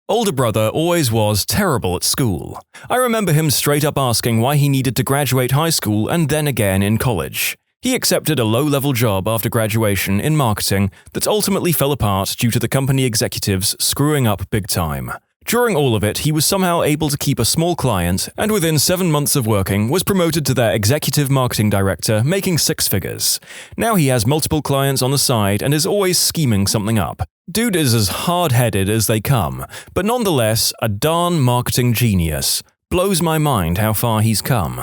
Older brother always was terrible at school. I remember him straight up asking why he needed to graduate high school and then again in college. He accepted a low-level job after graduation in marketing that ultimately fell apart due to the company executives screwing up big time. During all of it, he was somehow able to keep a small client, and within 7 months of working, was promoted to their executive marketing director, making 6 figures. Now he has multiple clients on the side and is always scheming something up. Dude is as hard-headed as they come, but nonetheless a darn marketing genius. Blows my mind how far he's come.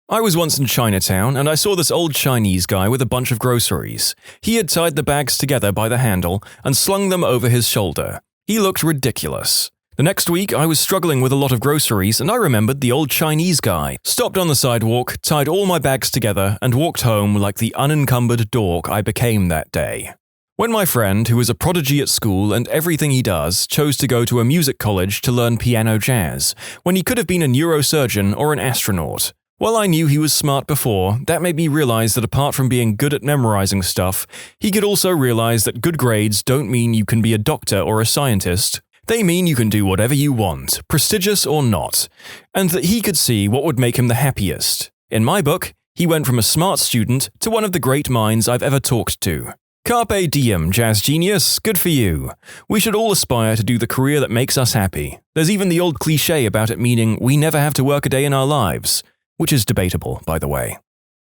I was once in Chinatown and I saw this old Chinese guy with a bunch of groceries. He had tied the bags together by the handle and slung them over his shoulder. He looked ridiculous. The next week, I was struggling with a lot of groceries and I remembered the old Chinese guy, stopped on the sidewalk, tied all my bags together, and walked home like the unencumbered dork I became that day. When my friend, who is a prodigy at school and everything he does, chose to go to a music college to learn piano jazz, when he could have been a neurosurgeon or an astronaut. While I knew he was smart before, that made me realize that apart from being good at memorizing stuff, he could also realize that good grades don't mean you can be a doctor or a scientist. They mean you can do whatever you want, prestigious or not, and that he could see what would make him the happiest. In my book, he went from a smart student to one of the great minds I've ever talked to. Carpe diem, jazz genius, good for you. We should all aspire to do the career that makes us happy. There's even the old cliche about it meaning we never have to work a day in our lives, which is debatable, by the way.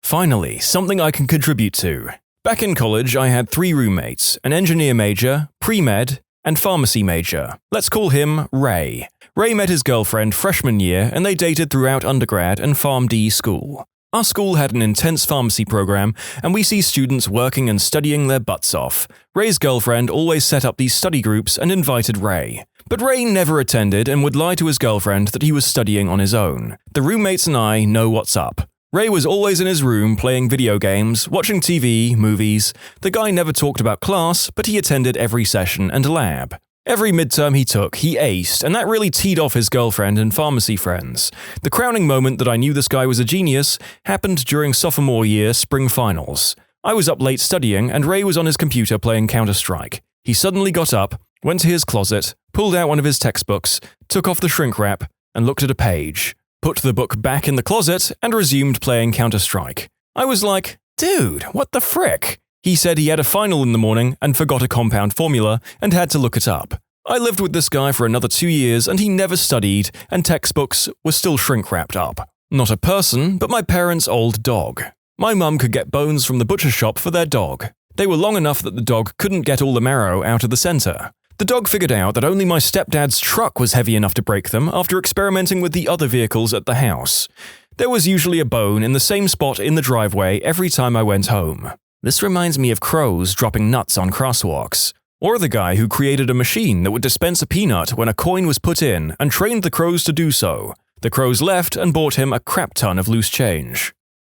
Finally, something I can contribute to. Back in college, I had 3 roommates, an engineer major, pre-med, and pharmacy major. Let's call him Ray. Ray met his girlfriend freshman year and they dated throughout undergrad and PharmD school. Our school had an intense pharmacy program and we see students working and studying their butts off. Ray's girlfriend always set up these study groups and invited Ray. But Ray never attended and would lie to his girlfriend that he was studying on his own. The roommates and I know what's up. Ray was always in his room playing video games, watching TV, movies. The guy never talked about class, but he attended every session and lab. Every midterm he took, he aced, and that really teed off his girlfriend and pharmacy friends. The crowning moment that I knew this guy was a genius happened during sophomore year spring finals. I was up late studying, and Ray was on his computer playing Counter-Strike. He suddenly got up, went to his closet, pulled out one of his textbooks, took off the shrink wrap, and looked at a page. Put the book back in the closet, and resumed playing Counter-Strike. I was like, dude, what the frick? He said he had a final in the morning and forgot a compound formula and had to look it up. I lived with this guy for another 2 years and he never studied, and textbooks were still shrink-wrapped up. Not a person, but my parents' old dog. My mum could get bones from the butcher shop for their dog. They were long enough that the dog couldn't get all the marrow out of the center. The dog figured out that only my stepdad's truck was heavy enough to break them after experimenting with the other vehicles at the house. There was usually a bone in the same spot in the driveway every time I went home. This reminds me of crows dropping nuts on crosswalks. Or the guy who created a machine that would dispense a peanut when a coin was put in and trained the crows to do so. The crows left and bought him a crap ton of loose change.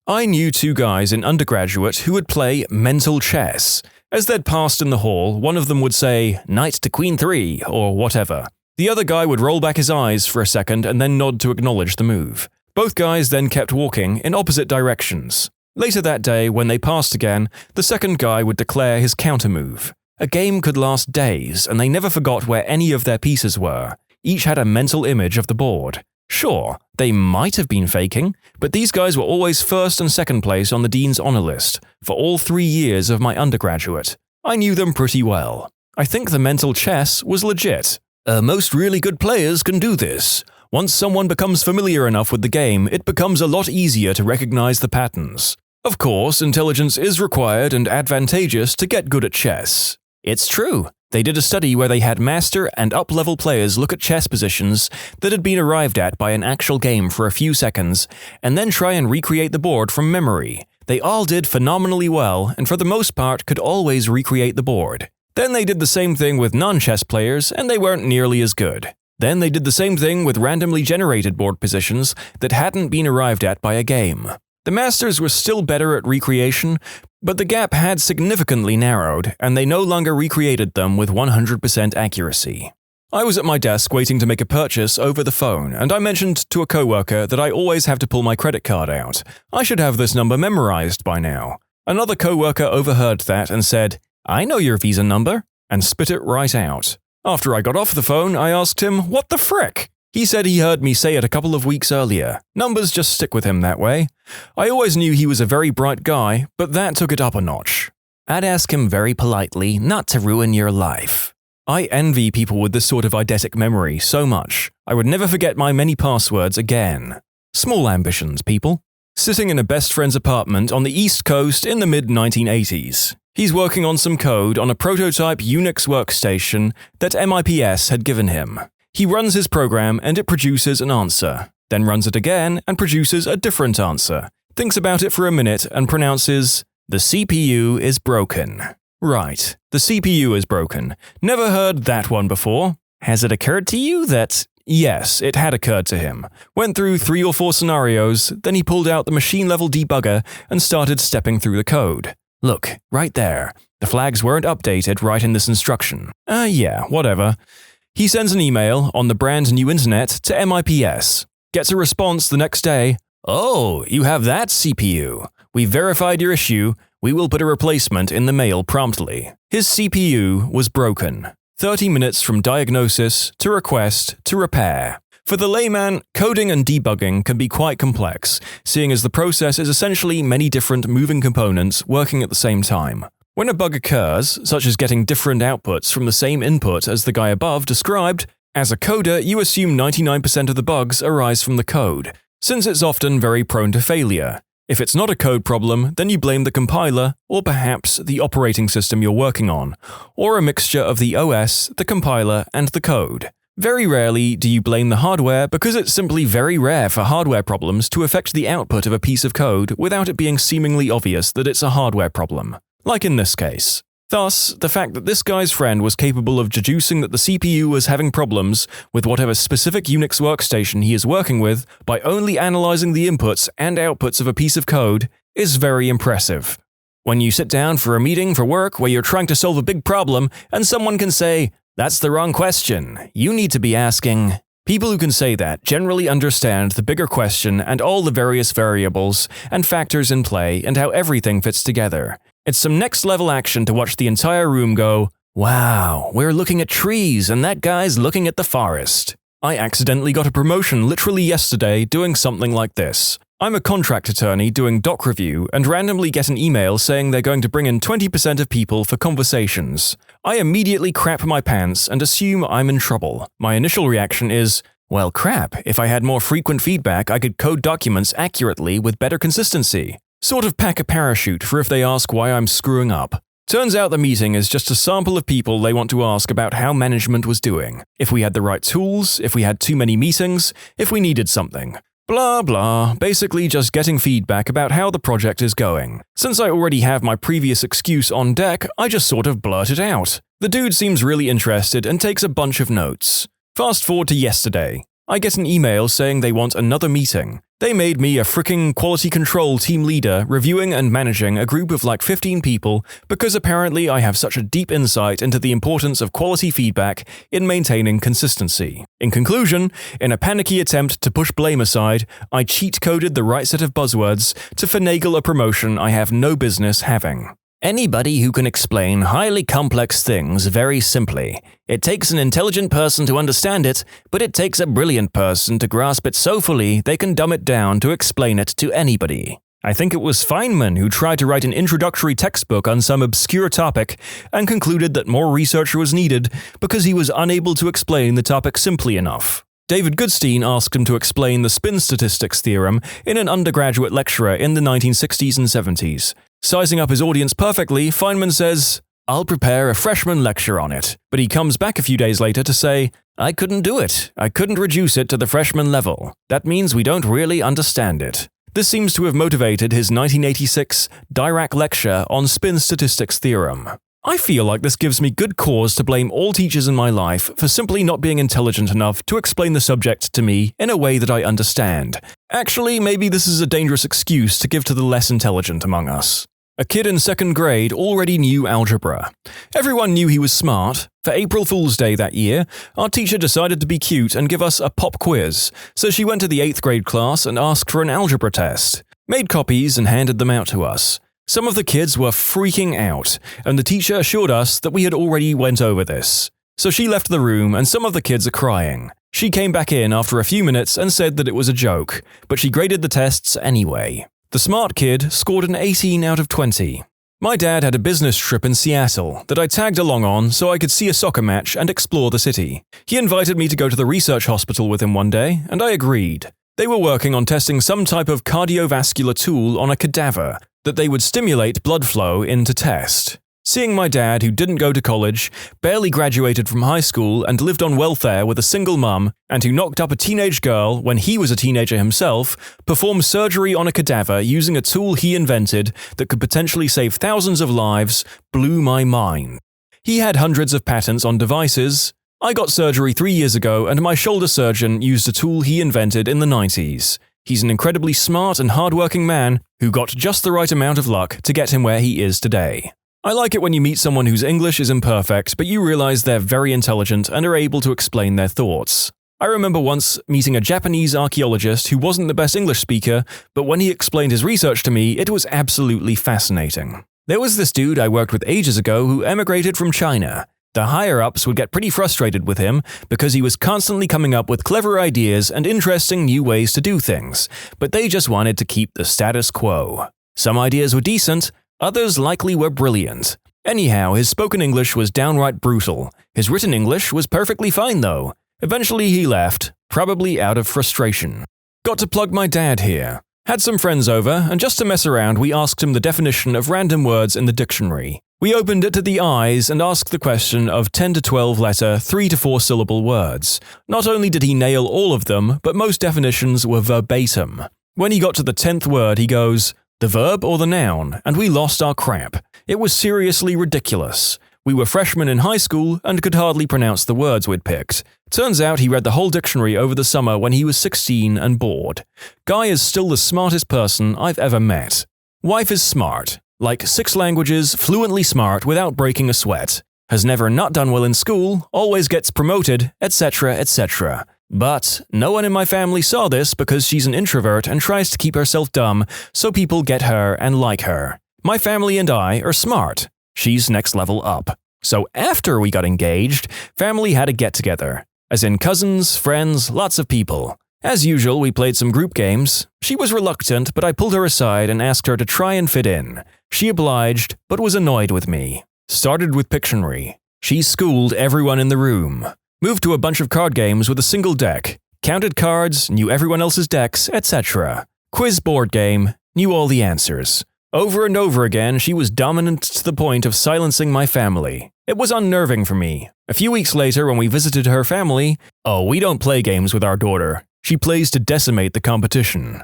I knew 2 guys in undergraduate who would play mental chess. As they'd passed in the hall, one of them would say, "Knight to Queen 3," or whatever. The other guy would roll back his eyes for a second and then nod to acknowledge the move. Both guys then kept walking in opposite directions. Later that day, when they passed again, the second guy would declare his counter-move. A game could last days, and they never forgot where any of their pieces were. Each had a mental image of the board. Sure, they might have been faking, but these guys were always first and second place on the dean's honor list for all 3 years of my undergraduate. I knew them pretty well. I think the mental chess was legit. Most really good players can do this. Once someone becomes familiar enough with the game, it becomes a lot easier to recognize the patterns. Of course, intelligence is required and advantageous to get good at chess. It's true. They did a study where they had master and up-level players look at chess positions that had been arrived at by an actual game for a few seconds, and then try and recreate the board from memory. They all did phenomenally well, and for the most part could always recreate the board. Then they did the same thing with non-chess players, and they weren't nearly as good. Then they did the same thing with randomly generated board positions that hadn't been arrived at by a game. The masters were still better at recreation, but the gap had significantly narrowed, and they no longer recreated them with 100% accuracy. I was at my desk waiting to make a purchase over the phone, and I mentioned to a coworker that I always have to pull my credit card out. I should have this number memorized by now. Another coworker overheard that and said, "I know your Visa number," and spit it right out. After I got off the phone, I asked him, "What the frick?" He said he heard me say it a couple of weeks earlier. Numbers just stick with him that way. I always knew he was a very bright guy, but that took it up a notch. I'd ask him very politely not to ruin your life. I envy people with this sort of eidetic memory so much. I would never forget my many passwords again. Small ambitions, people. Sitting in a best friend's apartment on the East Coast in the mid-1980s. He's working on some code on a prototype Unix workstation that MIPS had given him. He runs his program and it produces an answer, then runs it again and produces a different answer, thinks about it for a minute and pronounces, "The CPU is broken." Right, the CPU is broken. Never heard that one before. Has it occurred to you that… Yes, it had occurred to him. Went through 3 or 4 scenarios, then he pulled out the machine-level debugger and started stepping through the code. Look, right there. The flags weren't updated right in this instruction. Yeah, whatever. He sends an email on the brand new internet to MIPS. Gets a response the next day. "Oh, you have that CPU. We verified your issue. We will put a replacement in the mail promptly." His CPU was broken. 30 minutes from diagnosis to request to repair. For the layman, coding and debugging can be quite complex, seeing as the process is essentially many different moving components working at the same time. When a bug occurs, such as getting different outputs from the same input as the guy above described, as a coder you assume 99% of the bugs arise from the code, since it's often very prone to failure. If it's not a code problem, then you blame the compiler, or perhaps the operating system you're working on, or a mixture of the OS, the compiler, and the code. Very rarely do you blame the hardware because it's simply very rare for hardware problems to affect the output of a piece of code without it being seemingly obvious that it's a hardware problem, like in this case. Thus, the fact that this guy's friend was capable of deducing that the CPU was having problems with whatever specific Unix workstation he is working with by only analyzing the inputs and outputs of a piece of code is very impressive. When you sit down for a meeting for work where you're trying to solve a big problem and someone can say, "That's the wrong question, you need to be asking…" People who can say that generally understand the bigger question and all the various variables and factors in play and how everything fits together. It's some next-level action to watch the entire room go, "Wow, we're looking at trees and that guy's looking at the forest." I accidentally got a promotion literally yesterday doing something like this. I'm a contract attorney doing doc review and randomly get an email saying they're going to bring in 20% of people for conversations. I immediately crap my pants and assume I'm in trouble. My initial reaction is, well crap, if I had more frequent feedback I could code documents accurately with better consistency. Sort of pack a parachute for if they ask why I'm screwing up. Turns out the meeting is just a sample of people they want to ask about how management was doing, if we had the right tools, if we had too many meetings, if we needed something. Blah blah, basically just getting feedback about how the project is going. Since I already have my previous excuse on deck, I just sort of blurt it out. The dude seems really interested and takes a bunch of notes. Fast forward to yesterday. I get an email saying they want another meeting. They made me a fricking quality control team leader reviewing and managing a group of like 15 people because apparently I have such a deep insight into the importance of quality feedback in maintaining consistency. In conclusion, in a panicky attempt to push blame aside, I cheat-coded the right set of buzzwords to finagle a promotion I have no business having. Anybody who can explain highly complex things very simply. It takes an intelligent person to understand it, but it takes a brilliant person to grasp it so fully they can dumb it down to explain it to anybody. I think it was Feynman who tried to write an introductory textbook on some obscure topic and concluded that more research was needed because he was unable to explain the topic simply enough. David Goodstein asked him to explain the spin statistics theorem in an undergraduate lecturer in the 1960s and 70s. Sizing up his audience perfectly, Feynman says, "I'll prepare a freshman lecture on it." But he comes back a few days later to say, "I couldn't do it. I couldn't reduce it to the freshman level. That means we don't really understand it." This seems to have motivated his 1986 Dirac lecture on spin statistics theorem. I feel like this gives me good cause to blame all teachers in my life for simply not being intelligent enough to explain the subject to me in a way that I understand. Actually, maybe this is a dangerous excuse to give to the less intelligent among us. A kid in 2nd grade already knew algebra. Everyone knew he was smart. For April Fool's Day that year, our teacher decided to be cute and give us a pop quiz, so she went to the 8th grade class and asked for an algebra test. Made copies and handed them out to us. Some of the kids were freaking out, and the teacher assured us that we had already went over this. So she left the room and some of the kids are crying. She came back in after a few minutes and said that it was a joke, but she graded the tests anyway. The smart kid scored an 18 out of 20. My dad had a business trip in Seattle that I tagged along on so I could see a soccer match and explore the city. He invited me to go to the research hospital with him one day, and I agreed. They were working on testing some type of cardiovascular tool on a cadaver that they would stimulate blood flow in to test. Seeing my dad, who didn't go to college, barely graduated from high school and lived on welfare with a single mum, and who knocked up a teenage girl when he was a teenager himself, perform surgery on a cadaver using a tool he invented that could potentially save thousands of lives, blew my mind. He had hundreds of patents on devices. I got surgery 3 years ago, and my shoulder surgeon used a tool he invented in the 90s. He's an incredibly smart and hardworking man who got just the right amount of luck to get him where he is today. I like it when you meet someone whose English is imperfect, but you realize they're very intelligent and are able to explain their thoughts. I remember once meeting a Japanese archaeologist who wasn't the best English speaker, but when he explained his research to me, it was absolutely fascinating. There was this dude I worked with ages ago who emigrated from China. The higher-ups would get pretty frustrated with him because he was constantly coming up with clever ideas and interesting new ways to do things, but they just wanted to keep the status quo. Some ideas were decent, others likely were brilliant. Anyhow, his spoken English was downright brutal. His written English was perfectly fine though. Eventually he left, probably out of frustration. Got to plug my dad here. Had some friends over, and just to mess around we asked him the definition of random words in the dictionary. We opened it to the eyes and asked the question of 10 to 12 letter, 3 to 4 syllable words. Not only did he nail all of them, but most definitions were verbatim. When he got to the 10th word he goes, "The verb or the noun?" and we lost our crap. It was seriously ridiculous. We were freshmen in high school and could hardly pronounce the words we'd picked. Turns out he read the whole dictionary over the summer when he was 16 and bored. Guy is still the smartest person I've ever met. Wife is smart. Like 6 languages, fluently smart without breaking a sweat. Has never not done well in school, always gets promoted, etc., etc. But no one in my family saw this because she's an introvert and tries to keep herself dumb so people get her and like her. My family and I are smart. She's next level up. So after we got engaged, family had a get-together. As in cousins, friends, lots of people. As usual, we played some group games. She was reluctant, but I pulled her aside and asked her to try and fit in. She obliged, but was annoyed with me. Started with Pictionary. She schooled everyone in the room. Moved to a bunch of card games with a single deck. Counted cards, knew everyone else's decks, etc. Quiz board game, knew all the answers. Over and over again, she was dominant to the point of silencing my family. It was unnerving for me. A few weeks later, when we visited her family, we don't play games with our daughter. She plays to decimate the competition.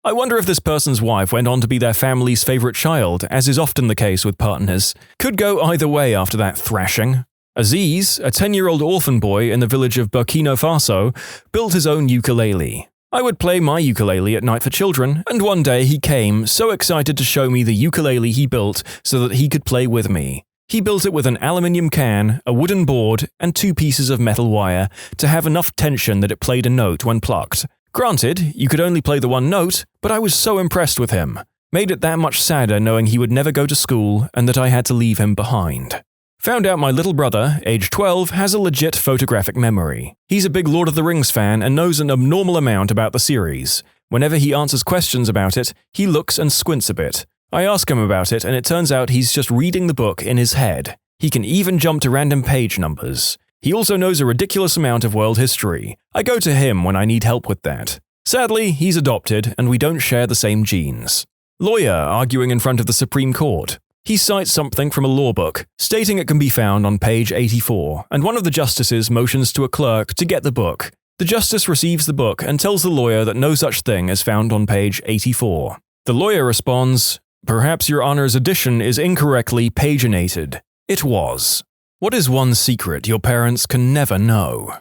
I wonder if this person's wife went on to be their family's favorite child, as is often the case with partners. Could go either way after that thrashing. Aziz, a 10-year-old orphan boy in the village of Burkina Faso, built his own ukulele. I would play my ukulele at night for children, and one day he came, so excited to show me the ukulele he built so that he could play with me. He built it with an aluminium can, a wooden board, and 2 pieces of metal wire to have enough tension that it played a note when plucked. Granted, you could only play the one note, but I was so impressed with him. Made it that much sadder knowing he would never go to school and that I had to leave him behind. Found out my little brother, age 12, has a legit photographic memory. He's a big Lord of the Rings fan and knows an abnormal amount about the series. Whenever he answers questions about it, he looks and squints a bit. I ask him about it and it turns out he's just reading the book in his head. He can even jump to random page numbers. He also knows a ridiculous amount of world history. I go to him when I need help with that. Sadly, he's adopted and we don't share the same genes. Lawyer arguing in front of the Supreme Court. He cites something from a law book, stating it can be found on page 84, and one of the justices motions to a clerk to get the book. The justice receives the book and tells the lawyer that no such thing is found on page 84. The lawyer responds, "Perhaps your honor's edition is incorrectly paginated." It was. What is one secret your parents can never know?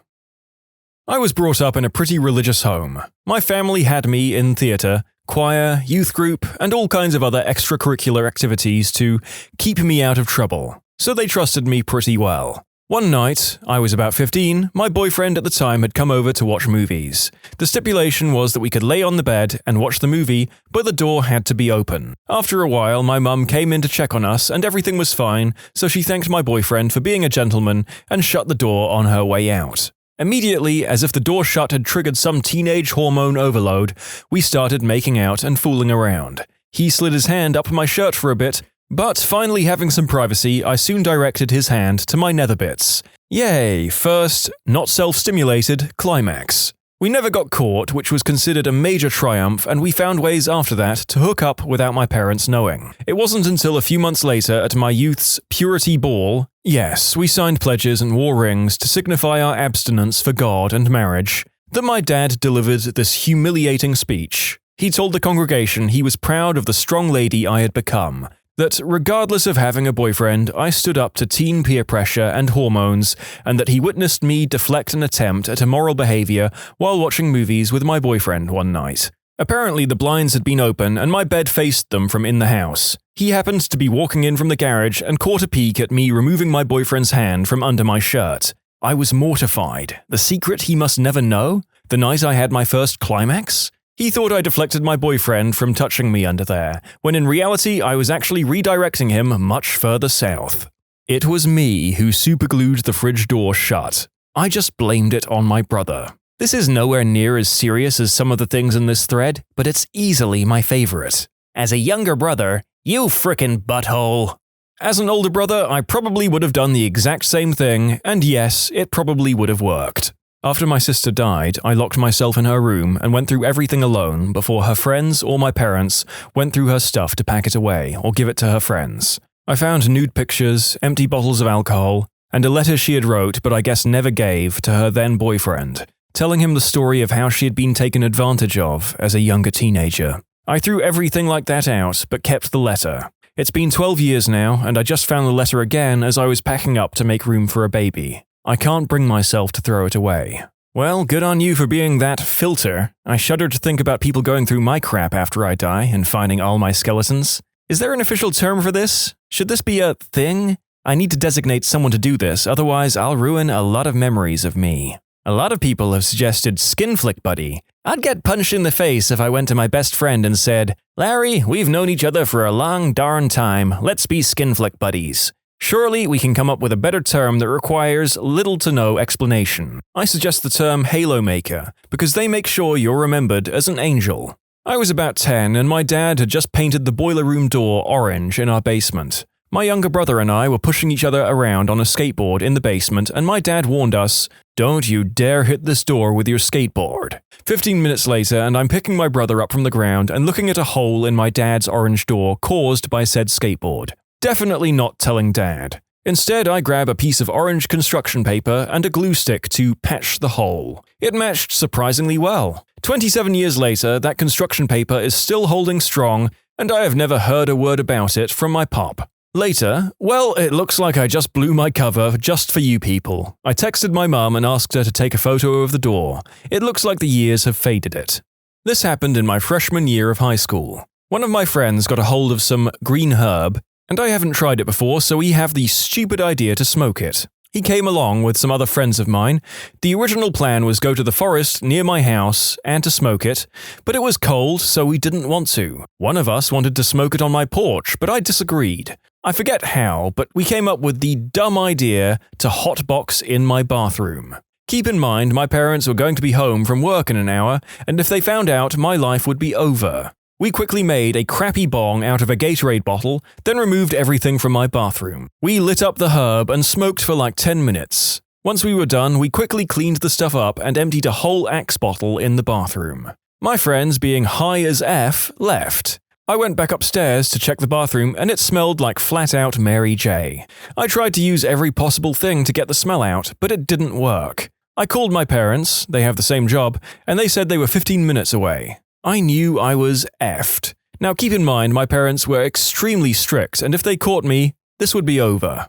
I was brought up in a pretty religious home. My family had me in theatre, choir, youth group, and all kinds of other extracurricular activities to keep me out of trouble, so they trusted me pretty well. One night, I was about 15, my boyfriend at the time had come over to watch movies. The stipulation was that we could lay on the bed and watch the movie, but the door had to be open. After a while, my mum came in to check on us and everything was fine, so she thanked my boyfriend for being a gentleman and shut the door on her way out. Immediately, as if the door shut had triggered some teenage hormone overload, we started making out and fooling around. He slid his hand up my shirt for a bit, but finally having some privacy, I soon directed his hand to my nether bits. Yay, first, not self-stimulated, climax. We never got caught, which was considered a major triumph, and we found ways after that to hook up without my parents knowing. It wasn't until a few months later at my youth's purity ball, yes, we signed pledges and wore rings to signify our abstinence for God and marriage, that my dad delivered this humiliating speech. He told the congregation he was proud of the strong lady I had become, that regardless of having a boyfriend, I stood up to teen peer pressure and hormones, and that he witnessed me deflect an attempt at immoral behavior while watching movies with my boyfriend one night. Apparently the blinds had been open and my bed faced them from in the house. He happened to be walking in from the garage and caught a peek at me removing my boyfriend's hand from under my shirt. I was mortified. The secret he must never know? The night I had my first climax? He thought I deflected my boyfriend from touching me under there, when in reality I was actually redirecting him much further south. It was me who superglued the fridge door shut. I just blamed it on my brother. This is nowhere near as serious as some of the things in this thread, but it's easily my favorite. As a younger brother, you frickin' butthole. As an older brother, I probably would have done the exact same thing, and yes, it probably would have worked. After my sister died, I locked myself in her room and went through everything alone before her friends or my parents went through her stuff to pack it away or give it to her friends. I found nude pictures, empty bottles of alcohol, and a letter she had wrote but I guess never gave to her then boyfriend, telling him the story of how she had been taken advantage of as a younger teenager. I threw everything like that out but kept the letter. It's been 12 years now, and I just found the letter again as I was packing up to make room for a baby. I can't bring myself to throw it away. Well, good on you for being that filter. I shudder to think about people going through my crap after I die and finding all my skeletons. Is there an official term for this? Should this be a thing? I need to designate someone to do this, otherwise I'll ruin a lot of memories of me. A lot of people have suggested skin flick buddy. I'd get punched in the face if I went to my best friend and said, "Larry, we've known each other for a long darn time. Let's be skin flick buddies." Surely we can come up with a better term that requires little to no explanation. I suggest the term Halo Maker, because they make sure you're remembered as an angel. I was about 10 and my dad had just painted the boiler room door orange in our basement. My younger brother and I were pushing each other around on a skateboard in the basement and my dad warned us, "Don't you dare hit this door with your skateboard." 15 minutes later and I'm picking my brother up from the ground and looking at a hole in my dad's orange door caused by said skateboard. Definitely not telling Dad. Instead, I grab a piece of orange construction paper and a glue stick to patch the hole. It matched surprisingly well. 27 years later, that construction paper is still holding strong, and I have never heard a word about it from my pop. Later, well, it looks like I just blew my cover just for you people. I texted my mum and asked her to take a photo of the door. It looks like the years have faded it. This happened in my freshman year of high school. One of my friends got a hold of some green herb, and I haven't tried it before, so we have the stupid idea to smoke it. He came along with some other friends of mine. The original plan was go to the forest near my house and to smoke it, but it was cold, so we didn't want to. One of us wanted to smoke it on my porch, but I disagreed. I forget how, but we came up with the dumb idea to hotbox in my bathroom. Keep in mind, my parents were going to be home from work in an hour, and if they found out, my life would be over. We quickly made a crappy bong out of a Gatorade bottle, then removed everything from my bathroom. We lit up the herb and smoked for like 10 minutes. Once we were done, we quickly cleaned the stuff up and emptied a whole Axe bottle in the bathroom. My friends, being high as F, left. I went back upstairs to check the bathroom and it smelled like flat-out Mary J. I tried to use every possible thing to get the smell out, but it didn't work. I called my parents, they have the same job, and they said they were 15 minutes away. I knew I was effed. Now keep in mind my parents were extremely strict and if they caught me, this would be over.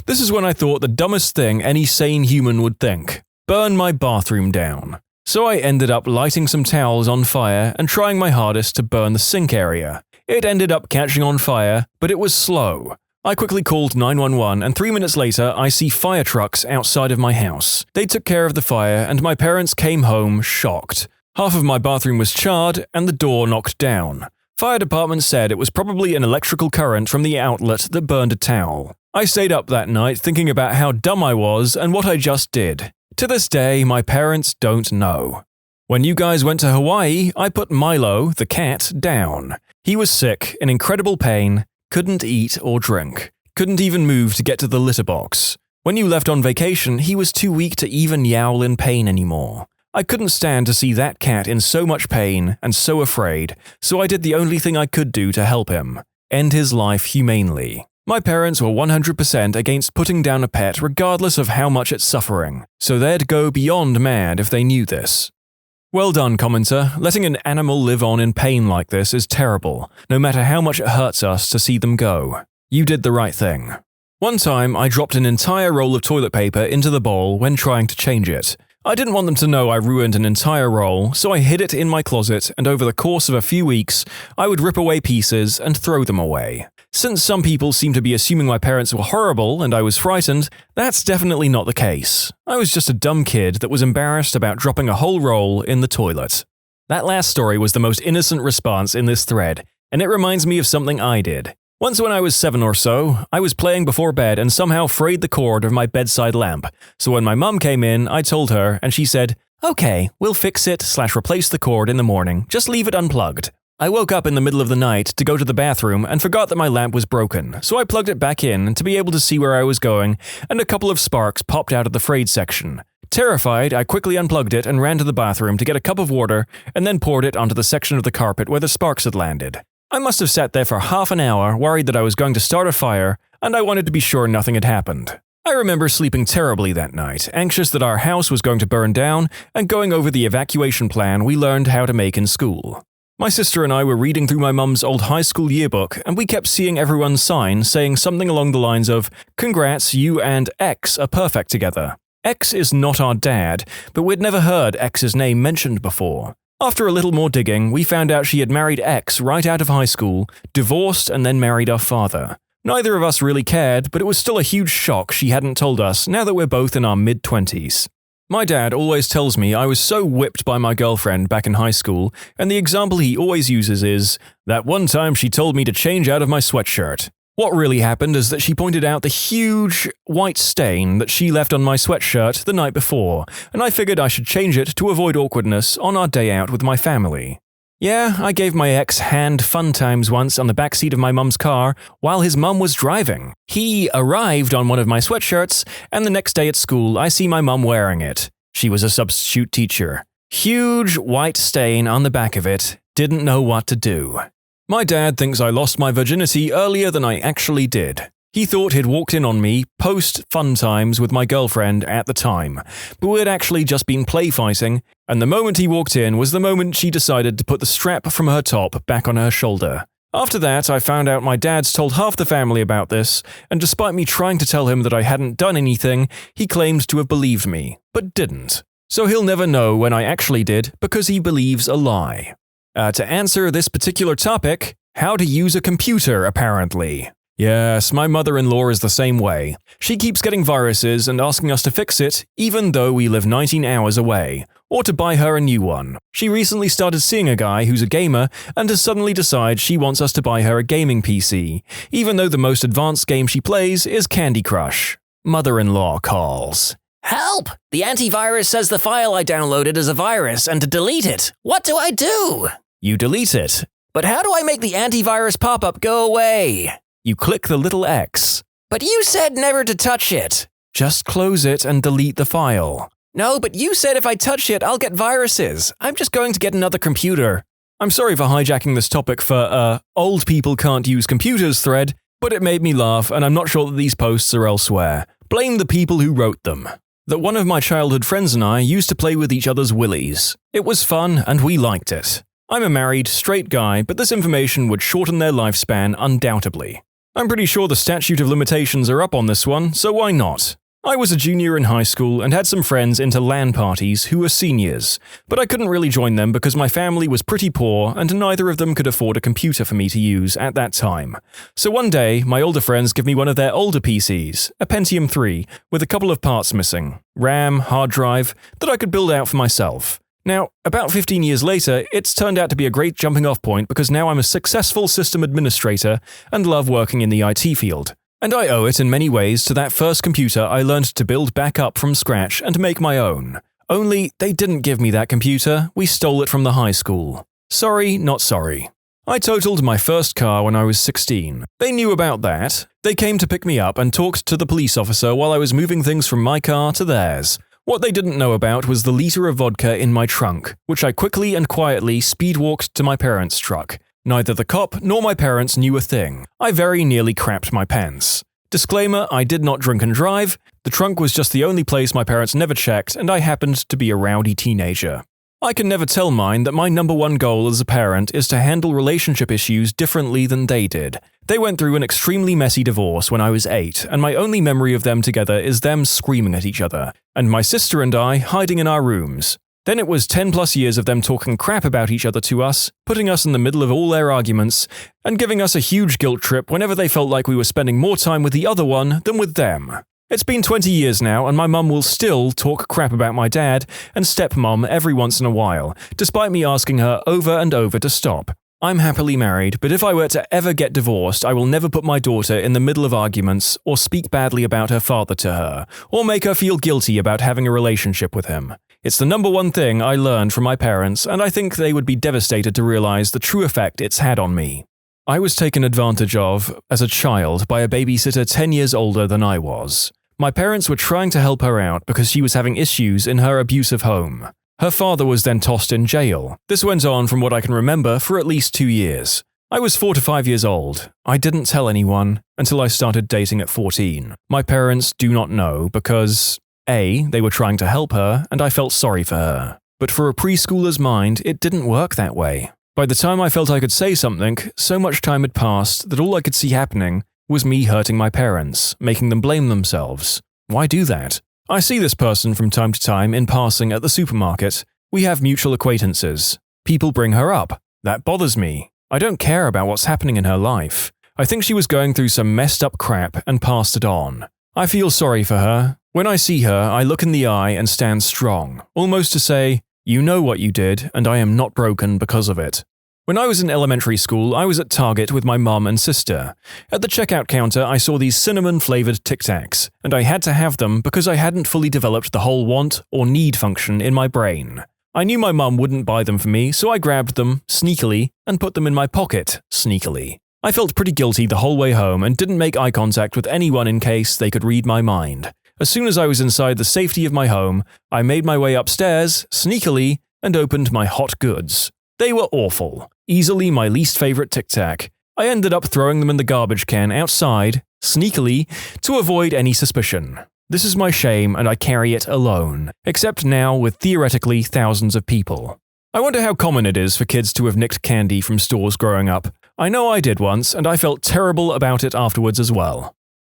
This is when I thought the dumbest thing any sane human would think. Burn my bathroom down. So I ended up lighting some towels on fire and trying my hardest to burn the sink area. It ended up catching on fire, but it was slow. I quickly called 911 and 3 minutes later I see fire trucks outside of my house. They took care of the fire and my parents came home shocked. Half of my bathroom was charred and the door knocked down. Fire department said it was probably an electrical current from the outlet that burned a towel. I stayed up that night thinking about how dumb I was and what I just did. To this day, my parents don't know. When you guys went to Hawaii, I put Milo, the cat, down. He was sick, in incredible pain, couldn't eat or drink, couldn't even move to get to the litter box. When you left on vacation, he was too weak to even yowl in pain anymore. I couldn't stand to see that cat in so much pain and so afraid, so I did the only thing I could do to help him: end his life humanely. My parents were 100% against putting down a pet regardless of how much it's suffering, so they'd go beyond mad if they knew this. Well done, commenter. Letting an animal live on in pain like this is terrible, no matter how much it hurts us to see them go. You did the right thing. One time, I dropped an entire roll of toilet paper into the bowl when trying to change it. I didn't want them to know I ruined an entire roll, so I hid it in my closet, and over the course of a few weeks, I would rip away pieces and throw them away. Since some people seem to be assuming my parents were horrible and I was frightened, that's definitely not the case. I was just a dumb kid that was embarrassed about dropping a whole roll in the toilet. That last story was the most innocent response in this thread, and it reminds me of something I did. Once when I was 7 or so, I was playing before bed and somehow frayed the cord of my bedside lamp. So when my mum came in, I told her, and she said, "Okay, we'll fix it/replace the cord in the morning, just leave it unplugged." I woke up in the middle of the night to go to the bathroom and forgot that my lamp was broken, so I plugged it back in to be able to see where I was going, and a couple of sparks popped out of the frayed section. Terrified, I quickly unplugged it and ran to the bathroom to get a cup of water and then poured it onto the section of the carpet where the sparks had landed. I must have sat there for half an hour, worried that I was going to start a fire, and I wanted to be sure nothing had happened. I remember sleeping terribly that night, anxious that our house was going to burn down, and going over the evacuation plan we learned how to make in school. My sister and I were reading through my mum's old high school yearbook, and we kept seeing everyone's sign saying something along the lines of, "Congrats, you and X are perfect together." X is not our dad, but we'd never heard X's name mentioned before. After a little more digging, we found out she had married X right out of high school, divorced, and then married our father. Neither of us really cared, but it was still a huge shock she hadn't told us now that we're both in our mid-20s. My dad always tells me I was so whipped by my girlfriend back in high school, and the example he always uses is, "That one time she told me to change out of my sweatshirt." What really happened is that she pointed out the huge white stain that she left on my sweatshirt the night before, and I figured I should change it to avoid awkwardness on our day out with my family. Yeah, I gave my ex hand fun times once on the backseat of my mum's car while his mum was driving. He arrived on one of my sweatshirts, and the next day at school I see my mum wearing it. She was a substitute teacher. Huge white stain on the back of it. Didn't know what to do. My dad thinks I lost my virginity earlier than I actually did. He thought he'd walked in on me post-fun times with my girlfriend at the time, but we'd actually just been play fighting, and the moment he walked in was the moment she decided to put the strap from her top back on her shoulder. After that, I found out my dad's told half the family about this, and despite me trying to tell him that I hadn't done anything, he claimed to have believed me, but didn't. So he'll never know when I actually did because he believes a lie. To answer this particular topic, how to use a computer, apparently. Yes, my mother-in-law is the same way. She keeps getting viruses and asking us to fix it, even though we live 19 hours away, or to buy her a new one. She recently started seeing a guy who's a gamer and has suddenly decided she wants us to buy her a gaming PC, even though the most advanced game she plays is Candy Crush. Mother-in-law calls. Help! The antivirus says the file I downloaded is a virus and to delete it. What do I do? You delete it. But how do I make the antivirus pop-up go away? You click the little X. But you said never to touch it. Just close it and delete the file. No, but you said if I touch it, I'll get viruses. I'm just going to get another computer. I'm sorry for hijacking this topic for old people can't use computers thread, but it made me laugh and I'm not sure that these posts are elsewhere. Blame the people who wrote them. That one of my childhood friends and I used to play with each other's willies. It was fun and we liked it. I'm a married, straight guy, but this information would shorten their lifespan undoubtedly. I'm pretty sure the statute of limitations are up on this one, so why not? I was a junior in high school and had some friends into LAN parties who were seniors, but I couldn't really join them because my family was pretty poor and neither of them could afford a computer for me to use at that time. So one day, my older friends give me one of their older PCs, a Pentium 3, with a couple of parts missing, RAM, hard drive, that I could build out for myself. Now, about 15 years later, it's turned out to be a great jumping-off point because now I'm a successful system administrator and love working in the IT field. And I owe it in many ways to that first computer I learned to build back up from scratch and make my own. Only, they didn't give me that computer, we stole it from the high school. Sorry, not sorry. I totaled my first car when I was 16. They knew about that. They came to pick me up and talked to the police officer while I was moving things from my car to theirs. What they didn't know about was the liter of vodka in my trunk, which I quickly and quietly speedwalked to my parents' truck. Neither the cop nor my parents knew a thing. I very nearly crapped my pants. Disclaimer, I did not drink and drive. The trunk was just the only place my parents never checked, and I happened to be a rowdy teenager. I can never tell mine that my number one goal as a parent is to handle relationship issues differently than they did. They went through an extremely messy divorce when I was 8, and my only memory of them together is them screaming at each other, and my sister and I hiding in our rooms. Then it was 10+ years of them talking crap about each other to us, putting us in the middle of all their arguments, and giving us a huge guilt trip whenever they felt like we were spending more time with the other one than with them. It's been 20 years now, and my mum will still talk crap about my dad and stepmom every once in a while, despite me asking her over and over to stop. I'm happily married, but if I were to ever get divorced, I will never put my daughter in the middle of arguments or speak badly about her father to her, or make her feel guilty about having a relationship with him. It's the number one thing I learned from my parents, and I think they would be devastated to realize the true effect it's had on me. I was taken advantage of as a child by a babysitter 10 years older than I was. My parents were trying to help her out because she was having issues in her abusive home. Her father was then tossed in jail. This went on, from what I can remember, for at least 2 years. I was 4 to 5 years old. I didn't tell anyone until I started dating at 14. My parents do not know because A, they were trying to help her and I felt sorry for her. But for a preschooler's mind, it didn't work that way. By the time I felt I could say something, so much time had passed that all I could see happening was me hurting my parents, making them blame themselves. Why do that? I see this person from time to time in passing at the supermarket. We have mutual acquaintances. People bring her up. That bothers me. I don't care about what's happening in her life. I think she was going through some messed up crap and passed it on. I feel sorry for her. When I see her, I look in the eye and stand strong, almost to say, "You know what you did, and I am not broken because of it." When I was in elementary school, I was at Target with my mum and sister. At the checkout counter, I saw these cinnamon-flavored Tic Tacs, and I had to have them because I hadn't fully developed the whole want or need function in my brain. I knew my mum wouldn't buy them for me, so I grabbed them, sneakily, and put them in my pocket, sneakily. I felt pretty guilty the whole way home and didn't make eye contact with anyone in case they could read my mind. As soon as I was inside the safety of my home, I made my way upstairs, sneakily, and opened my hot goods. They were awful. Easily my least favorite Tic Tac. I ended up throwing them in the garbage can outside, sneakily, to avoid any suspicion. This is my shame and I carry it alone, except now with theoretically thousands of people. I wonder how common it is for kids to have nicked candy from stores growing up. I know I did once, and I felt terrible about it afterwards as well.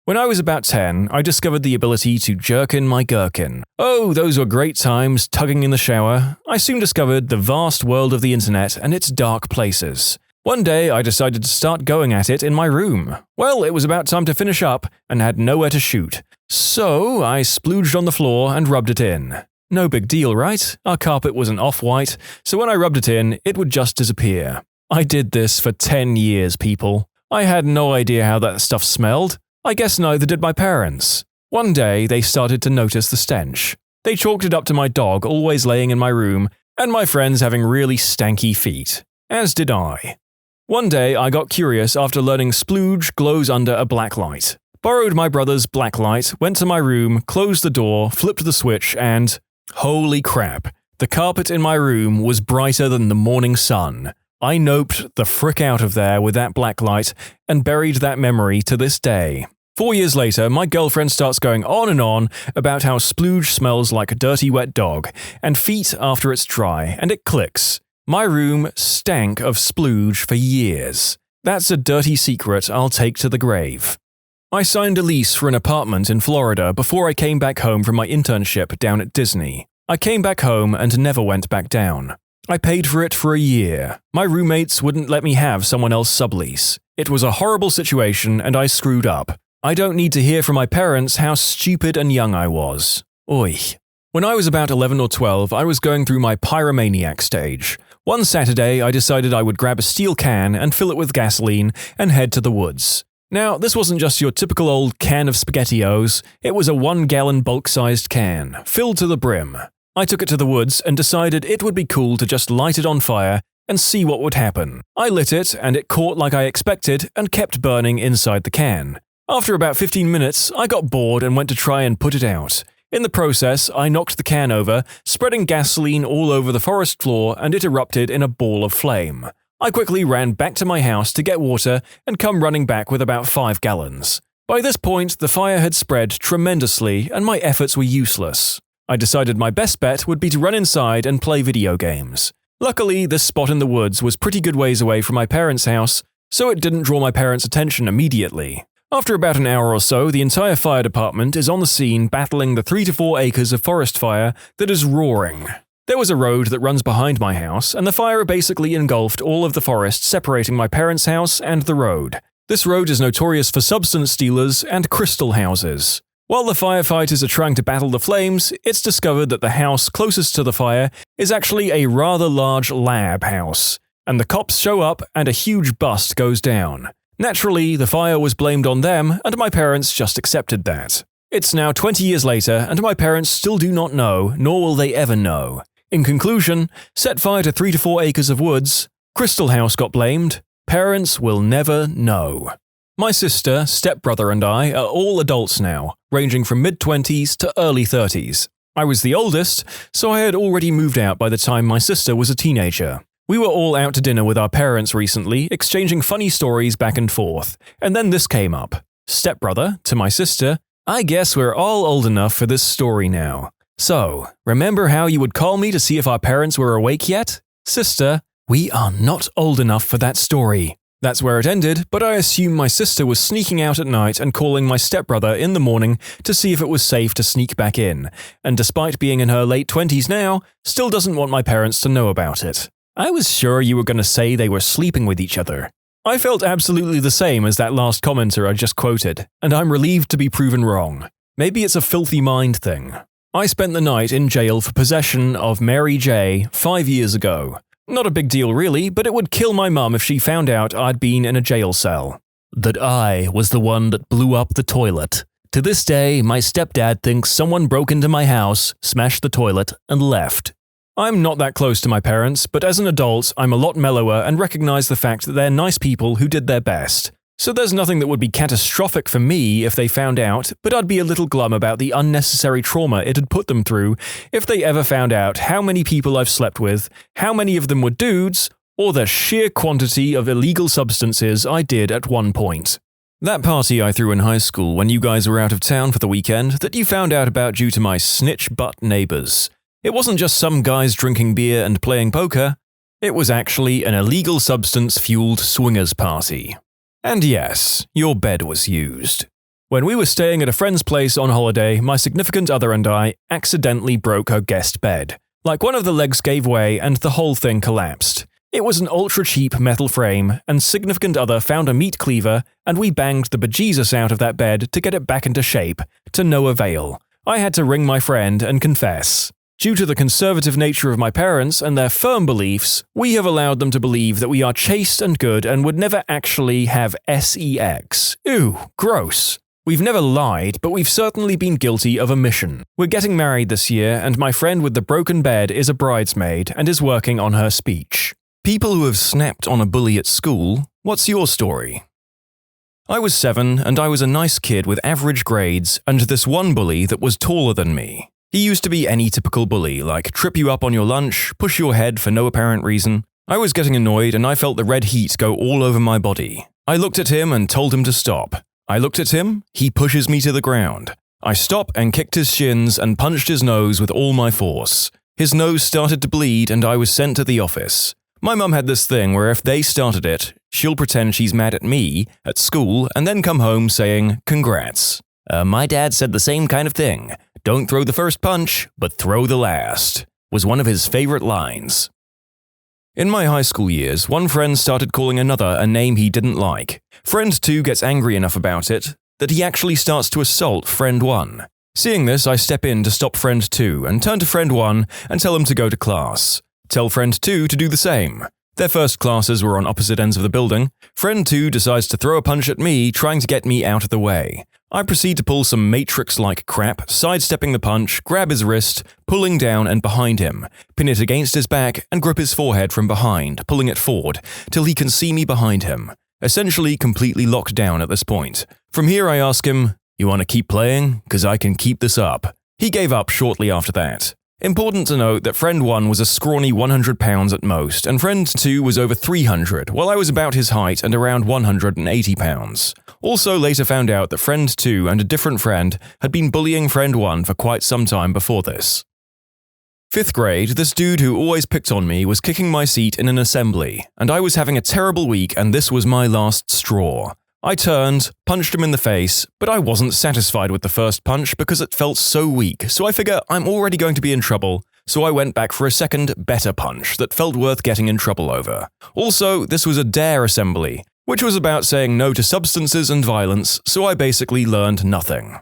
When I was about 10, I discovered the ability to jerk in my gherkin. Oh, those were great times, tugging in the shower. I soon discovered the vast world of the internet and its dark places. One day, I decided to start going at it in my room. Well, it was about time to finish up and had nowhere to shoot. So, I splooged on the floor and rubbed it in. No big deal, right? Our carpet was an off-white, so when I rubbed it in, it would just disappear. I did this for 10 years, people. I had no idea how that stuff smelled. I guess neither did my parents. One day, they started to notice the stench. They chalked it up to my dog always laying in my room, and my friends having really stanky feet. As did I. One day, I got curious after learning splooge glows under a black light. Borrowed my brother's black light, went to my room, closed the door, flipped the switch, and holy crap, the carpet in my room was brighter than the morning sun. I noped the frick out of there with that black light and buried that memory to this day. 4 years later, my girlfriend starts going on about how splooge smells like a dirty wet dog, and feet after it's dry, and it clicks. My room stank of splooge for years. That's a dirty secret I'll take to the grave. I signed a lease for an apartment in Florida before I came back home from my internship down at Disney. I came back home and never went back down. I paid for it for a year. My roommates wouldn't let me have someone else sublease. It was a horrible situation and I screwed up. I don't need to hear from my parents how stupid and young I was. Oy. When I was about 11 or 12, I was going through my pyromaniac stage. One Saturday, I decided I would grab a steel can and fill it with gasoline and head to the woods. Now, this wasn't just your typical old can of SpaghettiOs, it was a 1-gallon bulk-sized can, filled to the brim. I took it to the woods and decided it would be cool to just light it on fire and see what would happen. I lit it and it caught like I expected and kept burning inside the can. After about 15 minutes, I got bored and went to try and put it out. In the process, I knocked the can over, spreading gasoline all over the forest floor, and it erupted in a ball of flame. I quickly ran back to my house to get water and come running back with about 5 gallons. By this point, the fire had spread tremendously and my efforts were useless. I decided my best bet would be to run inside and play video games. Luckily, this spot in the woods was pretty good ways away from my parents' house, so it didn't draw my parents' attention immediately. After about an hour or so, the entire fire department is on the scene battling the 3 to 4 acres of forest fire that is roaring. There was a road that runs behind my house, and the fire basically engulfed all of the forest separating my parents' house and the road. This road is notorious for substance dealers and crystal houses. While the firefighters are trying to battle the flames, it's discovered that the house closest to the fire is actually a rather large lab house, and the cops show up and a huge bust goes down. Naturally, the fire was blamed on them, and my parents just accepted that. It's now 20 years later, and my parents still do not know, nor will they ever know. In conclusion, set fire to 3 to 4 acres of woods, Crystal House got blamed, parents will never know. My sister, stepbrother, and I are all adults now, ranging from mid-20s to early 30s. I was the oldest, so I had already moved out by the time my sister was a teenager. We were all out to dinner with our parents recently, exchanging funny stories back and forth, and then this came up. Stepbrother, to my sister, I guess we're all old enough for this story now. So, remember how you would call me to see if our parents were awake yet? Sister, we are not old enough for that story. That's where it ended, but I assume my sister was sneaking out at night and calling my stepbrother in the morning to see if it was safe to sneak back in, and despite being in her late 20s now, still doesn't want my parents to know about it. I was sure you were going to say they were sleeping with each other. I felt absolutely the same as that last commenter I just quoted, and I'm relieved to be proven wrong. Maybe it's a filthy mind thing. I spent the night in jail for possession of Mary J. 5 years ago. Not a big deal really, but it would kill my mum if she found out I'd been in a jail cell. That I was the one that blew up the toilet. To this day, my stepdad thinks someone broke into my house, smashed the toilet, and left. I'm not that close to my parents, but as an adult, I'm a lot mellower and recognize the fact that they're nice people who did their best. So there's nothing that would be catastrophic for me if they found out, but I'd be a little glum about the unnecessary trauma it had put them through if they ever found out how many people I've slept with, how many of them were dudes, or the sheer quantity of illegal substances I did at one point. That party I threw in high school when you guys were out of town for the weekend that you found out about due to my snitch butt neighbors. It wasn't just some guys drinking beer and playing poker, it was actually an illegal substance-fueled swingers party. And yes, your bed was used. When we were staying at a friend's place on holiday, my significant other and I accidentally broke her guest bed. Like one of the legs gave way and the whole thing collapsed. It was an ultra-cheap metal frame, and significant other found a meat cleaver, and we banged the bejesus out of that bed to get it back into shape, to no avail. I had to ring my friend and confess. Due to the conservative nature of my parents and their firm beliefs, we have allowed them to believe that we are chaste and good and would never actually have sex. Ew, gross. We've never lied, but we've certainly been guilty of omission. We're getting married this year, and my friend with the broken bed is a bridesmaid and is working on her speech. People who have snapped on a bully at school, what's your story? I was 7, and I was a nice kid with average grades and this one bully that was taller than me. He used to be any typical bully, like trip you up on your lunch, push your head for no apparent reason. I was getting annoyed and I felt the red heat go all over my body. I looked at him and told him to stop. I looked at him, he pushes me to the ground. I stop and kicked his shins and punched his nose with all my force. His nose started to bleed and I was sent to the office. My mum had this thing where if they started it, she'll pretend she's mad at me at school and then come home saying, "Congrats." My dad said the same kind of thing. "Don't throw the first punch, but throw the last," was one of his favorite lines. In my high school years, one friend started calling another a name he didn't like. Friend 2 gets angry enough about it that he actually starts to assault friend 1. Seeing this, I step in to stop friend 2 and turn to friend 1 and tell him to go to class. Tell friend 2 to do the same. Their first classes were on opposite ends of the building. Friend 2 decides to throw a punch at me, trying to get me out of the way. I proceed to pull some Matrix-like crap, sidestepping the punch, grab his wrist, pulling down and behind him, pin it against his back, and grip his forehead from behind, pulling it forward, till he can see me behind him. Essentially completely locked down at this point. From here I ask him, "You want to keep playing? 'Cause I can keep this up." He gave up shortly after that. Important to note that friend 1 was a scrawny 100 pounds at most, and friend 2 was over 300, while I was about his height and around 180 pounds. Also later found out that friend 2 and a different friend had been bullying friend 1 for quite some time before this. 5th grade, this dude who always picked on me was kicking my seat in an assembly, and I was having a terrible week and this was my last straw. I turned, punched him in the face, but I wasn't satisfied with the first punch because it felt so weak, so I figure I'm already going to be in trouble, so I went back for a second, better punch that felt worth getting in trouble over. Also, this was a DARE assembly, which was about saying no to substances and violence, so I basically learned nothing.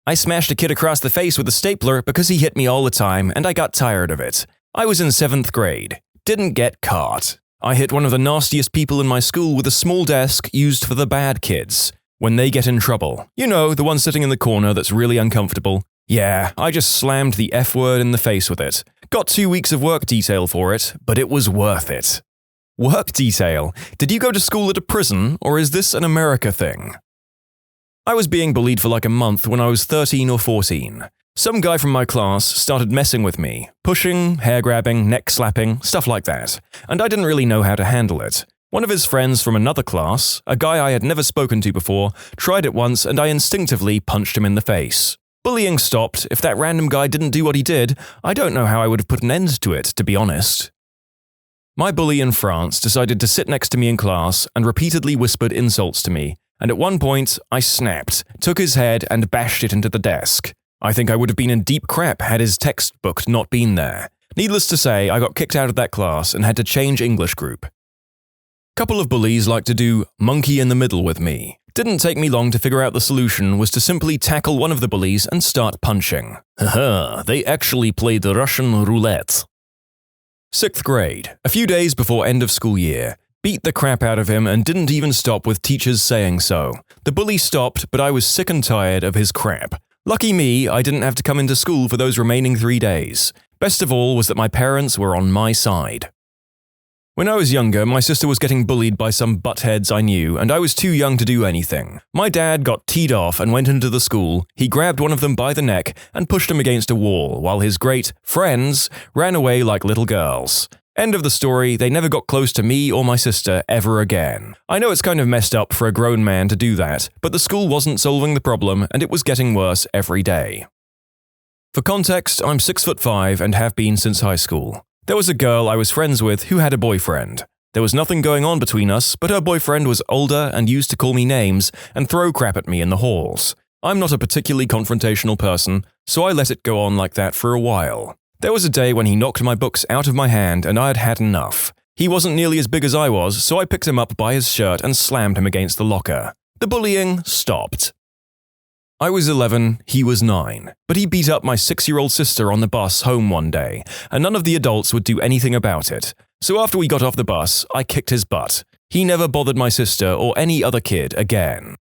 I smashed a kid across the face with a stapler because he hit me all the time and I got tired of it. I was in 7th grade. Didn't get caught. I hit one of the nastiest people in my school with a small desk used for the bad kids. When they get in trouble. You know, the one sitting in the corner that's really uncomfortable. Yeah, I just slammed the F word in the face with it. Got 2 weeks of work detail for it, but it was worth it. Work detail? Did you go to school at a prison, or is this an America thing? I was being bullied for like a month when I was 13 or 14. Some guy from my class started messing with me, pushing, hair-grabbing, neck-slapping, stuff like that, and I didn't really know how to handle it. One of his friends from another class, a guy I had never spoken to before, tried it once and I instinctively punched him in the face. Bullying stopped. If that random guy didn't do what he did, I don't know how I would have put an end to it, to be honest. My bully in France decided to sit next to me in class and repeatedly whispered insults to me, and at one point, I snapped, took his head and bashed it into the desk. I think I would have been in deep crap had his textbook not been there. Needless to say, I got kicked out of that class and had to change English group. Couple of bullies like to do monkey in the middle with me. Didn't take me long to figure out the solution was to simply tackle one of the bullies and start punching. Haha, they actually played the Russian roulette. 6th grade, a few days before end of school year. Beat the crap out of him and didn't even stop with teachers saying so. The bully stopped, but I was sick and tired of his crap. Lucky me, I didn't have to come into school for those remaining 3 days. Best of all was that my parents were on my side. When I was younger, my sister was getting bullied by some buttheads I knew, and I was too young to do anything. My dad got teed off and went into the school. He grabbed one of them by the neck and pushed him against a wall, while his great friends ran away like little girls. End of the story, they never got close to me or my sister ever again. I know it's kind of messed up for a grown man to do that, but the school wasn't solving the problem and it was getting worse every day. For context, I'm 6'5" and have been since high school. There was a girl I was friends with who had a boyfriend. There was nothing going on between us, but her boyfriend was older and used to call me names and throw crap at me in the halls. I'm not a particularly confrontational person, so I let it go on like that for a while. There was a day when he knocked my books out of my hand and I had had enough. He wasn't nearly as big as I was, so I picked him up by his shirt and slammed him against the locker. The bullying stopped. I was 11, he was 9, but he beat up my 6-year-old sister on the bus home one day, and none of the adults would do anything about it. So after we got off the bus, I kicked his butt. He never bothered my sister or any other kid again.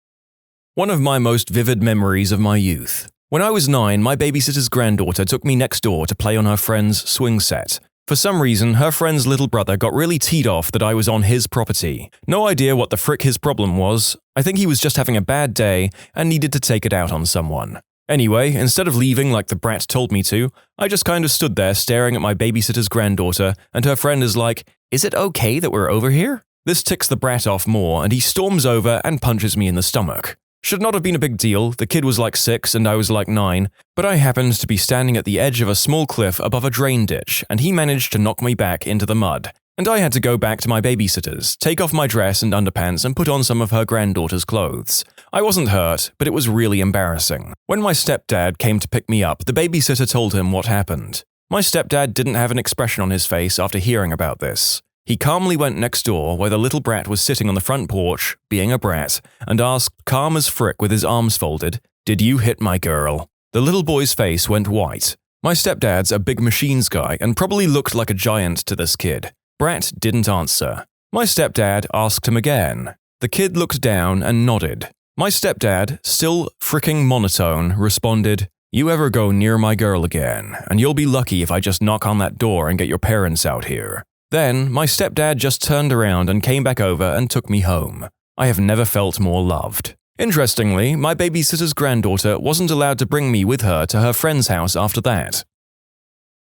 One of my most vivid memories of my youth. When I was 9, my babysitter's granddaughter took me next door to play on her friend's swing set. For some reason, her friend's little brother got really teed off that I was on his property. No idea what the frick his problem was. I think he was just having a bad day and needed to take it out on someone. Anyway, instead of leaving like the brat told me to, I just kind of stood there staring at my babysitter's granddaughter, and her friend is like, "Is it okay that we're over here?" This ticks the brat off more, and he storms over and punches me in the stomach. Should not have been a big deal, the kid was like 6 and I was like 9, but I happened to be standing at the edge of a small cliff above a drain ditch and he managed to knock me back into the mud. And I had to go back to my babysitter's, take off my dress and underpants and put on some of her granddaughter's clothes. I wasn't hurt, but it was really embarrassing. When my stepdad came to pick me up, the babysitter told him what happened. My stepdad didn't have an expression on his face after hearing about this. He calmly went next door where the little brat was sitting on the front porch, being a brat, and asked, calm as frick with his arms folded, "Did you hit my girl?" The little boy's face went white. My stepdad's a big machines guy and probably looked like a giant to this kid. Brat didn't answer. My stepdad asked him again. The kid looked down and nodded. My stepdad, still fricking monotone, responded, "You ever go near my girl again, and you'll be lucky if I just knock on that door and get your parents out here." Then, my stepdad just turned around and came back over and took me home. I have never felt more loved. Interestingly, my babysitter's granddaughter wasn't allowed to bring me with her to her friend's house after that.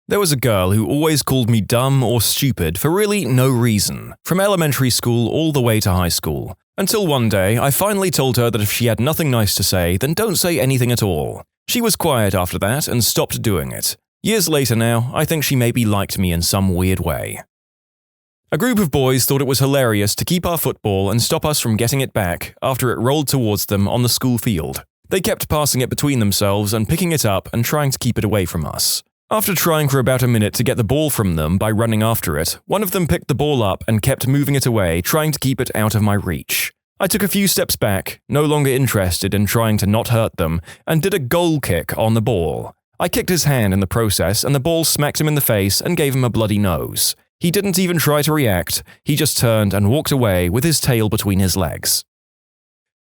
There was a girl who always called me dumb or stupid for really no reason, from elementary school all the way to high school, until one day I finally told her that if she had nothing nice to say, then don't say anything at all. She was quiet after that and stopped doing it. Years later now, I think she maybe liked me in some weird way. A group of boys thought it was hilarious to keep our football and stop us from getting it back after it rolled towards them on the school field. They kept passing it between themselves and picking it up and trying to keep it away from us. After trying for about a minute to get the ball from them by running after it, one of them picked the ball up and kept moving it away, trying to keep it out of my reach. I took a few steps back, no longer interested in trying to not hurt them, and did a goal kick on the ball. I kicked his hand in the process, and the ball smacked him in the face and gave him a bloody nose. He didn't even try to react, he just turned and walked away with his tail between his legs.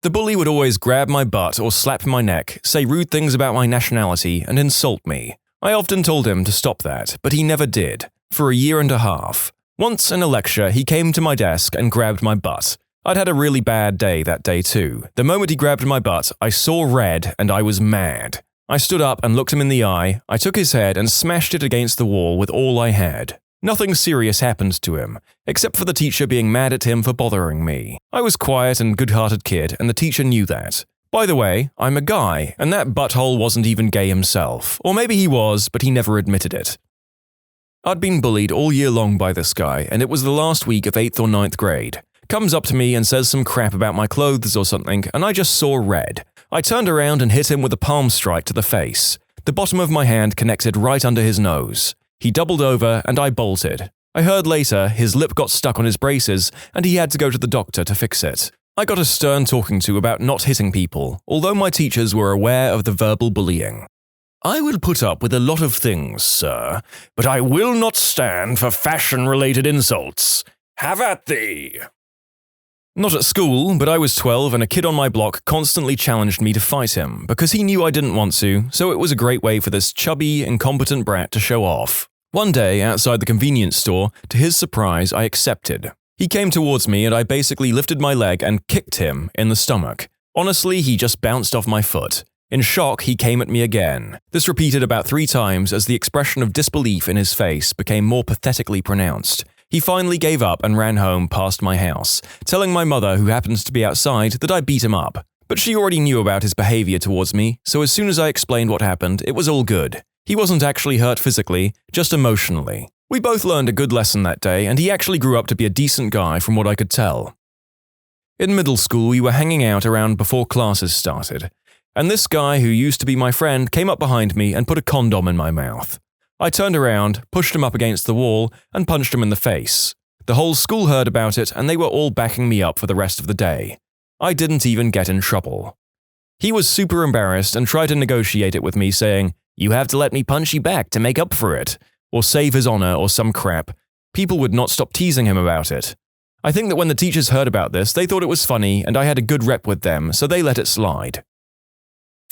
The bully would always grab my butt or slap my neck, say rude things about my nationality, and insult me. I often told him to stop that, but he never did, for a year and a half. Once in a lecture, he came to my desk and grabbed my butt. I'd had a really bad day that day too. The moment he grabbed my butt, I saw red and I was mad. I stood up and looked him in the eye, I took his head and smashed it against the wall with all I had. Nothing serious happened to him, except for the teacher being mad at him for bothering me. I was quiet and good-hearted kid, and the teacher knew that. By the way, I'm a guy, and that butthole wasn't even gay himself. Or maybe he was, but he never admitted it. I'd been bullied all year long by this guy, and it was the last week of 8th or 9th grade. Comes up to me and says some crap about my clothes or something, and I just saw red. I turned around and hit him with a palm strike to the face. The bottom of my hand connected right under his nose. He doubled over, and I bolted. I heard later his lip got stuck on his braces, and he had to go to the doctor to fix it. I got a stern talking to about not hitting people, although my teachers were aware of the verbal bullying. I will put up with a lot of things, sir, but I will not stand for fashion-related insults. Have at thee! Not at school, but I was 12 and a kid on my block constantly challenged me to fight him because he knew I didn't want to, so it was a great way for this chubby, incompetent brat to show off. One day, outside the convenience store, to his surprise, I accepted. He came towards me and I basically lifted my leg and kicked him in the stomach. Honestly, he just bounced off my foot. In shock, he came at me again. This repeated about 3 times as the expression of disbelief in his face became more pathetically pronounced. He finally gave up and ran home past my house, telling my mother, who happens to be outside, that I beat him up. But she already knew about his behavior towards me, so as soon as I explained what happened, it was all good. He wasn't actually hurt physically, just emotionally. We both learned a good lesson that day, and he actually grew up to be a decent guy from what I could tell. In middle school, we were hanging out around before classes started, and this guy who used to be my friend came up behind me and put a condom in my mouth. I turned around, pushed him up against the wall, and punched him in the face. The whole school heard about it, and they were all backing me up for the rest of the day. I didn't even get in trouble. He was super embarrassed and tried to negotiate it with me, saying, "You have to let me punch you back to make up for it," or save his honor or some crap. People would not stop teasing him about it. I think that when the teachers heard about this, they thought it was funny and I had a good rep with them, so they let it slide.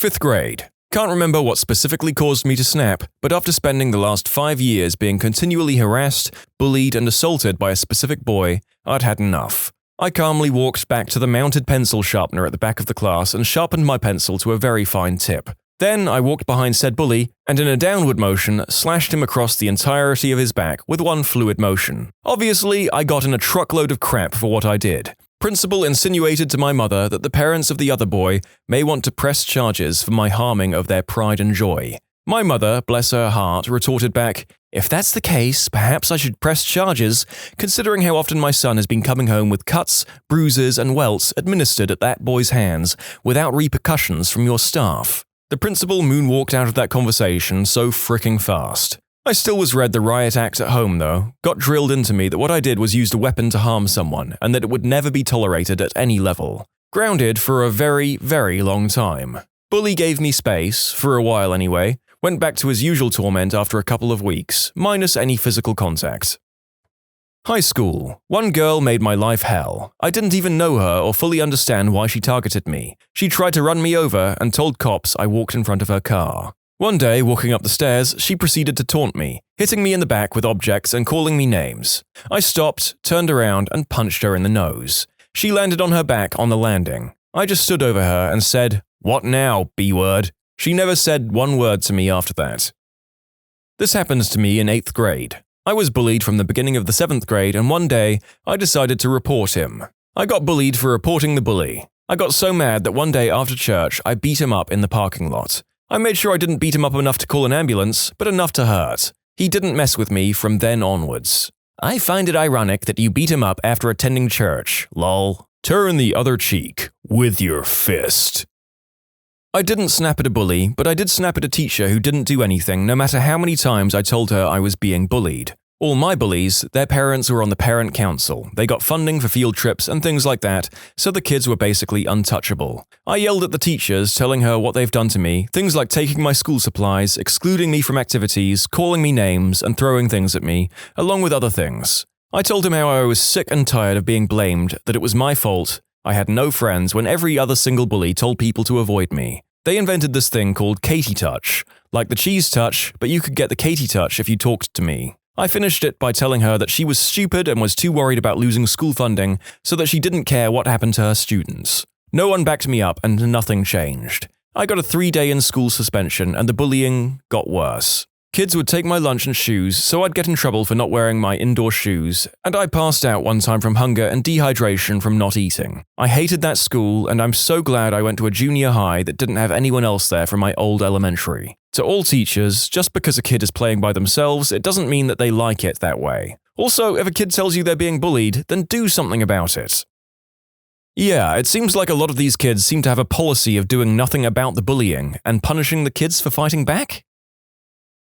5th grade. Can't remember what specifically caused me to snap, but after spending the last 5 years being continually harassed, bullied, and assaulted by a specific boy, I'd had enough. I calmly walked back to the mounted pencil sharpener at the back of the class and sharpened my pencil to a very fine tip. Then I walked behind said bully and in a downward motion slashed him across the entirety of his back with one fluid motion. Obviously, I got in a truckload of crap for what I did. Principal insinuated to my mother that the parents of the other boy may want to press charges for my harming of their pride and joy. My mother, bless her heart, retorted back, "If that's the case, perhaps I should press charges, considering how often my son has been coming home with cuts, bruises, and welts administered at that boy's hands without repercussions from your staff." The principal moonwalked out of that conversation so fricking fast. I still was read the riot act at home though, got drilled into me that what I did was used a weapon to harm someone and that it would never be tolerated at any level. Grounded for a very, very long time. Bully gave me space, for a while anyway, went back to his usual torment after a couple of weeks, minus any physical contact. High school. One girl made my life hell. I didn't even know her or fully understand why she targeted me. She tried to run me over and told cops I walked in front of her car. One day, walking up the stairs, she proceeded to taunt me, hitting me in the back with objects and calling me names. I stopped, turned around, and punched her in the nose. She landed on her back on the landing. I just stood over her and said, "What now, B-word?" She never said one word to me after that. This happened to me in 8th grade. I was bullied from the beginning of the 7th grade, and one day, I decided to report him. I got bullied for reporting the bully. I got so mad that one day after church, I beat him up in the parking lot. I made sure I didn't beat him up enough to call an ambulance, but enough to hurt. He didn't mess with me from then onwards. I find it ironic that you beat him up after attending church, lol. Turn the other cheek with your fist. I didn't snap at a bully, but I did snap at a teacher who didn't do anything no matter how many times I told her I was being bullied. All my bullies, their parents were on the parent council. They got funding for field trips and things like that, so the kids were basically untouchable. I yelled at the teachers, telling her what they've done to me, things like taking my school supplies, excluding me from activities, calling me names, and throwing things at me, along with other things. I told him how I was sick and tired of being blamed, that it was my fault. I had no friends when every other single bully told people to avoid me. They invented this thing called Katie Touch, like the cheese touch, but you could get the Katie Touch if you talked to me. I finished it by telling her that she was stupid and was too worried about losing school funding so that she didn't care what happened to her students. No one backed me up and nothing changed. I got a 3-day in-school suspension and the bullying got worse. Kids would take my lunch and shoes, so I'd get in trouble for not wearing my indoor shoes, and I passed out one time from hunger and dehydration from not eating. I hated that school, and I'm so glad I went to a junior high that didn't have anyone else there from my old elementary. To all teachers, just because a kid is playing by themselves, it doesn't mean that they like it that way. Also, if a kid tells you they're being bullied, then do something about it. Yeah, it seems like a lot of these kids seem to have a policy of doing nothing about the bullying and punishing the kids for fighting back.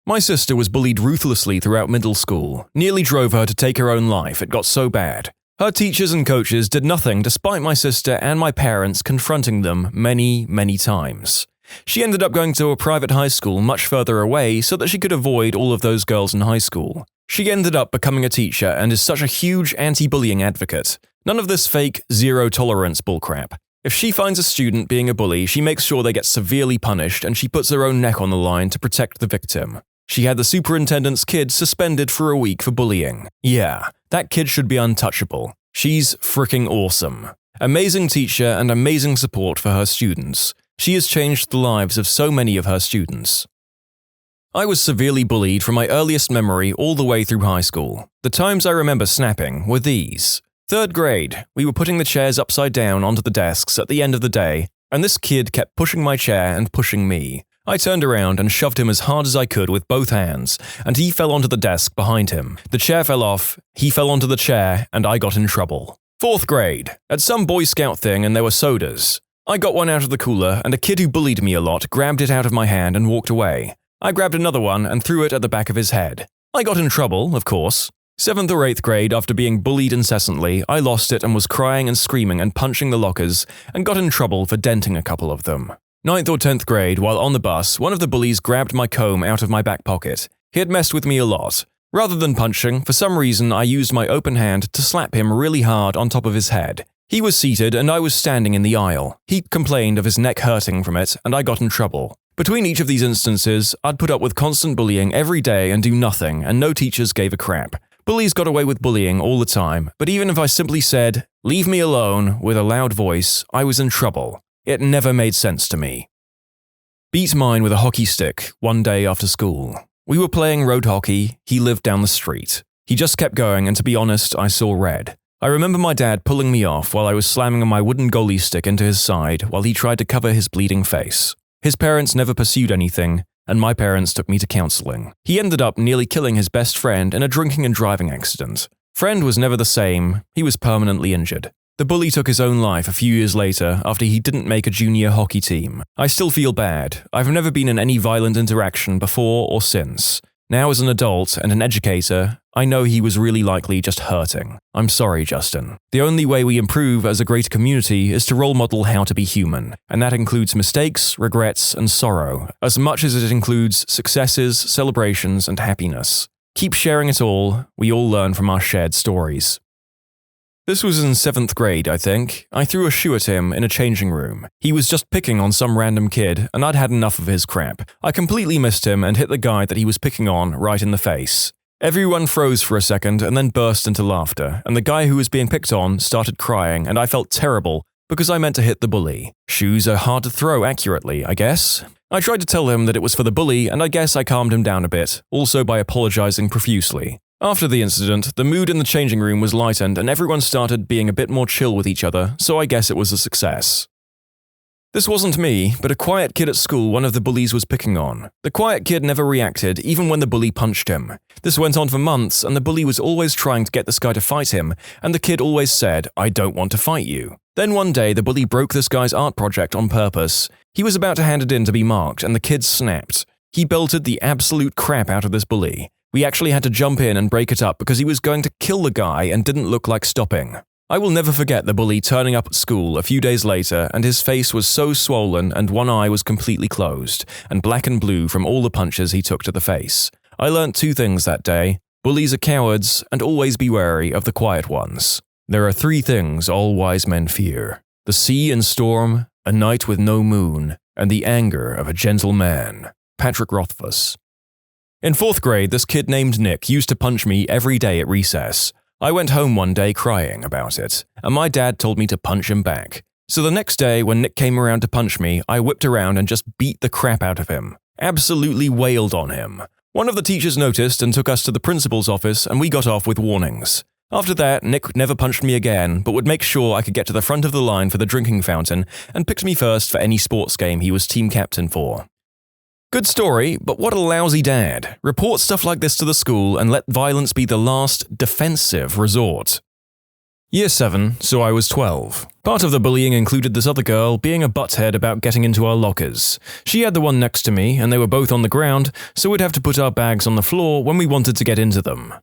My sister was bullied ruthlessly throughout middle school, nearly drove her to take her own life, it got so bad. Her teachers and coaches did nothing despite my sister and my parents confronting them many, many times. She ended up going to a private high school much further away so that she could avoid all of those girls in high school. She ended up becoming a teacher and is such a huge anti-bullying advocate. None of this fake zero-tolerance bullcrap. If she finds a student being a bully, she makes sure they get severely punished and she puts her own neck on the line to protect the victim. She had the superintendent's kid suspended for a week for bullying. Yeah, that kid should be untouchable. She's freaking awesome. Amazing teacher and amazing support for her students. She has changed the lives of so many of her students. I was severely bullied from my earliest memory all the way through high school. The times I remember snapping were these. 3rd grade, we were putting the chairs upside down onto the desks at the end of the day, and this kid kept pushing my chair and pushing me. I turned around and shoved him as hard as I could with both hands, and he fell onto the desk behind him. The chair fell off, he fell onto the chair, and I got in trouble. 4th grade, at some Boy Scout thing and there were sodas. I got one out of the cooler, and a kid who bullied me a lot grabbed it out of my hand and walked away. I grabbed another one and threw it at the back of his head. I got in trouble, of course. 7th or 8th grade, after being bullied incessantly, I lost it and was crying and screaming and punching the lockers, and got in trouble for denting a couple of them. 9th or 10th grade, while on the bus, one of the bullies grabbed my comb out of my back pocket. He had messed with me a lot. Rather than punching, for some reason I used my open hand to slap him really hard on top of his head. He was seated and I was standing in the aisle. He complained of his neck hurting from it, and I got in trouble. Between each of these instances, I'd put up with constant bullying every day and do nothing, and no teachers gave a crap. Bullies got away with bullying all the time, but even if I simply said, "Leave me alone," with a loud voice, I was in trouble. It never made sense to me. Beat mine with a hockey stick one day after school. We were playing road hockey, he lived down the street. He just kept going, and to be honest, I saw red. I remember my dad pulling me off while I was slamming my wooden goalie stick into his side while he tried to cover his bleeding face. His parents never pursued anything, and my parents took me to counseling. He ended up nearly killing his best friend in a drinking and driving accident. Friend was never the same, he was permanently injured. The bully took his own life a few years later after he didn't make a junior hockey team. I still feel bad. I've never been in any violent interaction before or since. Now as an adult and an educator, I know he was really likely just hurting. I'm sorry, Justin. The only way we improve as a greater community is to role model how to be human, and that includes mistakes, regrets, and sorrow, as much as it includes successes, celebrations, and happiness. Keep sharing it all. We all learn from our shared stories. This was in 7th grade, I think. I threw a shoe at him in a changing room. He was just picking on some random kid, and I'd had enough of his crap. I completely missed him and hit the guy that he was picking on right in the face. Everyone froze for a second and then burst into laughter, and the guy who was being picked on started crying, and I felt terrible because I meant to hit the bully. Shoes are hard to throw accurately, I guess. I tried to tell him that it was for the bully, and I guess I calmed him down a bit, also by apologizing profusely. After the incident, the mood in the changing room was lightened and everyone started being a bit more chill with each other, so I guess it was a success. This wasn't me, but a quiet kid at school one of the bullies was picking on. The quiet kid never reacted, even when the bully punched him. This went on for months, and the bully was always trying to get this guy to fight him, and the kid always said, "I don't want to fight you." Then one day, the bully broke this guy's art project on purpose. He was about to hand it in to be marked, and the kid snapped. He belted the absolute crap out of this bully. We actually had to jump in and break it up because he was going to kill the guy and didn't look like stopping. I will never forget the bully turning up at school a few days later, and his face was so swollen and one eye was completely closed, and black and blue from all the punches he took to the face. I learnt 2 things that day. Bullies are cowards, and always be wary of the quiet ones. There are 3 things all wise men fear: the sea and storm, a night with no moon, and the anger of a gentle man. Patrick Rothfuss. In 4th grade, this kid named Nick used to punch me every day at recess. I went home one day crying about it, and my dad told me to punch him back. So the next day, when Nick came around to punch me, I whipped around and just beat the crap out of him. Absolutely wailed on him. One of the teachers noticed and took us to the principal's office, and we got off with warnings. After that, Nick never punched me again, but would make sure I could get to the front of the line for the drinking fountain and picked me first for any sports game he was team captain for. Good story, but what a lousy dad. Report stuff like this to the school and let violence be the last, defensive resort. Year 7, so I was 12. Part of the bullying included this other girl being a butthead about getting into our lockers. She had the one next to me, and they were both on the ground, so we'd have to put our bags on the floor when we wanted to get into them.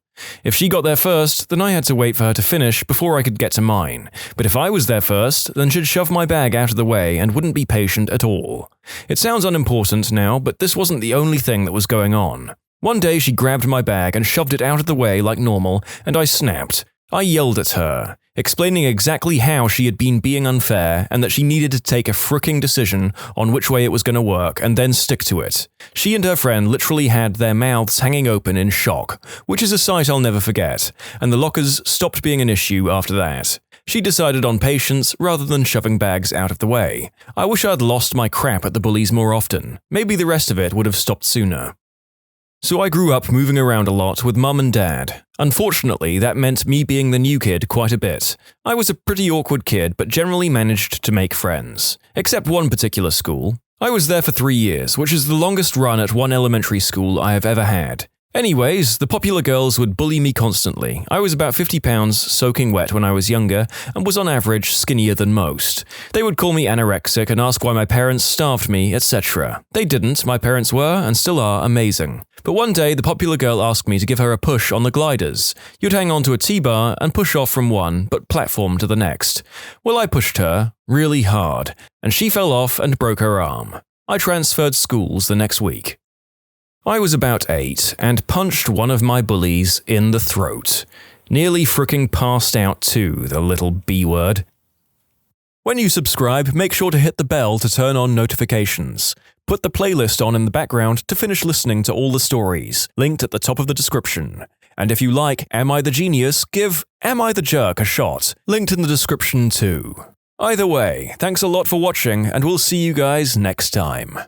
If she got there first, then I had to wait for her to finish before I could get to mine. But if I was there first, then she'd shove my bag out of the way and wouldn't be patient at all. It sounds unimportant now, but this wasn't the only thing that was going on. One day she grabbed my bag and shoved it out of the way like normal, and I snapped. I yelled at her, explaining exactly how she had been being unfair and that she needed to take a fricking decision on which way it was going to work and then stick to it. She and her friend literally had their mouths hanging open in shock, which is a sight I'll never forget, and the lockers stopped being an issue after that. She decided on patience rather than shoving bags out of the way. I wish I'd lost my crap at the bullies more often. Maybe the rest of it would have stopped sooner. So I grew up moving around a lot with mum and dad. Unfortunately, that meant me being the new kid quite a bit. I was a pretty awkward kid, but generally managed to make friends. Except one particular school. I was there for 3 years, which is the longest run at one elementary school I have ever had. Anyways, the popular girls would bully me constantly. I was about 50 pounds, soaking wet when I was younger, and was on average skinnier than most. They would call me anorexic and ask why my parents starved me, etc. They didn't, my parents were, and still are, amazing. But one day, the popular girl asked me to give her a push on the gliders. You'd hang onto a T-bar and push off from one, but platform to the next. Well, I pushed her, really hard, and she fell off and broke her arm. I transferred schools the next week. I was about 8 and punched one of my bullies in the throat. Nearly fricking passed out too, the little B-word. When you subscribe, make sure to hit the bell to turn on notifications. Put the playlist on in the background to finish listening to all the stories, linked at the top of the description. And if you like Am I the Genius, give Am I the Jerk a shot, linked in the description too. Either way, thanks a lot for watching, and we'll see you guys next time.